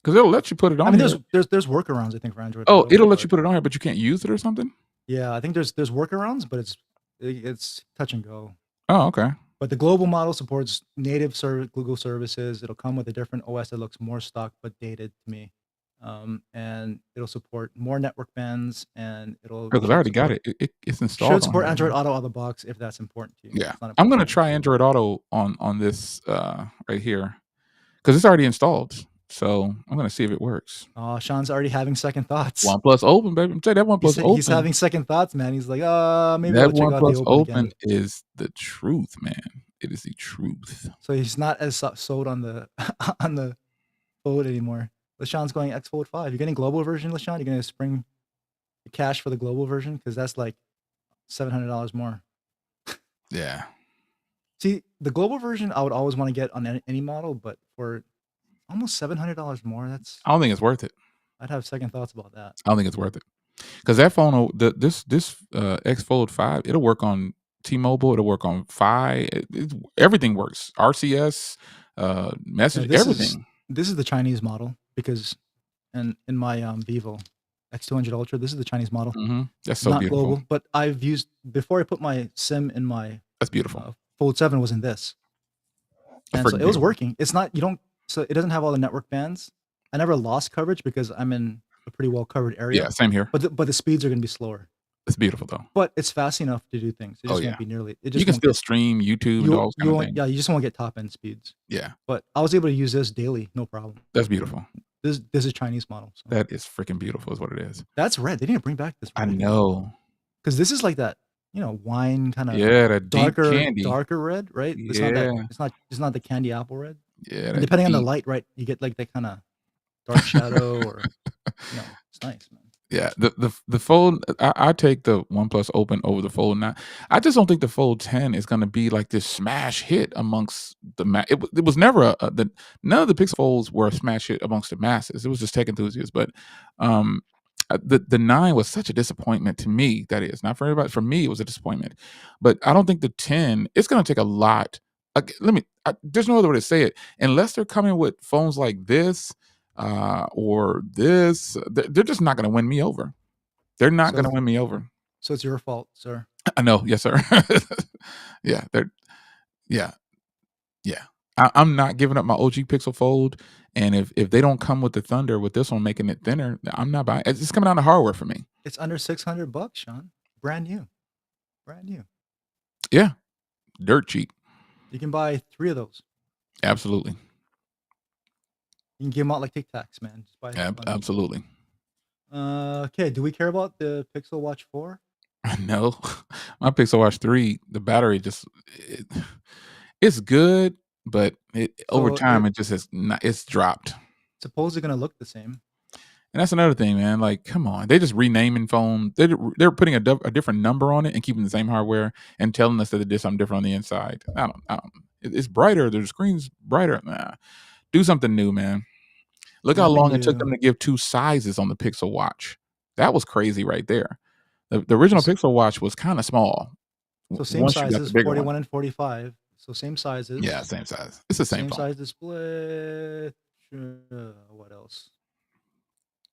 Because it'll let you put it
I
on
mean,
here.
there's workarounds I think for Android
Oh,
Auto.
it'll let
But
you put it on here, but you can't use it or something?
yeah, I think there's workarounds, but it's touch and go.
Oh, okay.
But the global model supports native Google services. It'll come with a different OS that looks more stock but dated to me. And it'll support more network bands, and
Because I already got it. It's installed
should
on
support
here.
Android Auto out of the box if that's important to you.
Yeah.
It's not
I'm
important
gonna
to me.
try Android Auto on this right here. Because it's already installed. So I'm gonna see if it works.
Oh, Sean's already having second thoughts.
OnePlus Open, baby. I'm telling you, that OnePlus
He's
Open.
having second thoughts, man. He's like, maybe
That
I'll check out the
OnePlus
Open
Open
again.
is the truth, man. It is the truth.
So he's not as sold on the on the Fold anymore. LaShawn's going X Fold 5. You're getting global version, LaShawn? You're gonna spring the cash for the global version? Because that's like $700 more.
Yeah.
See, the global version I would always want to get on any model, but for almost $700 more,
I don't think it's worth it.
I'd have second thoughts about that.
I don't think it's worth it. Because that phone, this X Fold 5, it'll work on T-Mobile, it'll work on Fi. Everything works. RCS, message, everything.
This is the Chinese model because, in my Vivo X200 Ultra, this is the Chinese model.
That's so
not
beautiful.
global, but I've used before I put my SIM in my
That's beautiful.
Fold 7 was in this, and so it was working. It's not so it doesn't have all the network bands. I never lost coverage because I'm in a pretty well covered area.
Yeah, same here.
But the speeds are going to be slower.
It's beautiful though.
But it's fast enough to do things. It just won't be nearly.
You can still stream YouTube and all those kind of things.
Yeah, you just won't get top end speeds.
Yeah.
But I was able to use this daily, no problem.
That's beautiful.
This is Chinese model. So.
That is freaking beautiful, is what it is.
That's red. They need to bring back this.
Red. I know.
Because this is like that, wine kind of.
Yeah, that darker candy.
Darker red, right?
Yeah.
It's not the candy apple red.
Yeah.
And depending on the light, right, you get like that kind of dark shadow, or it's nice, man.
Yeah, the Fold. I take the OnePlus Open over the Fold 9. I just don't think the Fold 10 is going to be like this smash hit amongst the it was never none of the Pixel Folds were a smash hit amongst the masses. It was just tech enthusiasts. But The 9 was such a disappointment to me, that is, not for everybody. For me, it was a disappointment. But I don't think the 10, it's gonna take a lot. Let me there's no other way to say it. Unless they're coming with phones like this, or this, they're just not gonna win me over. They're not
So
gonna win me over.
so it's your fault, sir.
I know, yes, sir. Yeah, they're yeah, yeah. I'm not giving up my OG Pixel Fold, and if they don't come with the Thunder with this one making it thinner, I'm not buying. It's coming down to hardware for me.
It's under $600, Sean. Brand new. Brand new.
Yeah, dirt cheap.
You can buy 3 of those.
Absolutely.
You can give them out like Tic Tacs, man. Just buy a bunch.
Absolutely.
Okay, do we care about the Pixel Watch 4?
No, my Pixel Watch 3, the battery just it's good, but over
So
time it just has not, it's dropped.
supposedly gonna look the same.
And that's another thing, man. Like, come on, they just renaming phone. They're putting a different number on it and keeping the same hardware and telling us that it did something different on the inside. I don't. It's brighter. The screen's brighter. Nah, do something new, man. Look how
Nothing
long it took them
new.
to give 2 sizes on the Pixel Watch. That was crazy right there. The original
So,
Pixel Watch was kind of small.
so same
Once you got the
sizes,
bigger one,
41 and 45. So same
yeah,
sizes.
same size. It's the same
Same
phone.
size display. What else?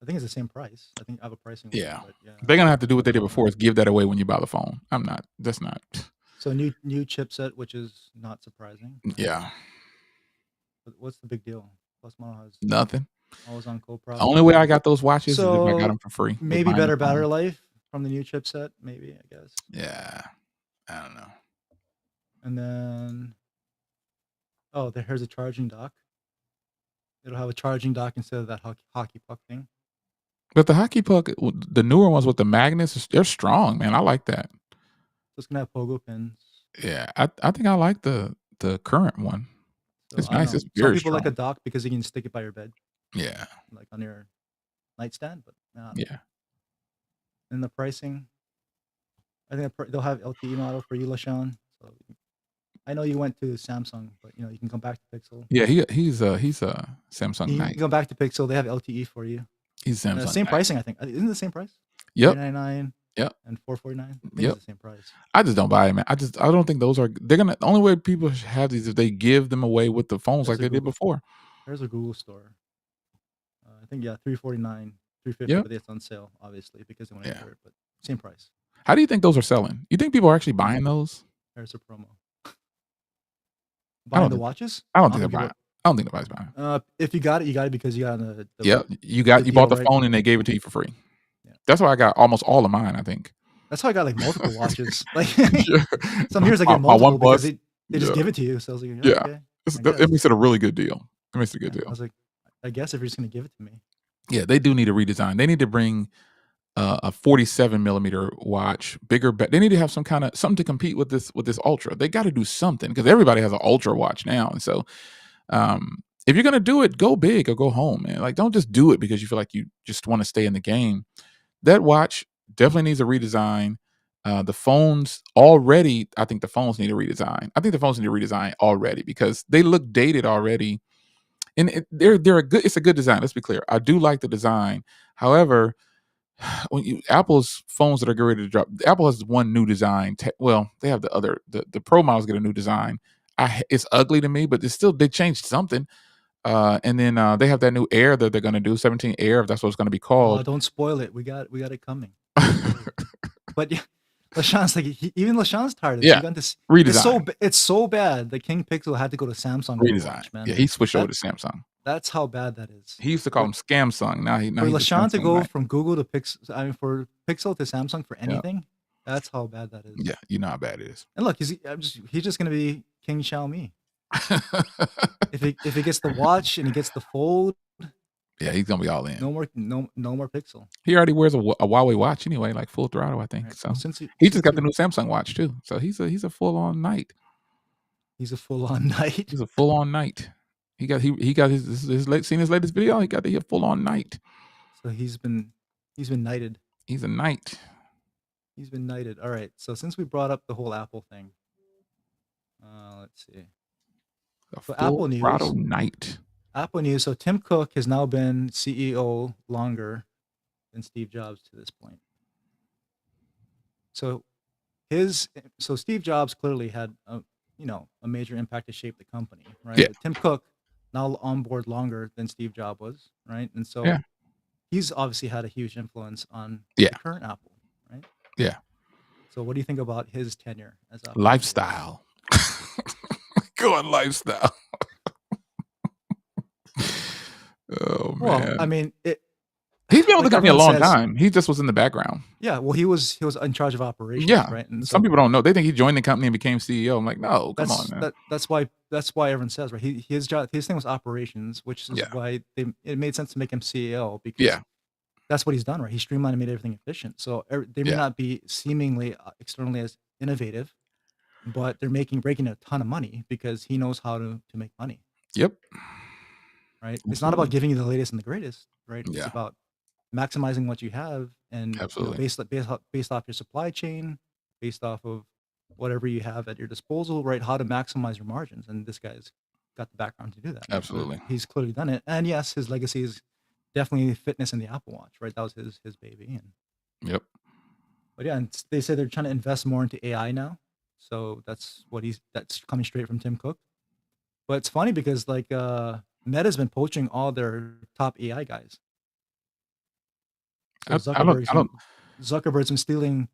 I think it's the same price. I think I have a pricing link,
Yeah,
but yeah.
they're gonna have to do what they did before: is give that away when you buy the phone. I'm not. That's not.
So new chipset, which is not surprising, right?
Yeah,
But what's the big deal? Plus model has
nothing.
always on
The only way I
co-processor.
got those watches is if I got
So
them for free with
maybe
buying the
better battery
phone.
life from the new chipset, maybe, I guess.
Yeah, I don't know.
And then here's a charging dock. It'll have a charging dock instead of that hockey puck thing.
But the hockey puck, the newer ones with the magnets, they're strong, man. I like that.
So it's gonna have pogo pins.
Yeah, I think I like the current one.
So
It's
I don't
nice.
know.
It's
Some
very
people like a
strong.
dock because you can stick it by your bed,
Yeah,
like on your nightstand. But I don't know.
yeah.
And the pricing, I think they'll have LTE model for you, Lashawn. So I know you went to Samsung, but you can come back to Pixel.
Yeah, he's a Samsung
You can
Knight.
go back to Pixel. They have LTE for you.
He's Samsung
Same
Knight.
pricing, I think. Isn't it the same price?
Yep,
399
yep,
and 449. I think
yep.
it's the same price.
I just don't buy it, man. I don't think those are. They're gonna. The only way people should have these is if they give them away with the phones like
There's a
they did
Google.
before.
There's a Google store. I think 349, 350,
Yep.
but it's on sale obviously because they want to
Yeah.
cover it. But same price.
How do you think those are selling? You think people are actually buying those?
There's a promo.
I
Buying
don't
the
think.
watches?
I don't
I don't
think they're
think
buying.
people.
I don't think nobody's buying.
If you got it because you got
Yep.
the
You bought
deal,
the
right?
phone and they gave it to you for free.
Yeah.
That's why I got almost all of mine, I think.
That's how I got like multiple watches. Like
Yeah.
some years I get
My
multiple because
OnePlus.
they just
Yeah.
give it to you. So I was like, "Yeah,
Yeah.
okay, I
It
guess."
makes it a really good deal. It makes it a good
Yeah. I
deal.
was like, I guess if you're just gonna give it to me.
Yeah, they do need a redesign. They need to bring a 47 millimeter watch, bigger. They need to have some kind of something to compete with this ultra. They got to do something because everybody has an ultra watch now, and so if you're gonna do it, go big or go home, man. Like, don't just do it because you feel like you just want to stay in the game. That watch definitely needs a redesign. The phones already, I think the phones need a redesign. I think the phones need a redesign already because they look dated already. And they're a good. It's a good design. Let's be clear. I do like the design. However, Apple's phones that are getting ready to drop, Apple has one new design. Well, they have the Pro models get a new design. It's ugly to me, but it's still they changed something. And then they have that new Air that they're going to do, 17 Air, if that's what it's going to be called.
Don't spoil it. We got it coming. Don't spoil it. But yeah, Lashawn's like even Lashawn's tired of it.
Yeah,
He got this.
redesign,
It's so bad. The King Pixel had to go to Samsung for the
redesign.
watch, man.
Yeah, he switched over
That
to Samsung.
that's how bad that is.
He used to call
For
him Scamsung. Now
for
he's a
Lashawn to
Samsung
go
Knight.
from Google to Pixel, I mean for Pixel to Samsung for
Yeah,
anything, that's how bad that is.
yeah, you know how bad it is.
And look, he's just gonna be King Xiaomi. If he gets the watch and he gets the fold,
Yeah, he's gonna be all in.
no more Pixel.
He already wears a Huawei watch anyway, like full throttle, I
All
think.
right.
So
Well,
he just
since
got
you
the new Samsung watch too. So he's a full on knight.
he's a full on knight.
He's a full on knight. He got seen his latest video. He got the full on knight.
So he's been knighted.
He's a knight.
He's been knighted. All right. So since we brought up the whole Apple thing, let's see.
A
So
full throttle knight.
Apple News. So Tim Cook has now been CEO longer than Steve Jobs to this point. So so Steve Jobs clearly had a major impact to shape the company, right?
Yeah,
But Tim Cook now on board longer than Steve Jobs was, right? And
yeah,
so he's obviously had a huge influence on
yeah,
the current Apple, right?
yeah.
So what do you think about his tenure as Apple CEO?
Lifestyle. Go on lifestyle. Oh,
Well, I
man.
mean,
He's been with the
like
company a
everyone
long
says,
time. He just was in the background.
yeah, well, he was in charge of operations,
Yeah.
right? And
Some
so
people don't know. They think he joined the company and became CEO. I'm like, "No, come on, man."
that's why everyone says, right? His job, his thing was operations, which is
Yeah.
why it made sense to make him CEO because
Yeah.
that's what he's done, right? He streamlined and made everything efficient. So they may
Yeah.
not be seemingly externally as innovative, but they're breaking a ton of money because he knows how to make money,
Yep.
right? It's not about
Absolutely.
giving you the latest and the greatest, right? It's
Yeah.
about maximizing what you have and
Absolutely.
based off your supply chain, based off of whatever you have at your disposal, right? How to maximize your margins. And this guy's got the background to do that. And so
Absolutely.
he's clearly done it. And yes, his legacy is definitely fitness in the Apple Watch, right? That was his baby. And
Yep.
but yeah, and they say they're trying to invest more into AI now. So that's coming straight from Tim Cook. But it's funny because like Meta's been poaching all their top AI guys. So
I don't
Zuckerberg's been stealing.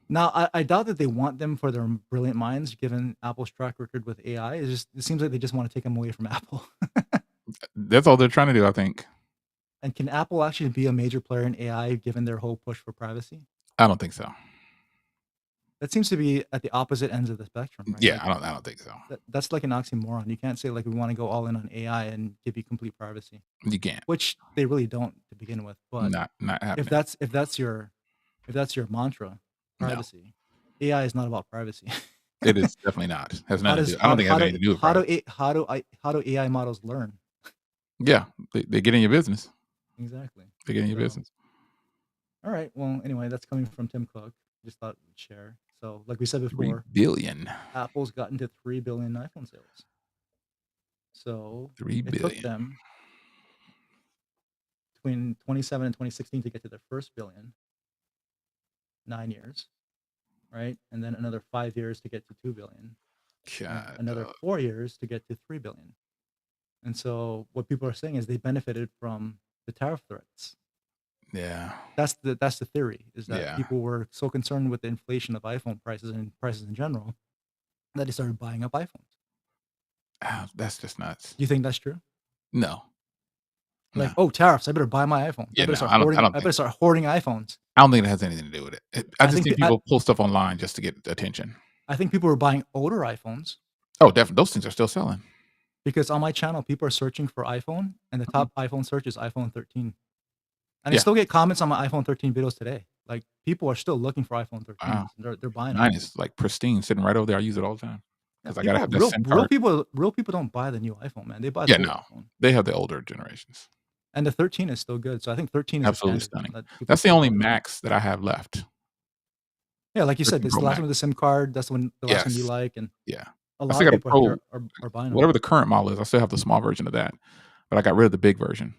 Now I doubt that they want them for their brilliant minds, given Apple's track record with AI. It seems like they just want to take them away from Apple.
that's all they're trying to do, I think.
And can Apple actually be a major player in AI given their whole push for privacy?
I don't think so.
That seems to be at the opposite ends of the spectrum, right?
Yeah,
Like
I don't think so.
that's like an oxymoron. You can't say like we want to go all in on AI and give you complete privacy,
You can't.
which they really don't to begin with. But
Not
if
happening.
that's your mantra,
No.
privacy, AI is not about privacy.
It is definitely not. Has
How
nothing to
does
do I don't think it has anything to do with privacy.
how do AI models learn?
Yeah. They get in your business.
Exactly.
They get in your
So,
business.
all right. Well, anyway, that's coming from Tim Cook. Just thought we'd share. So, like we said
3
before,
billion.
Apple's gotten to 3 billion iPhone sales. So it took
3 billion.
them between 27 and 2016 to get to their first billion, 9 years, right? And then another 5 years to get to 2 billion, and
God,
another 4 years to get to 3 billion. And so what people are saying is they benefited from the tariff threats.
yeah.
That's the theory, is that
Yeah.
people were so concerned with the inflation of iPhone prices and prices in general that they started buying up iPhones.
That's just nuts.
Do you think that's true?
No.
Like,
No.
oh, tariffs! I better buy my iPhone. I
Yeah,
better
no,
start hoarding. I
think
better start hoarding iPhones.
I don't think it has anything to do with it. I
I
just
think
think
the, I,
people pull stuff online just to get attention.
I think people were buying older iPhones
Oh, definitely. Those things are still selling.
because on my channel people are searching for iPhone, and the
Mhm.
top iPhone search is iPhone 13. And I
Yeah.
still get comments on my iPhone 13 videos today. Like people are still looking for iPhone
Wow.
13s. They're buying them.
Mine is, like, pristine, sitting right over there. I use it all the time
Yeah,
because I gotta
people
have that
real
SIM
real
card.
people real people don't buy the new iPhone, man. They buy the
Yeah,
old
no.
iPhone.
They have the older generations.
And the 13 is still good. So I think 13 is a
Absolutely
standard
stunning.
that people
That's the
care
only
about now.
Max that I have left.
Yeah, like you said,
13
this is
Pro
the last one
Max.
with the SIM card. That's the last one you
Yes.
like, and
Yeah.
a
I
lot
still
of
got a
people out
Pro
there are buying them.
whatever the current model is, I still have the small version of that, but I got rid of the big version.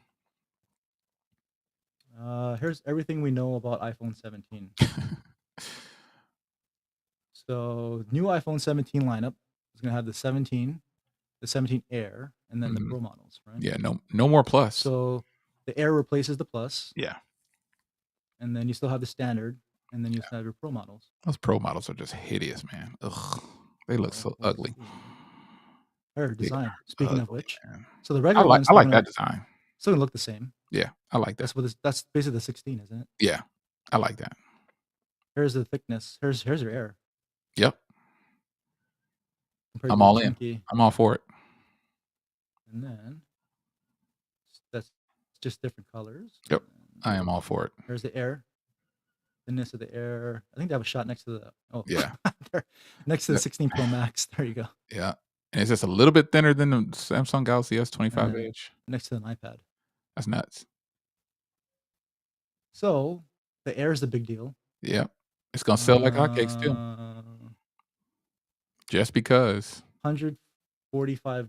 Here's everything we know about iPhone 17. So new iPhone 17 lineup is gonna have the 17 Air, and then the
Mhm.
Pro models, right?
Yeah, no more Plus.
So the Air replaces the Plus,
Yeah.
and then you still have the standard, and then you still have your Pro models.
Those Pro models are just hideous, man. Ugh. They look
So
so
we'll
ugly.
see. Or
They
design.
are
Speaking of
ugly,
which,
man.
so the regular one's
I like that design.
still gonna look the same.
Yeah, I like that.
That's basically the 16, isn't it?
Yeah, I like that.
Here's the thickness. Here's your Air
Yep,
compared
I'm
to the
all in.
chunky,
I'm all for it.
and then that's just different colors. And
Yep,
then
I am all for it.
here's the Air, thinness of the Air. I think they have a shot next to the
Yeah,
there, next to the
yeah,
16 Pro Max. There you go,
yeah, and it's just a little bit thinner than the Samsung Galaxy
and
S25
then
Edge.
next to an iPad.
That's nuts.
So the Air is the big deal.
Yep, it's gonna sell like hotcakes too,
145
just because.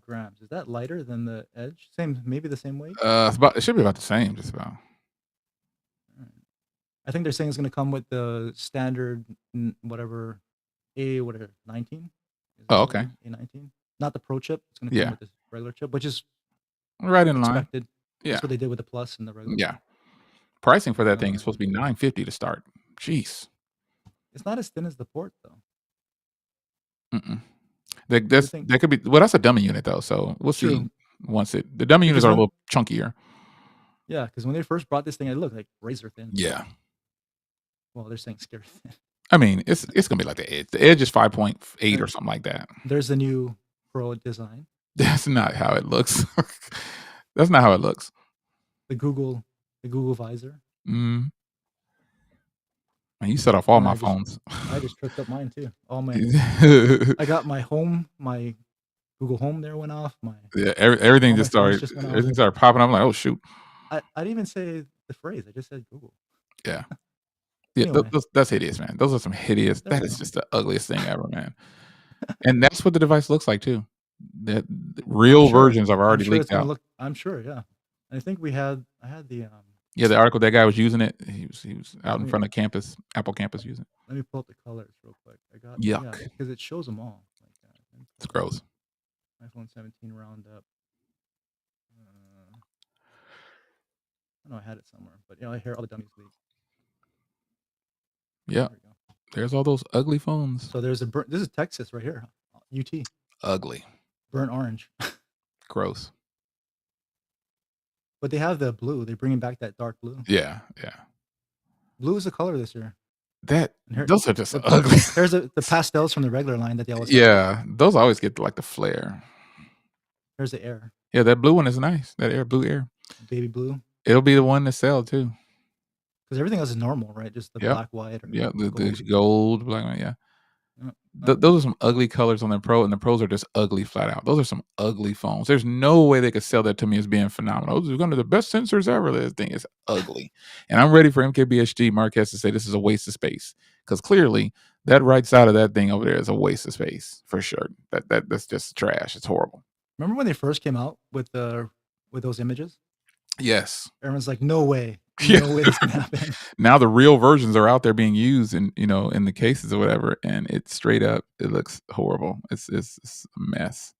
grams. Is that lighter than the Edge? Maybe the same weight.
It should be about the same, just about.
I think they're saying it's going to come with the standard whatever whatever 19. Is that
Oh,
what it
okay.
is? A19, not the Pro chip. It's going to come
Yeah.
with this regular chip, which is
Right in line.
expected.
Yeah.
That's what they did with the Plus and the regular
Yeah.
one.
Pricing for that thing is
Uh,
supposed to be $950 to start. Jeez.
it's not as thin as the Port though.
Mm-mm.
Do you think?
That could be well, that's a dummy unit though, so we'll see
True,
once the dummy units
because
are a
when
little chunkier.
yeah, because when they first brought this thing, it looked like razor thin.
Yeah.
Well, they're saying scary thin.
I mean, it's gonna be like the Edge. The Edge is 5.8 or
And
something like that.
there's the new Pro design,
That's not how it looks. That's not how it looks.
the Google, the Google visor.
Mm. Man, you set off all
Oh, and
my phones.
I just tripped up mine too. All my I got my home, my Google Home there went off.
Yeah,
All my phones just went off.
everything started popping up. I'm like, "Oh, shoot."
I didn't even say the phrase. I just said Google.
Yeah. Yeah,
Anyway,
that's hideous, man. Those are some hideous
there
that
we
is
go.
just the ugliest thing ever, man. And that's what the device looks like too. The
I'm
real
sure.
versions have
I'm
already
sure it's
leaked
gonna
out.
look. I'm sure. Yeah. I think I had the
Yeah, the article that guy was using it. He was out
let
in
me
front of campus, Apple campus using it.
let me pull up the colors real quick. I got yeah
Yuck.
because it shows them all. Like
It's
info,
gross.
iPhone 17 roundup. I know I had it somewhere, but I hear all the dummies leak.
Yeah.
There we go.
There's all those ugly phones.
So there's this is Texas right here, UT,
Ugly.
burnt orange.
Gross.
But they have the blue. They're bringing back that dark blue.
Yeah, yeah.
Blue is the color this year.
That
And here,
those are just
the,
ugly.
here's the pastels from the regular line that they always have.
Yeah, those always get like the flare.
Here's the air,
Yeah, that blue one is nice. That blue air.
baby blue.
It'll be the one to sell too.
Because everything else is normal, right? Just the
Yep.
black, white, or
Yeah, the
gold.
gold, black one, yeah.
Uh, uh,
Those are some ugly colors on the Pro, and the Pros are just ugly flat out. Those are some ugly phones. There's no way they could sell that to me as being phenomenal. Those are one of the best sensors ever. This thing is ugly. And I'm ready for MKBHD Marquez to say this is a waste of space. Because clearly that right side of that thing over there is a waste of space for sure. That's just trash. It's horrible.
Remember when they first came out with those images?
Yes.
Everyone's like, no way,
Yeah.
no way this can happen.
Now the real versions are out there being used in in the cases or whatever, and it's straight up, it looks horrible. It's a mess.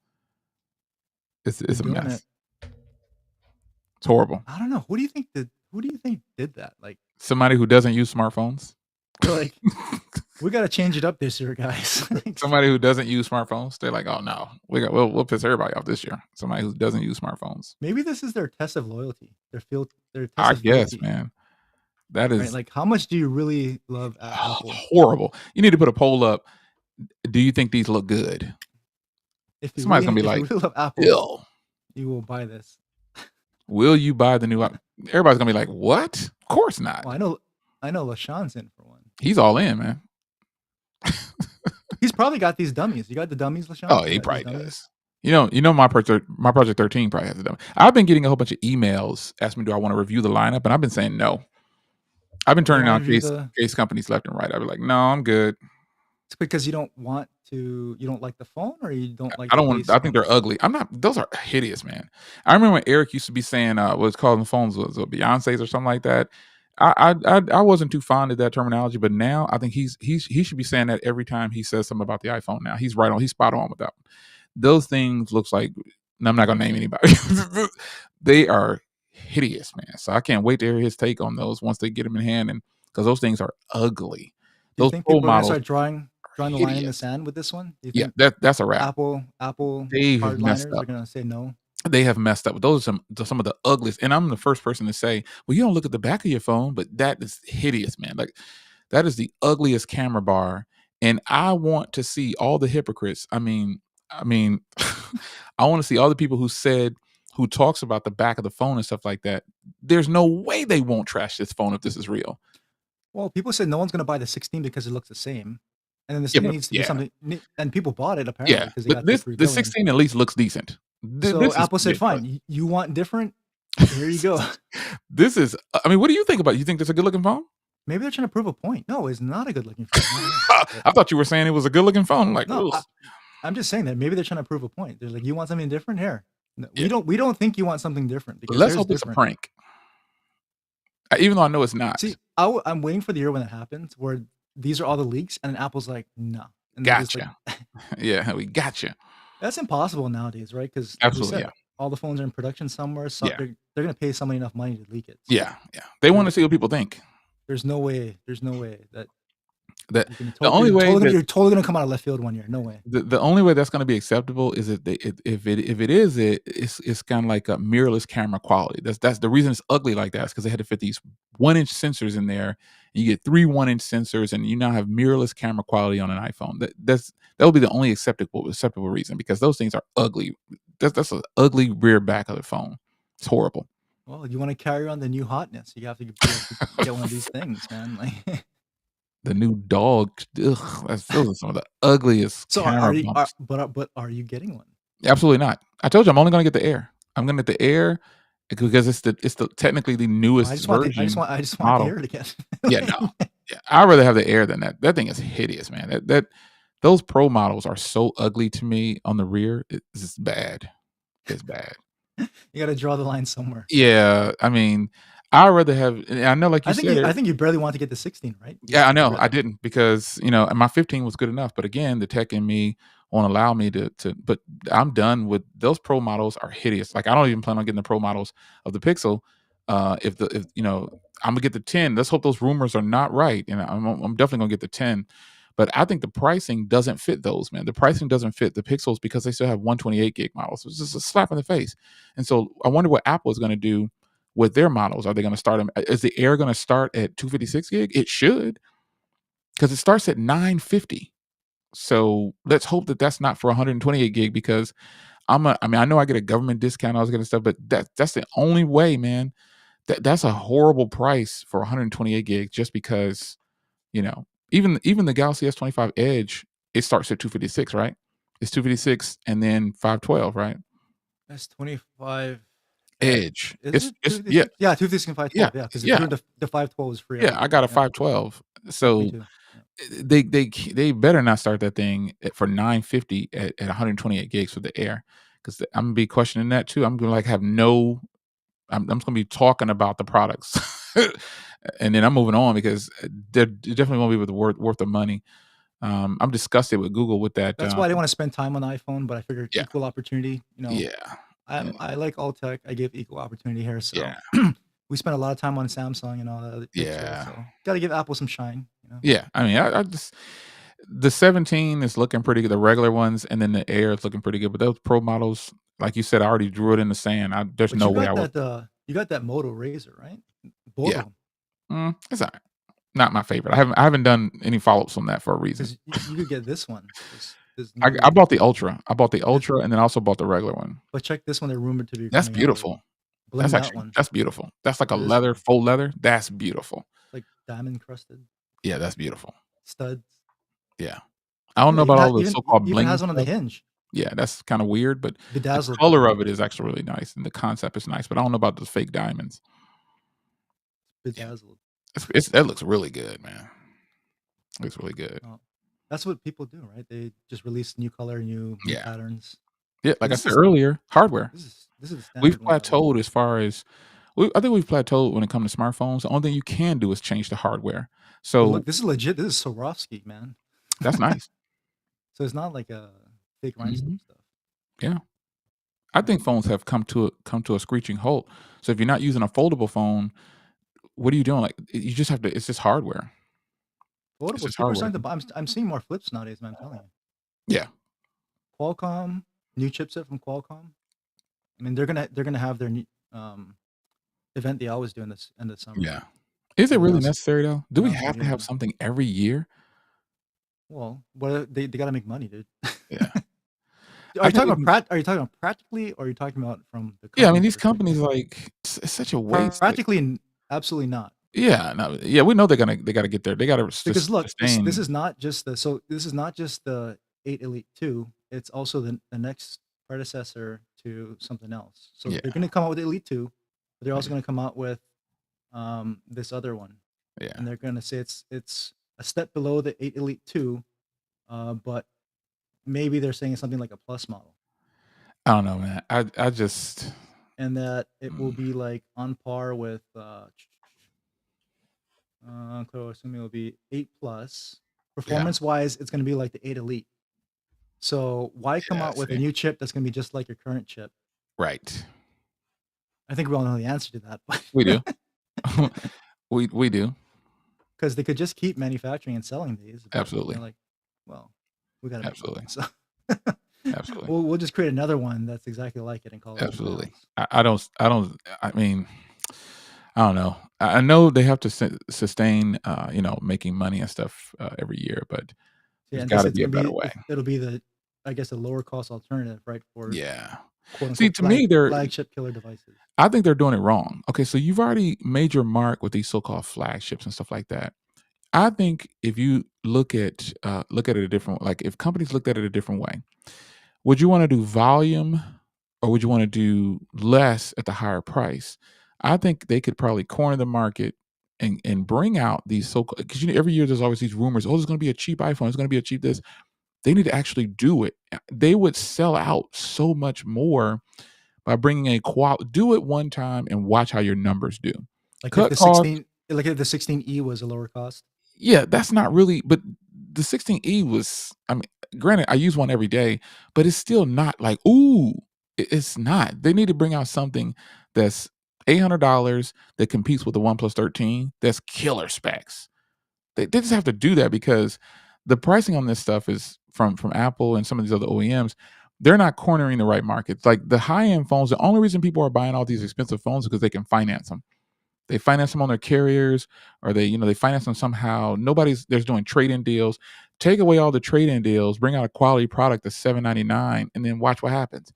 It's
They're
a
doing
mess.
it.
It's horrible.
I don't know. Who do you think did that? Like,
Somebody who doesn't use smartphones.
they're like, we got to change it up this year, guys.
Somebody who doesn't use smartphones. They're like, oh no, we'll piss everybody off this year. Somebody who doesn't use smartphones.
Maybe this is their test of loyalty. Their test
I
of
guess,
loyalty,
man. That
right?
is
Like, how much do you really love Apple?
horrible. You need to put a poll up. Do you think these look good? Somebody's gonna be like,
if you really love Apple,
ill.
you will buy this.
Will you buy the new? Everybody's gonna be like, what? Of course not.
Well, I know LaShawn's in for one.
He's all in, man.
He's probably got these dummies. You got the dummies, LaShawn?
Oh,
You
he
got
probably
these dummies?
does. My project 13 probably has a dummy. I've been getting a whole bunch of emails asking me, do I want to review the lineup? And I've been saying no. I've been
You don't
turning
wanna
down
review
case companies left and right. I'd be like, no, I'm good.
It's because you don't like the phone, or you don't like
I
the
don't want.
case
I think they're
company?
ugly. I'm not. Those are hideous, man. I remember when Eric used to be saying, "What's calling phones was Beyonce's or something like that." I wasn't too fond of that terminology, but now I think he should be saying that every time he says something about the iPhone. Now he's right on. He's spot on with that one. Those things looks like. And I'm not gonna name anybody. They are hideous, man. So I can't wait to hear his take on those once they get them in hand, and because those things are ugly.
Do you
Those
think
Pro
people are gonna
models
start drawing
are
the line in the
hideous.
sand with this one? Do you
Yeah,
think
that's a wrap.
Apple
They have messed
hardliners are
up.
gonna say no?
They have messed up. Those are some of the ugliest. And I'm the first person to say, well, you don't look at the back of your phone, but that is hideous, man. Like that is the ugliest camera bar. And I want to see all the hypocrites. I mean, I want to see all the people who talks about the back of the phone and stuff like that. There's no way they won't trash this phone if this is real.
Well, people said no one's gonna buy the 16 because it looks the same, and then the
Yeah,
16 needs to be something. And people bought it apparently
yeah.
because they
But
got the 3
the
billion.
16 at least looks decent.
So
This is
Apple said,
ridiculous.
"Fine, you want different? Here you go."
This is. I mean, what do you think about it? You think this is a good looking phone?
Maybe they're trying to prove a point. No, it's not a good looking phone. Not at all.
I thought you were saying it was a good looking phone. I'm like,
No,
ugh.
I'm just saying that maybe they're trying to prove a point. They're like, "You want something different? Here." No,
Yeah.
we don't think you want something different because
Let's
there's
hope it's a
different.
prank. Even though I know it's not.
See, I'm waiting for the year when it happens where these are all the leaks, and then Apple's like, "No," and they just like
Gotcha. Yeah, we gotcha.
that's impossible nowadays, right? Because like we
Absolutely,
said,
yeah.
all the phones are in production somewhere, so
Yeah.
they're gonna pay somebody enough money to leak it, so
Yeah, yeah. They
there
wanna see what people think.
there's no way that
That the only way that
you're totally gonna come out of left field one year, no way.
the only way that's gonna be acceptable is if they if it is it's kinda like a mirrorless camera quality. That's the reason it's ugly like that is because they had to fit these 1-inch sensors in there, and you get 3 1-inch sensors, and you now have mirrorless camera quality on an iPhone. That would be the only acceptable reason because those things are ugly. That's an ugly rear back of the phone. It's horrible.
Well, you wanna carry on the new hotness, you have to get one of these things, man, like
The new dog, ugh, those are some of the ugliest
so
camera
are you
bumps.
but are you getting one?
Absolutely not. I told you I'm only gonna get the Air. I'm gonna get the Air because it's the technically the
Well,
newest version
I just want the
model.
air to get
Yeah, no. Yeah, I'd rather have the Air than that. That thing is hideous, man. Those Pro models are so ugly to me on the rear. It's bad. It's bad.
you gotta draw the line somewhere.
Yeah, I mean, I'd rather have and I know like you said
I
it.
think you barely want to get the 16, right?
Yeah, I
You
know. I
barely
didn't because, and my 15 was good enough, but again, the tech in me won't allow me to but I'm done with those Pro models are hideous. Like, I don't even plan on getting the Pro models of the Pixel. If I'm gonna get the 10. Let's hope those rumors are not right, and I'm definitely gonna get the 10. But I think the pricing doesn't fit those, man. The pricing doesn't fit the Pixels because they still have 128 gig models. It's just a slap in the face. And so I wonder what Apple is gonna do with their models. Are they gonna start them? Is the Air gonna start at 256 gig? It should because it starts at 950. So let's hope that that's not for 128 gig because I mean, I know I get a government discount, all this kind of stuff, but that's the only way, man. That's a horrible price for 128 gig just because, even the Galaxy S25 Edge, it starts at 256, right? It's 256 and then 512, right?
That's 25
Edge.
Edge. Is
It's
it
it's yeah,
256? Yeah, 256 and
yeah,
512, yeah, 'cause
yeah,
the 512 is free
yeah.
already.
I got a
Yeah,
512.
yeah, me
So
too. Yeah.
they better not start that thing for 950 at 128 gigs for the Air because I'm gonna be questioning that too. I'm gonna like have no. I'm just gonna be talking about the products, and then I'm moving on because they definitely won't be worth the money. I'm disgusted with Google with that.
That's why I didn't wanna spend time on the iPhone, but I figured
Yeah,
equal opportunity,
yeah, yeah,
I like all tech, I give equal opportunity here, so
yeah,
we spent a lot of time on Samsung and all the other Pixels,
yeah,
so gotta give Apple some shine, you know?
yeah. I mean, I just the 17 is looking pretty good. The regular ones, and then the Air is looking pretty good. But those Pro models, like you said, I already drew it in the sand. There's
But
no way I would.
you got that Moto Razor, right? Both
Yeah,
of them,
it's all right. Not my favorite. I haven't done any follow-ups on that for a reason.
'cause you could get this one, this
I
new
bought the Ultra. I bought the
this
Ultra, and then I also bought the regular one.
but check this one, they're rumored to be
That's
coming out with.
beautiful.
Blinged out one.
That's beautiful. That's like a
This
leather,
one,
faux leather. That's beautiful.
like diamond crusted
Yeah, that's beautiful.
studs.
Yeah. I don't know about all the so-called
Even
bling
has one on the
stuff.
hinge,
Yeah, that's kinda weird, but the
bedazzled one.
color of it is actually really nice, and the concept is nice, but I don't know about those fake diamonds. Yeah.
Bedazzled.
It's that looks really good, man. Looks really good.
Oh, that's what people do, right? They just release new color, new
Yeah.
patterns.
Yeah,
But
like I said earlier, hardware.
this is the
We've
standard one though.
plateaued as far as I think we've plateaued when it comes to smartphones. The only thing you can do is change the hardware.
But look,
So,
this is legit. This is Swarovski, man.
that's nice.
So it's not like a fake rhinestone
Mhm.
stuff.
Yeah. I
Yeah.
think phones have come to a screeching halt. So if you're not using a foldable phone, what are you doing? Like, you just have to it's just hardware. It's
Foldables.
just
People are
hardware.
starting to buy. I'm seeing more flips nowadays, man. I'm telling you.
Yeah.
Qualcomm, new chipset from Qualcomm. I mean, they're gonna have their new, event they always do in this end of summer.
Yeah. Is it
They're
really necessary though? Do we
announcing a
have to
new
have
one.
something every year?
Well, what they gotta make money, dude.
Yeah. I can't even
Are you talking about practically, or are you talking about from the
Yeah, I mean,
company's
these
perspective?
companies, like, it's such a waste, like
Practically, absolutely not.
yeah, no, yeah, we know they gotta get there. They gotta
Because look, this
sustain.
is not just this is not just the 8 Elite 2. It's also the next predecessor to something else. So
Yeah,
they're gonna come out with Elite 2, but they're also
yeah,
gonna come out with this other one,
yeah.
and they're gonna say it's a step below the 8 Elite 2, but maybe they're saying it's something like a plus model.
I don't know, man. I just
And that it will
mm,
be, like, on par with, So assuming it'll be 8 plus.
Yeah.
Performance wise, it's going to be like the 8 Elite. So why come
Yeah,
out with a
see.
new chip that's going to be just like your current chip?
Right.
I think we all know the answer to that,
We do.
but
We do.
because they could just keep manufacturing and selling these, but they're
Absolutely.
like, well, we got to make money,
Absolutely.
so
Absolutely.
we'll just create another one that's exactly like it and call it something
Absolutely.
else.
I mean, I don't know. I know they have to sustain, making money and stuff, every year, but
Yeah,
there's
and this
gotta
it's
be a
gonna
better
be
way.
it'll be the I guess a lower cost alternative, right, for
Yeah.
quote
See,
unquote
to me,
flagship killer devices.
I think they're doing it wrong. Okay, so you've already made your mark with these so-called flagships and stuff like that. I think if you look at it a different, like, if companies looked at it a different way, would you wanna do volume or would you wanna do less at the higher price? I think they could probably corner the market and bring out these so-called, because every year there's always these rumors, "Oh, there's gonna be a cheap iPhone, there's gonna be a cheap this." They need to actually do it. They would sell out so much more by bringing a do it one time and watch how your numbers do.
Like if
Cut
the
costs.
16 like if the 16E was a lower cost.
Yeah, that's not really, but the 16E was, I mean, granted, I use one every day, but it's still not like, ooh, it's not. They need to bring out something that's $800 that competes with the OnePlus 13, that's killer specs. They just have to do that because the pricing on this stuff is from Apple and some of these other OEMs, they're not cornering the right markets. Like the high-end phones, the only reason people are buying all these expensive phones is because they can finance them. They finance them on their carriers, or they finance them somehow. There's doing trade-in deals. Take away all the trade-in deals, bring out a quality product that's $799, and then watch what happens.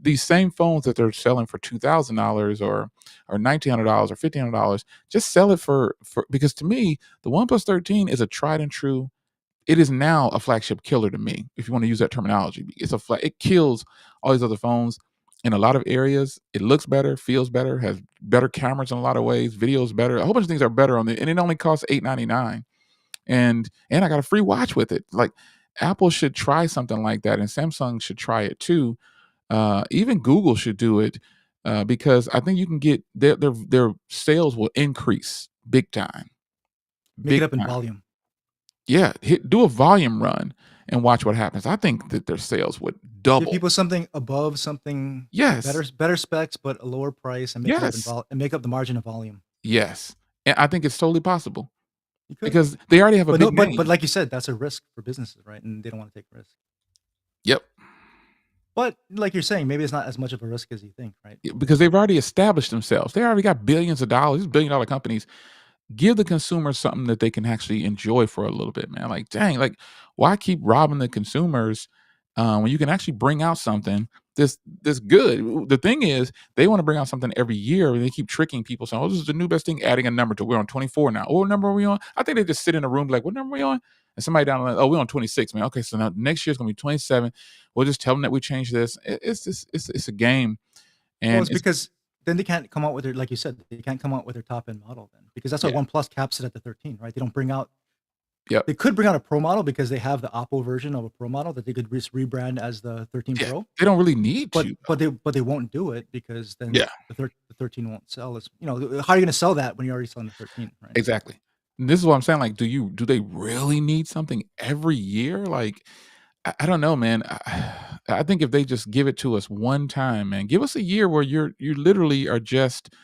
These same phones that they're selling for $2,000 or $1,900 or $1,500, just sell it for because to me, the OnePlus 13 is a tried and true. It is now a flagship killer to me, if you want to use that terminology. It kills all these other phones in a lot of areas. It looks better, feels better, has better cameras in a lot of ways, videos better. A whole bunch of things are better on it, and it only costs $899. And I got a free watch with it. Like Apple should try something like that, and Samsung should try it too. Even Google should do it because I think you can get their sales will increase
Make it
big
up in
time.
volume.
Yeah, do a volume run and watch what happens. I think that their sales would
Give
double.
people something above something
Yes,
better specs, but a lower price and make it up in
yes,
and make up the margin of volume.
yes, and I think it's totally possible
You could.
because they already have a
But
big
no, but
name.
like you said, that's a risk for businesses, right? And they don't want to take risks.
Yep,
But like you're saying, maybe it's not as much of a risk as you think, right?
because they've already established themselves. They already got billions of dollars. These billion-dollar companies. Give the consumer something that they can actually enjoy for a little bit, man. Like, dang, like why keep robbing the consumers when you can actually bring out something this good? The thing is, they want to bring out something every year, and they keep tricking people saying, "Oh, this is the new best thing." Adding a number to we're on 24 now. Oh, what number are we on? I think they just sit in a room like, "What number are we on?" And somebody down the line, "Oh, we're on 26, man." Okay, so now next year's gonna be 27. We'll just tell them that we changed this. It's just it's a game,
Well,
and
it's
it's
because then they can't come out with their like you said, they can't come out with their top end model then because that's why
yeah,
OnePlus caps it at the 13, right? They don't bring out
yep,
they could bring out a pro model because they have the Oppo version of a pro model that they could just rebrand as the 13
yeah.
Pro,
They don't really need
but
to.
they won't do it because then
Yeah.
the 13 won't sell as how are you going to sell that when you're already selling the 13, right?
Exactly. And this is what I'm saying, like, do they really need something every year? Like, I don't know, man. I think if they just give it to us one time, man, give us a year where you literally are just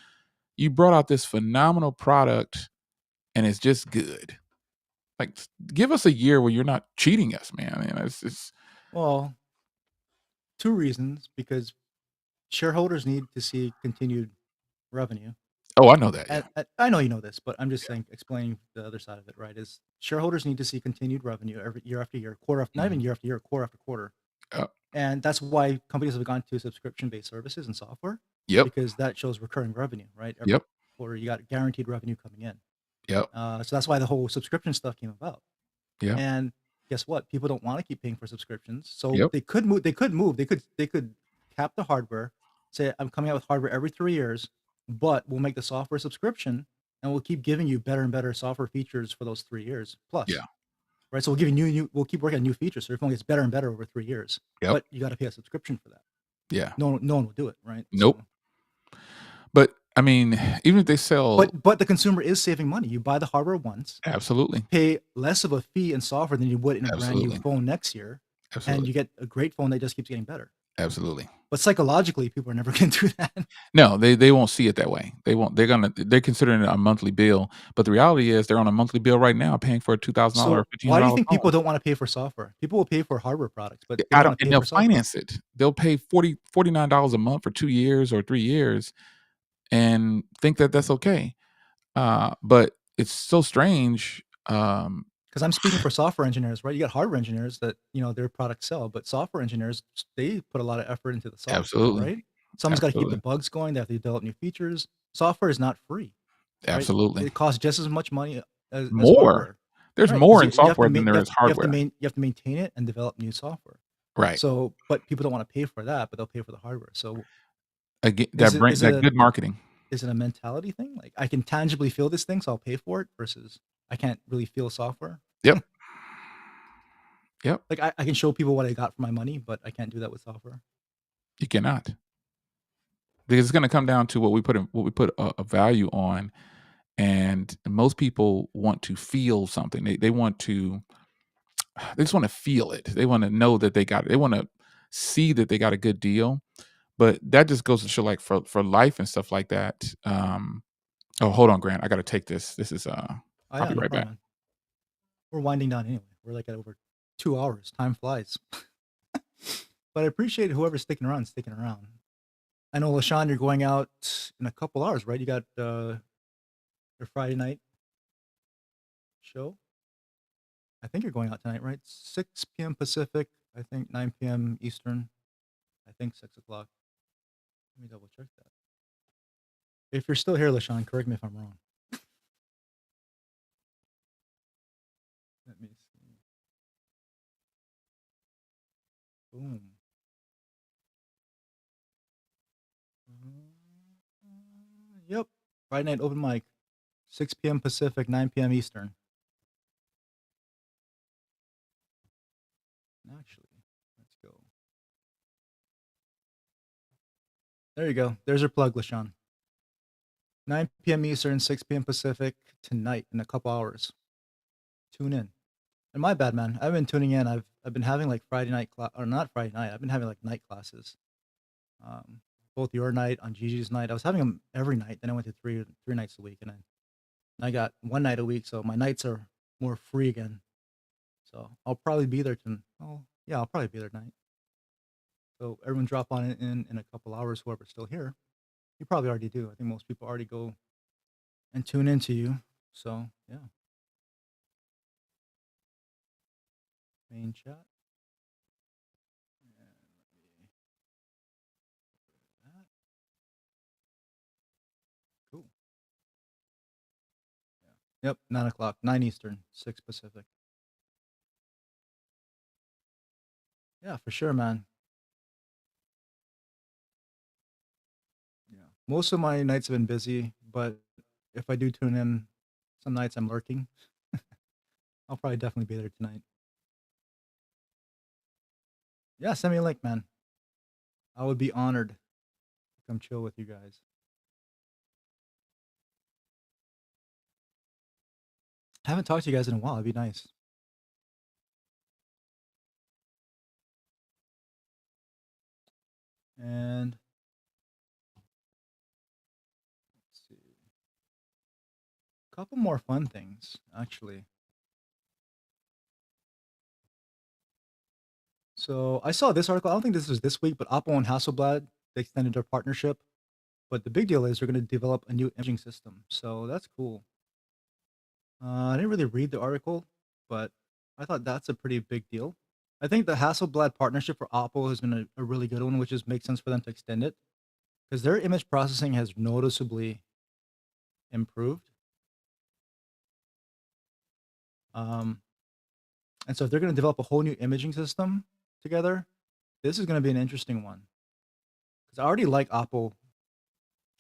you brought out this phenomenal product and it's just good. Like, give us a year where you're not cheating us, man. It's
Well, two reasons because shareholders need to see continued revenue.
oh, I know that, yeah.
And I know you know this, but I'm just
Yeah.
saying, explaining the other side of it, right? Is shareholders need to see continued revenue every year after year, quarter after, not even
Mhm.
year after year, quarter after quarter.
Yep.
And that's why companies have gone to subscription-based services and software
Yep.
because that shows recurring revenue, right? Every
Yep.
quarter, you got guaranteed revenue coming in.
Yep.
So that's why the whole subscription stuff came about.
Yep.
And guess what? People don't want to keep paying for subscriptions, so
Yep.
they could move. They could move. They could cap the hardware. Say, I'm coming out with hardware every 3 years, but we'll make the software subscription, and we'll keep giving you better and better software features for those 3 years plus.
Yeah.
Right. So we'll give you new. We'll keep working on new features. So your phone gets better and better over 3 years,
Yep.
but you got to pay a subscription for that.
Yeah.
No one will do it. Right.
Nope.
So
But I mean, even if they sell
But the consumer is saving money. You buy the hardware once,
absolutely,
pay less of a fee in software than you would in a brand new
absolutely,
phone next year, and
absolutely,
you get a great phone that just keeps getting better.
absolutely.
But psychologically, people are never gonna do that.
No, they won't see it that way. They won't. They're considering it a monthly bill, but the reality is they're on a monthly bill right now, paying for a $2,000 or
So,
fifteen
why
hundred
do you
dollar
think
phone.
people don't wanna pay for software? People will pay for hardware products, but they
I
don't
don't,
wanna
and
pay
they'll
for software.
finance it. They'll pay $49 a month for 2 years or 3 years and think that that's okay. But it's so strange.
'Cause I'm speaking for software engineers, right? You got hardware engineers that, their products sell, but software engineers, they put a lot of effort into the software,
Absolutely,
right? Someone's gotta keep the
absolutely,
bugs going, they have to develop new features. Software is not free, right?
absolutely.
It costs just as much money as
More.
hardware.
There's
Right? Because
more in software than there is hardware.
you have to maintain it and develop new software.
Right.
So, but people don't wanna pay for that, but they'll pay for the hardware. So,
Again,
is it is it
that
a
good marketing.
is it a mentality thing? Like, I can tangibly feel this thing, so I'll pay for it versus I can't really feel software?
Yep, yep,
Like, I can show people what I got for my money, but I can't do that with software.
you cannot. Because it's gonna come down to what we put a value on, and most people want to feel something. They want to they just wanna feel it. They wanna know that they got it. They wanna see that they got a good deal, but that just goes to show, like, for life and stuff like that, oh, hold on, Grant, I gotta take this. This is,
Oh,
I'll
yeah,
be
no
right
problem,
back.
man. We're winding down anyway. We're, like, at over 2 hours. Time flies. But I appreciate whoever's sticking around. I know, LaShawn, you're going out in a couple hours, right? You got, your Friday night show? I think you're going out tonight, right? 6 PM Pacific, I think 9 PM Eastern, I think 6 o'clock. Let me double check that. If you're still here, LaShawn, correct me if I'm wrong. Let me see. Boom. Yep. Friday night open mic, 6 PM Pacific, 9 PM Eastern. Actually, let's go. There you go. There's your plug, LaShawn. 9 PM Eastern, 6 PM Pacific tonight in a couple hours. Tune in. And my bad, man. I've been tuning in. I've been having like Friday night or not Friday night. I've been having like night classes. Um, both your night on Gigi's night. I was having them every night. Then I went to three nights a week, and then I got one night a week. So my nights are more free again. So I'll probably be there to. Oh yeah, I'll probably be there tonight. So everyone drop on in a couple hours. Whoever's still here, you probably already do. I think most people already go and tune into you. So yeah, main chat. And let me do that. Cool. Yeah. Yep. 9 o'clock, 9 Eastern, 6 Pacific. Yeah, for sure, man. Yeah. Most of my nights have been busy, but if I do tune in, some nights I'm lurking. I'll probably definitely be there tonight. Yeah, send me a link, man. I would be honored to come chill with you guys. I haven't talked to you guys in a while. It'd be nice. And let's see. A couple more fun things, actually. So I saw this article. I don't think this was this week, but Oppo and Hasselblad, they extended their partnership. But the big deal is they're going to develop a new imaging system. So that's cool. I didn't really read the article, but I thought that's a pretty big deal. I think the Hasselblad partnership for Oppo has been a really good one, which just makes sense for them to extend it because their image processing has noticeably improved. Um, and so if they're going to develop a whole new imaging system together, this is going to be an interesting one because I already like Oppo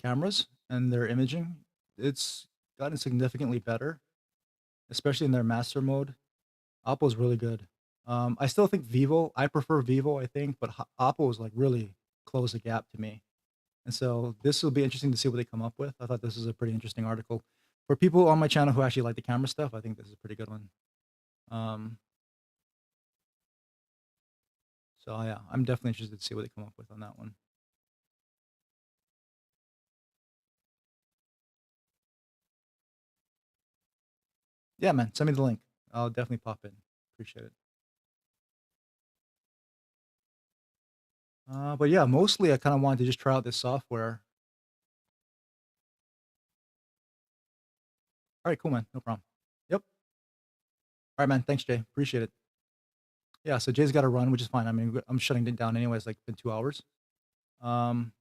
cameras and their imaging. It's gotten significantly better, especially in their master mode. Oppo's really good. I still think Vivo. I prefer Vivo, I think, but Oppo is like really close the gap to me. And so this will be interesting to see what they come up with. I thought this was a pretty interesting article. For people on my channel who actually like the camera stuff, I think this is a pretty good one. Um, so yeah, I'm definitely interested to see what they come up with on that one. Yeah, man, send me the link. I'll definitely pop in. Appreciate it. But yeah, mostly I kind of wanted to just try out this software. All right, cool, man. No problem. Yep. All right, man. Thanks, Jay. Appreciate it. Yeah, so Jay's got to run, which is fine. I mean, I'm shutting it down anyways. Like, been 2 hours. Um,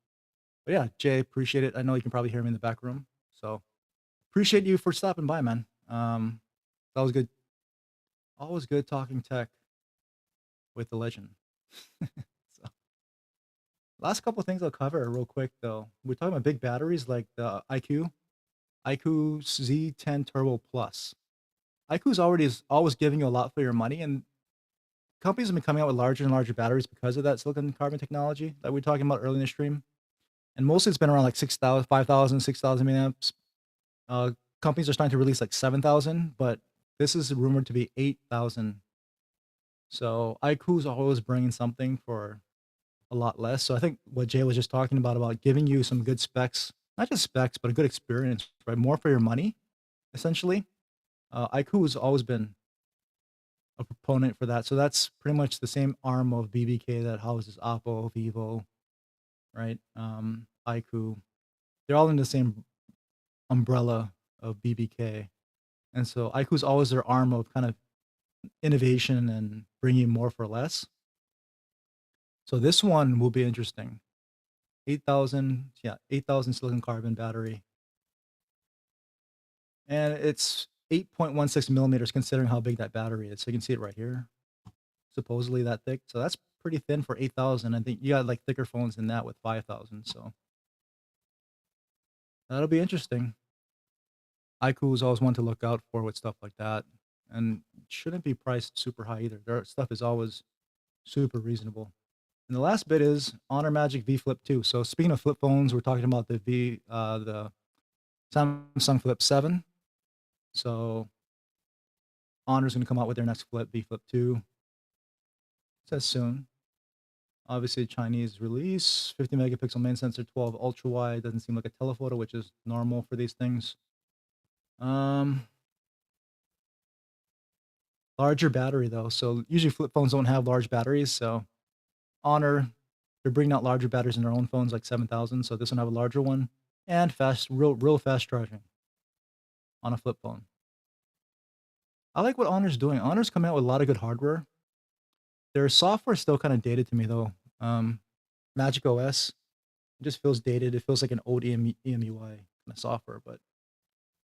but yeah, Jay, appreciate it. I know you can probably hear me in the back room, so appreciate you for stopping by, man. That was good. Always good talking tech with the legend. So, last couple of things I'll cover real quick though. We're talking about big batteries like the iQOO Z10 Turbo Plus. iQOO's already is always giving you a lot for your money, and companies have been coming out with larger and larger batteries because of that silicon carbon technology that we were talking about earlier in the stream. And mostly it's been around like 6,000, 5,000, 6,000 milliamps. Uh, Companies are starting to release like 7,000, but this is rumored to be 8,000. So iQOO's always bringing something for a lot less. So I think what Jay was just talking about giving you some good specs, not just specs, but a good experience, right? More for your money, essentially. iQOO's always been a proponent for that. So that's pretty much the same arm of BBK that houses Oppo, Vivo, right? iQOO. They're all in the same umbrella of BBK. And so iQOO's always their arm of kind of innovation and bringing more for less. So this one will be interesting. 8,000, yeah, 8,000 silicon carbon battery. And it's 8.16 millimeters considering how big that battery is. So you can see it right here. Supposedly that thick. So that's pretty thin for 8,000. I think you got like thicker phones than that with 5,000. So that'll be interesting. iQOO is always one to look out for with stuff like that. And shouldn't be priced super high either. Their stuff is always super reasonable. And the last bit is Honor Magic V Flip 2. So speaking of flip phones, we're talking about the Samsung Flip 7. So Honor's going to come out with their next flip, V Flip 2. It says soon. Obviously, Chinese release, 50 megapixel main sensor, 12 ultra wide. Doesn't seem like a telephoto, which is normal for these things. Um, Larger battery though. So usually flip phones don't have large batteries. So Honor, they're bringing out larger batteries in their own phones, like 7,000. So this one have a larger one and fast, real fast charging on a flip phone. I like what Honor's doing. Honor's coming out with a lot of good hardware. Their software is still kind of dated to me though. Magic OS, it just feels dated. It feels like an old EMUI kind of software, but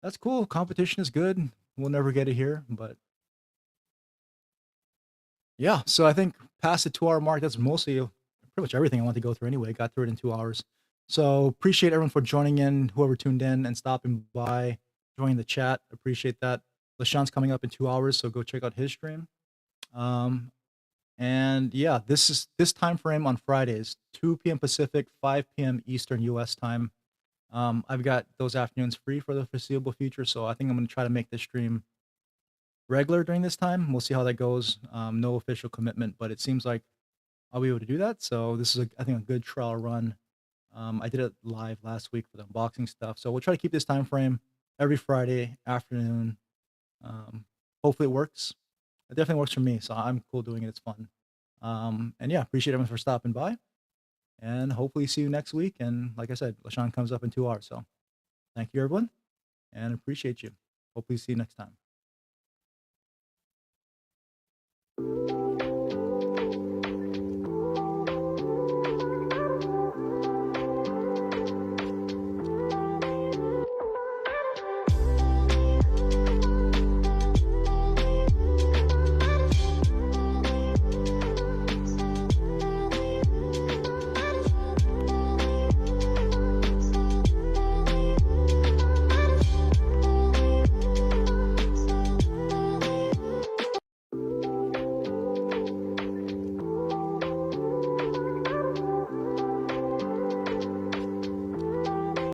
that's cool. Competition is good. We'll never get it here, but yeah. So I think past the 2 hour mark, that's mostly pretty much everything I want to go through anyway. Got through it in 2 hours. So appreciate everyone for joining in, whoever tuned in and stopping by, joining the chat. Appreciate that. LaShawn's coming up in 2 hours, so go check out his stream. Um, and yeah, this time frame on Fridays, 2 p.m. Pacific, 5 p.m. Eastern US time. I've got those afternoons free for the foreseeable future, so I think I'm gonna try to make this stream regular during this time. We'll see how that goes. No official commitment, but it seems like I'll be able to do that. So this is, I think, a good trial run. I did it live last week for the unboxing stuff, so we'll try to keep this time frame every Friday afternoon. Hopefully it works. It definitely works for me, so I'm cool doing it. It's fun. And yeah, appreciate everyone for stopping by, and hopefully see you next week. And like I said, LaShawn comes up in 2 hours, so thank you everyone, and appreciate you. Hopefully see you next time.